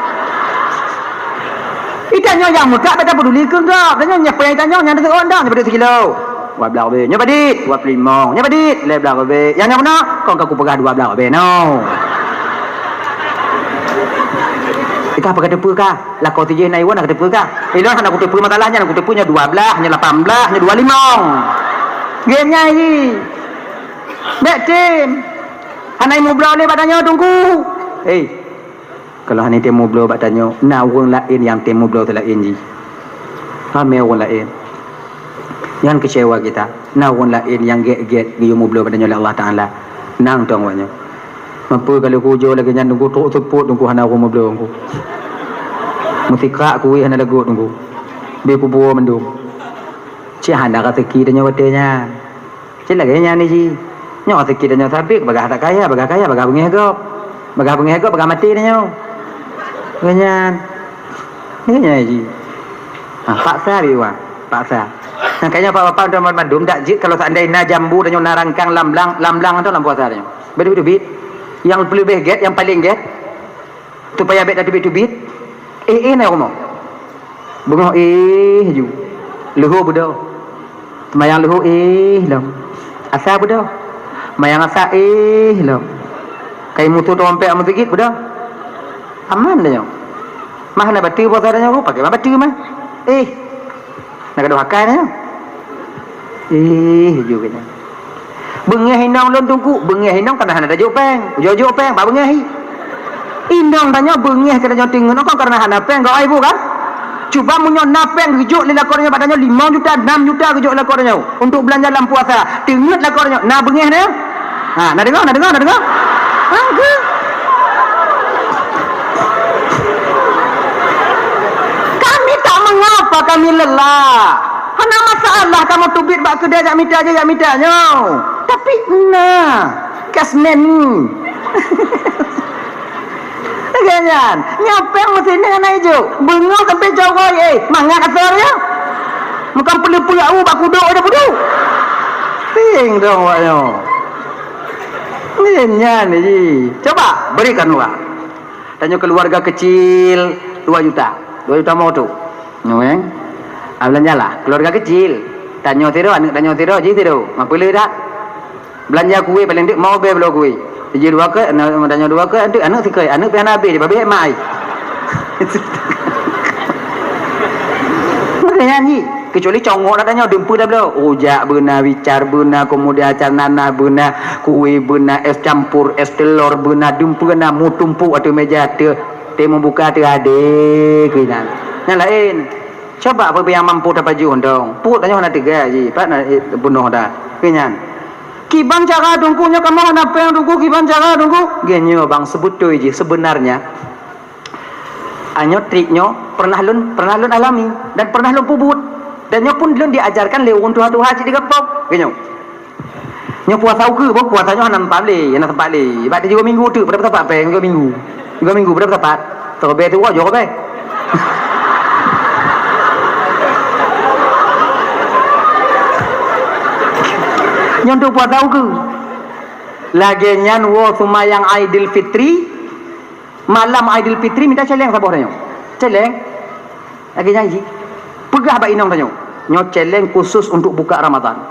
Itanyo yang Mekah beta peduli ke gap. Tanya nyepe itanyo yang dekat ondang nyebadi 1 kilo. 12 be. Nyebadi 25. Nyebadi 11 be. Yang mana? Kau aku pegah 12 be no. Kita apa kata kah? Lah kau tijih nai wan nak kata kah? Ilon nak aku tepu masalahnya, aku tepunya 12, nya 18, nya 25. Game-nya ini. Back team. Hanai mau blow ni badannya tunggu. Kalau hanai temu blow badannya, na orang lain yang temu blow tu lain ji. Ramai orang lain. Yang kecewa kita, na orang lain yang get dia mau blow badannya oleh Allah Taala. Nang tong banyak. Mampu kalau kujo lagi nyan tunggu tok support tunggu hanai orang mau blow tunggu. Musika kuwi hanai lagu tunggu. Be kubu mendung. Ci handa ka teki tanya watenya. Ci lagi nyan ni ji. Nyo teki tanya tapi bagah tak kaya, bagah bengeh go. Bagah mati tanya. Ganyan. Ini ji. Paksa biwa, paksa. Kayaknya bapak-bapak udah mandum tak jit kalau seandainya jambu dan narangkang lamlang atau lam puasa tanya. Betul bit. Yang lebih get, yang paling get. Supaya bet tadi bit. Nak ngomong. Bengok ju. Luhu bedo. Semayang luhu lam. Asa bedo. Mayang asa lam. Kai mutu dompet amu sikit bedo. Aman dah. Mah nak batu puasa dah pakai batu mah. Nak ada makan dah. Juga nya. Bengah hinang lon tungku, bengah hinang karena ada jopeng. Jojo peng, ba bengah hi. Indang tanya bengah kena nyoting ngono kan karena hana peng kau ibu kan? Cuba munyo napeng gejuk li lakornya badannya 5 juta, 6 juta gejuk lakornya untuk belanja dalam puasa. Tingut lakornya. Nah bengah dia. Nak dengar? Ke? Kami tak mengapa kami lelah. Hana masalah kamu tubit bak kedai jak mitanya. Tapi kasnen ni. Ganyan. Nyapeng mesti ni ana ijo. Bengok sampai jauh mangak asar ya. Bukan perlu-perlu aku bak kuduk ada kuduk. Ting dong waknya. Ganyan ni. Coba berikan uang. Tanya keluarga kecil 2 juta. 2 juta mau tu. Nyueng. Belanja lah keluarga kecil. Tanya tiro anak tanya tiro ji tiro. Mampu le dak. Belanja kuih paling dik mau be belo kuih. Jadi 2 ke anak tanya 2 ke anak sikai anak pian habis babe mai. Makanya ni kecuali congok nak tanya dempu dah belo. Ojak beuna wicar beuna kemudian acar nanah beuna kuih beuna es campur es telur beuna dempu beuna mu tumpuk atau meja te membuka te ade kuinan. Yang lain coba apa yang mampu dapat jual dong. Put tanya nak 3 ji. Pak nak bunuh dah. Kenyan. Kiban cara dungkunya kamu nak apa yang dungku kiban cara dungku? Genyo bang sebut tu ji sebenarnya. Anyo triknya pernah lun alami dan pernah lun pubut dan nyo pun lun diajarkan lewat Tuhan cik digepok. Genyo. Nyo puasa ke? Bo puasanya hanan pale, hanan tempat le. Baik juga minggu tu berapa tempat pe? Minggu berapa tempat? Terbe tu wajo ke? Nyontok puasa ke? Lagi nyan wo sumayang Aidil Fitri. Malam Aidil Fitri minta celeng sabah tanya. Celeng. Lagi nyanyi. Pegah bak inong tanya. Nyo celeng khusus untuk buka Ramadan.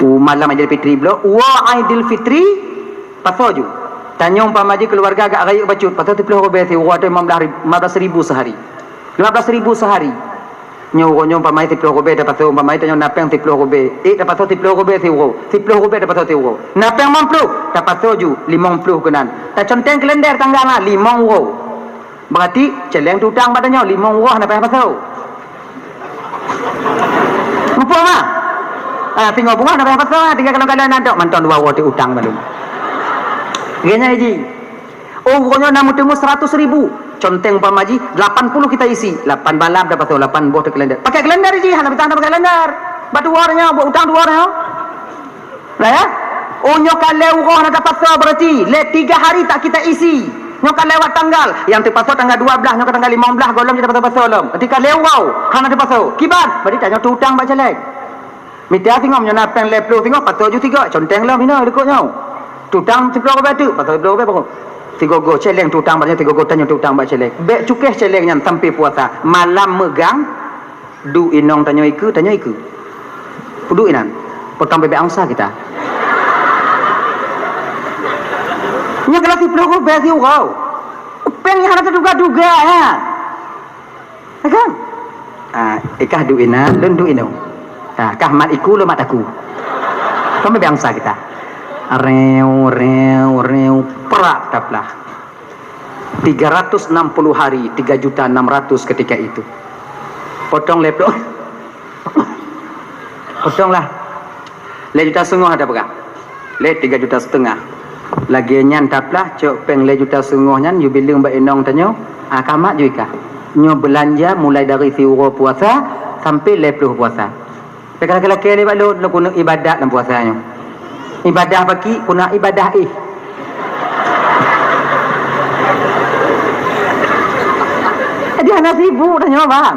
Malam Aidil Fitri belum. Wa Aidil Fitri pasoju. Tanya umpama je keluarga agak raya bacut, patut 30 rupiah tu ada 15,000 sehari. 15,000 sehari. Nyo umpama 30 rupiah dapat tu umpama tanya napeng 30 rupiah. Dapat tu 30 rupiah tu. 30 rupiah dapat tu euro. Napeng 50 dapat tu ju 50 kenan. Tak conteng kalender tanggal lah 5 euro. Berarti celeng tu hutang padanya 5 euro napeng apa tu? Lupa mah. Tengok bunga napeng apa tu? 3 kalau nak manton 2 euro tu hutang baru. Genya ji. Oh, pokoknya nak temu 100,000. Conteng umpama ji 80 kita isi. 8 malam dapat tu 8 buah kalender. Pakai kalender ji, hana bertahan pakai kalender. Batu warnya buat hutang 2 orang. Lah ya? Oh, nyokan lewat nak dapat tu berarti le 3 hari tak kita isi. Nyokan lewat tanggal. Yang tepat tu tanggal 12, nyokan tanggal 15 golong je dapat golong. Ketika lewat hana dapat tu. Kibat, berarti tanya tu hutang baca lek. Minta tengok nyo napeng leplo tengok patut ju 3. Conteng lah mina dekoknya. Tutang 10 rupiah tu, patut 10 rupiah pokok. 3 go celeng tutang banyak 3 go tanya tutang baca celeng. Bek cukeh celeng yang sampai puasa. Malam megang du inong tanya iku. Du inan. Potong bebek angsa kita. Nya kalau 10 rupiah tu kau. Peng yang ada duga-duga ya. Kan? Ikah du inan, lun du inong. Kah mat iku lo mat aku. Kau bebek angsa kita. Reu perak taplah 360 hari 3.600.000 ketika itu. Potong leplo. Potonglah. Le juta setengah ada berapa? Le 3,5 juta. Lagi nyan taplah cok peng le juta setengah nyan you bilang mbak enong tanyo, kamat juga. Nyo belanja mulai dari euro puasa sampai leplo puasa. Pekala-kala kele balo nak guna ibadat dalam puasanya. Ibadah bagi kuna ibadah dia nak sibuk tanya bang.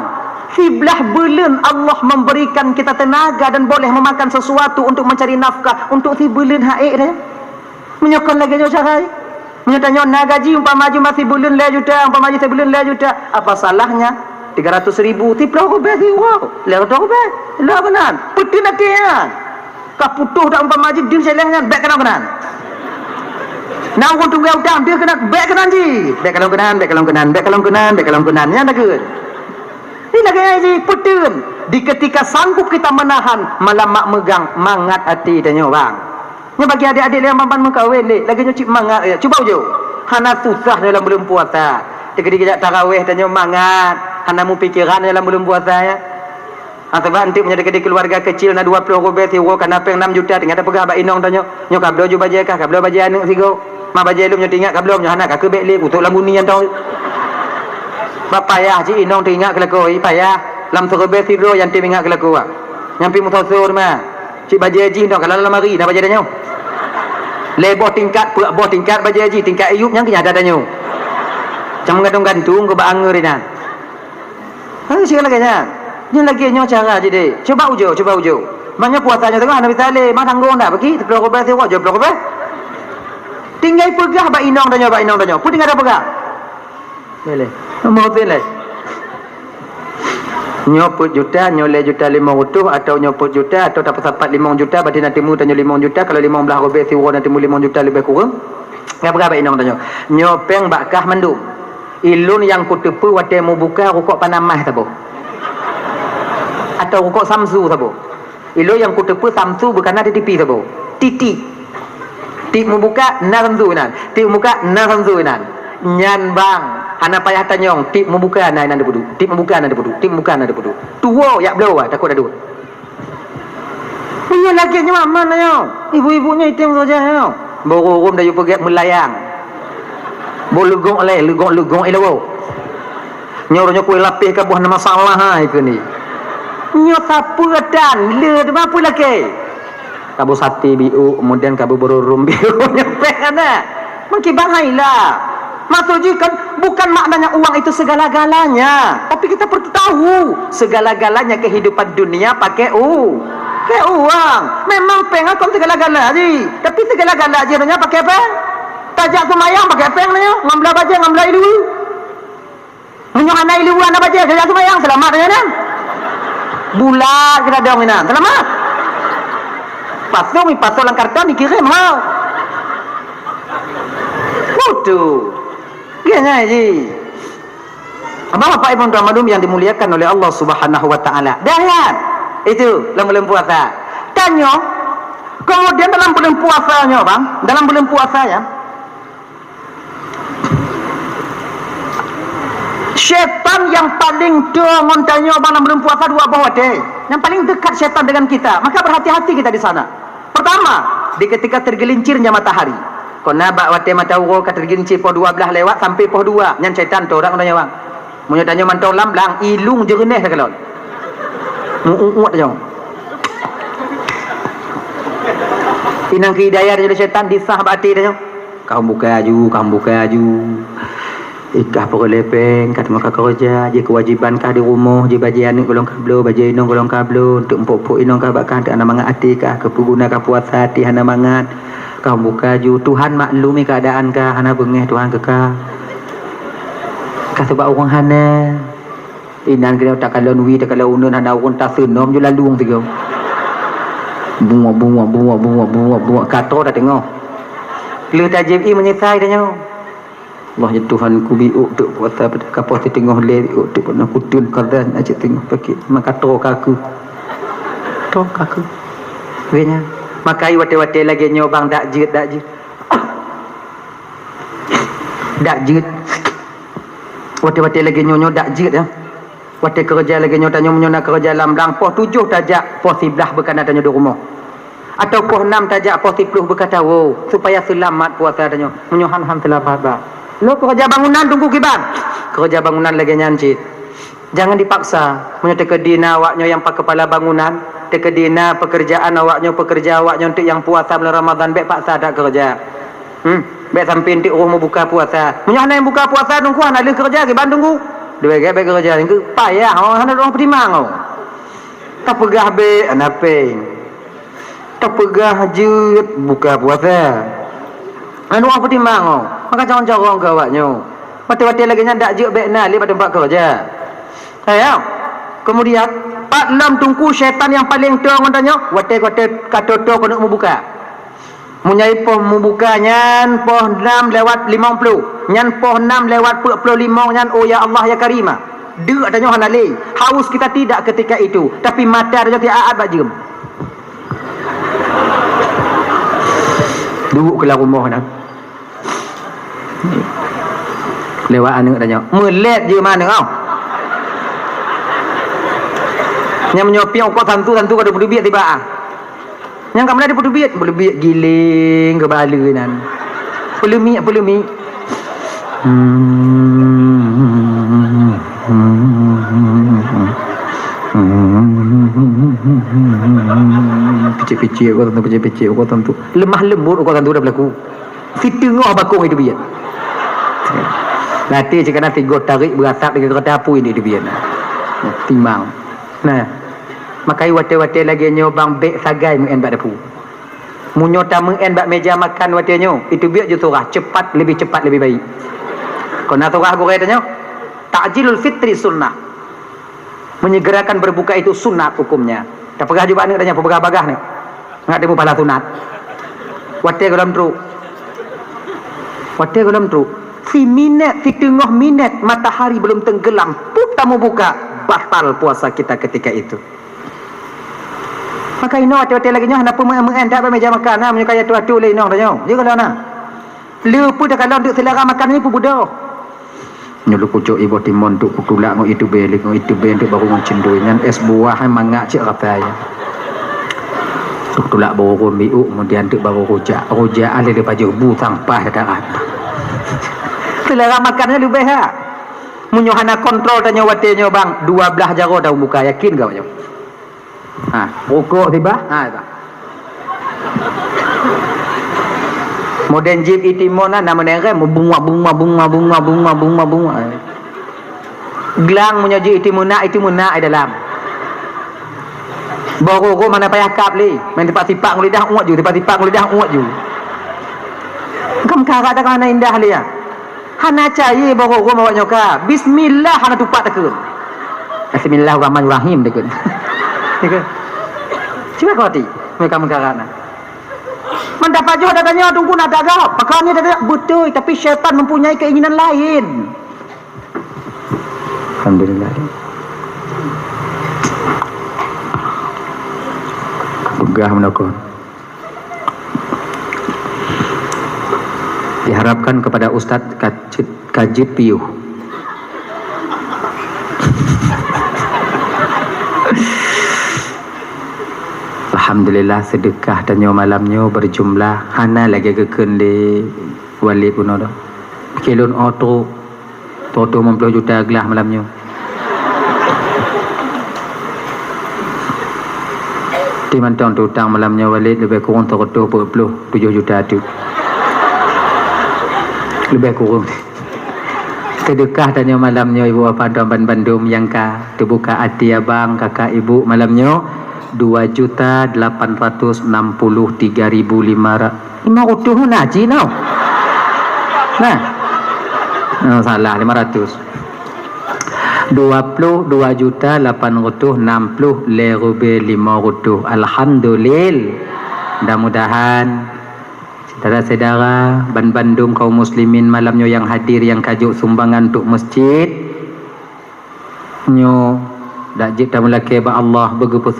Sebelah bulan Allah memberikan kita tenaga dan boleh memakan sesuatu untuk mencari nafkah untuk si bulan haik dia. Menyokong lagi nyo carai. Menyatanya nak gaji umpama maju masih bulan 2 juta, umpama maju sebulan 2 juta. Apa salahnya? 300,000 30 rupiah tu. Wow. 200 rupiah. Lah benar. Putih nanti ya. Kau putuh tak umpama maju dia selehnya baik kanan. Nak orang tunggu hutang dia kena baik kanan ji. Baik kanan. Ya tak ke? Ini lagi ji putih. Di ketika sanggup kita menahan malam mak megang mangat hati tanya bang. Nya bagi adik-adik yang mampan mengkawin lagi nyuci mangat ya. Cuba ujo. Hana susah dalam bulan puasa. Ketika tarawih tanya mangat. Hana mu pikiran dalam bulan puasa ya. Sebab nanti punya dekat keluarga kecil nak 20 rupiah tiwo kan apa 6 juta tinggal pegah bak inong tanya nyo kablo ju baje kah kablo baje anu sigo ma baje lu nyo tinggal kablo nyo hana ka ke bek le untuk lambuni yang tau bapayah ji inong tinggal kelakoi payah lam serbe tiro yang tim ingat kelako nyampi mutasur ma cik baje ji ndong kalau lamari dah baje danyo leboh tingkat pula boh tingkat baje ji tingkat ayub yang kenyada danyo cam gantung ke bak anger ina ha sikit lagi nya ni lagi nyo cara je dek. Coba ujo. Banyak puasanya tengah Nabi Saleh, mak tanggung dah bagi 10 rupiah tu wajo 10 rupiah. Tinggal pegah bak inong danyo. Pun tinggal ada pegah. Boleh. Mau boleh. Nyoput juta, nyole juta 500 atau nyoput juta atau dapat dapat 5 juta berarti nanti mu tanyo 5 juta kalau 15 rupiah siwo nanti mu 5 juta lebih kurang. Ya pegah bak inong danyo. Nyopeng bakah mendung. Ilun yang kutepu wate mu buka rokok panamah tabo. Atau rokok Samsu sabo. Ilo yang kutepu Samsu bukan ada TV sabo. Titi. Tik membuka na Samsu nan. Tik membuka na Samsu nan. Nyan bang, hana payah tanyong, tik membuka na nan debudu. Tik membuka na debudu. Tuo yak blow takut ada. Ini lagi nya mana yo? Ibu-ibunya item saja yo. Borum dah you pergi melayang. Bolugong oleh lugong elo. Nyornya kuih lapih ke buah nama salah ha itu ni. Nyo sapu dan le apa lagi kabu sate biu kemudian kabu berurum biu nyampe kana mungkin bahailah maksudnya kan bukan maknanya uang itu segala-galanya tapi kita perlu tahu segala-galanya kehidupan dunia pakai uang memang pengakom segala-gala ji tapi segala-gala je nya pakai apa tajak semayang pakai peng nya ngambla baje ngambla ilu menyohanai ilu anak baje tajak semayang selamat ya kan bulat kita dong ina selamat paso langkarta dikirim mau Tutu. Gini je. Bapak Ibu tuan madum yang dimuliakan oleh Allah Subhanahu wa taala. Dahsyat. Itu dalam bulan puasa. Tanya, kemudian dalam bulan puasanya, Bang, dalam bulan puasa ya. Syaitan yang paling dengan tanya Bang dalam bulan puasa dua bawah deh. Yang paling dekat syaitan dengan kita. Maka berhati-hati kita di sana. Pertama, di ketika tergelincirnya matahari. Kena bak wate mata uro ka tergelincir po 12 lewat sampai po 2. Nyan syaitan tu orang tanya Bang. Mun tanya mantau lamblang ilung jernih kalau. Muut tanya. Inang hidayah dari syaitan disah bati tanya. Kau buka aju. Ikah pokok lepeng kata maka kerja je kewajiban kah di rumah je baji anu golong kablo baji inong golong kablo untuk empuk-empuk inong kah bakah ada anak mangat hati kah kepuguna kah puasa hati hana mangat kau buka ju Tuhan maklumi keadaan kah hana bengeh Tuhan kekah kah sebab orang hana inan kena tak kalau nuwi tak kalau unun hana orang tak senom je lalung tiga bunga kata dah tengok le tajib i menyesai dah nyo Allah ya Tuhan ku biuk tu puasa pada kapal tengah le tu pernah kutun kadan aja tengah pakai maka to kaku wenya makai wate-wate lagi nyobang dak jit wate-wate lagi nyonyo dak jit ya wate kerja lagi nyo tanya nak kerja lamlang poh 7 tajak poh 11 berkana tanya di rumah atau poh 6 tajak poh 10 berkata wo supaya selamat puasa tanya menyohan selamat ba. Lo kerja bangunan tunggu kiban. Kerja bangunan lagi nyancit. Jangan dipaksa. Punya tekedina awaknya yang pak kepala bangunan, tekedina pekerjaan awaknya untuk yang puasa bulan Ramadan, baik paksa tak kerja. Baik sampai nanti orang mau buka puasa. Punya anak yang buka puasa tunggu anak dia kerja kiban tunggu. Dia baik kerja tunggu payah orang orang perimang oh. Tak pegah be anak peng. Tak pegah je buka puasa. Anu orang petimang oh. Maka jangan corong ke awaknya. Mati-mati lagi ndak je baik nak pada tempat kerja. Ayo. Kemudian Pak Lam tungku syaitan yang paling terang tanya, wate-wate kata to kena membuka. Munyai poh membuka nyan poh 6 lewat 50. Nyan poh 6 lewat 45 nyan oh ya Allah ya Karimah. Dek tanya hanale. Haus kita tidak ketika itu, tapi mata dia tiap bak jam. Duduk ke rumah nak. Lewat anak tanya melet je mana kau yang menyopiang kau tentu kada boleh biar tiba yang kat mana dia boleh biar giling ke bala nan pelumi picik-picik kau tentu lemah lembut kau tentu dah berlaku si tengah bakung itu biar nanti jika nanti go tarik beratap dengan kereta apu ini dia timbang nah makai wate-wate lagi nyobang bek sagai muen bak depu munyota muen bak meja makan wate nyo itu biar je surah cepat lebih baik kau nak surah go katanya ta'jilul fitri sunnah menyegerakan berbuka itu sunat hukumnya tak pegah juga ni tanya pegah-pegah ni ngat demu pala sunat wate dalam truk si minit, si tengah minit matahari belum tenggelam pup tamu buka batal puasa kita ketika itu. Maka ino hati-hati lagi nyo kenapa mengen tak meja makan nah menyukai tu le ino tanya dia kalau nah lupa dah kalau untuk selera makan ni pun budak nyulu kucuk ibu timon tu putulak ngo itu belik ngo itu ben tu baru ngoncendoi ngan es buah hai mangak cik rata ya putulak baru biu kemudian tu baru rojak ale dia baju bu sampah dah selera makannya lebih ha. Munyohana kontrol tanya watenya bang 12 jaro dah buka yakin kau macam. Ha, rokok tiba. Ha tiba. Modern jeep itimona nama nere bunga. Gelang punya jeep itimuna ai dalam. Baru mana payah kap li. Main tipak-tipak ngulidah uat ju, tipak-tipak ngulidah uat ju. Kam karat tak mana indah li ya. Hana cai baru gua bawa nyoka. Bismillah hana tupak tekun. Bismillahirrahmanirrahim tekun. Tekun. Cuba kau hati. Mereka mengkarana. Mendapat juga datanya tunggu nak dagang. Pakaiannya ada betul, tapi syaitan mempunyai keinginan lain. Alhamdulillah. Begah menakut. Diharapkan kepada Ustadz Kajit Piuh. Alhamdulillah sedekah dan malamnya berjumlah hana lagi keken di wali puno dah. Kilon auto 50 juta gelah malamnya. Di mana tu utang malamnya wali lebih kurang 37 juta tu. Lebih kurang. Sedekah dan malamnya ibu bapa dan bandum yang ka terbuka hati abang kakak ibu malamnya 2.863.500. Ini utuh naji now. Nah. Oh, salah 500. 22.860.500. Alhamdulillah. Mudah-mudahan saudara-saudara Bandung kaum muslimin malamnya yang hadir yang kajuk sumbangan untuk masjid nyo dak jita mulake ba Allah begitu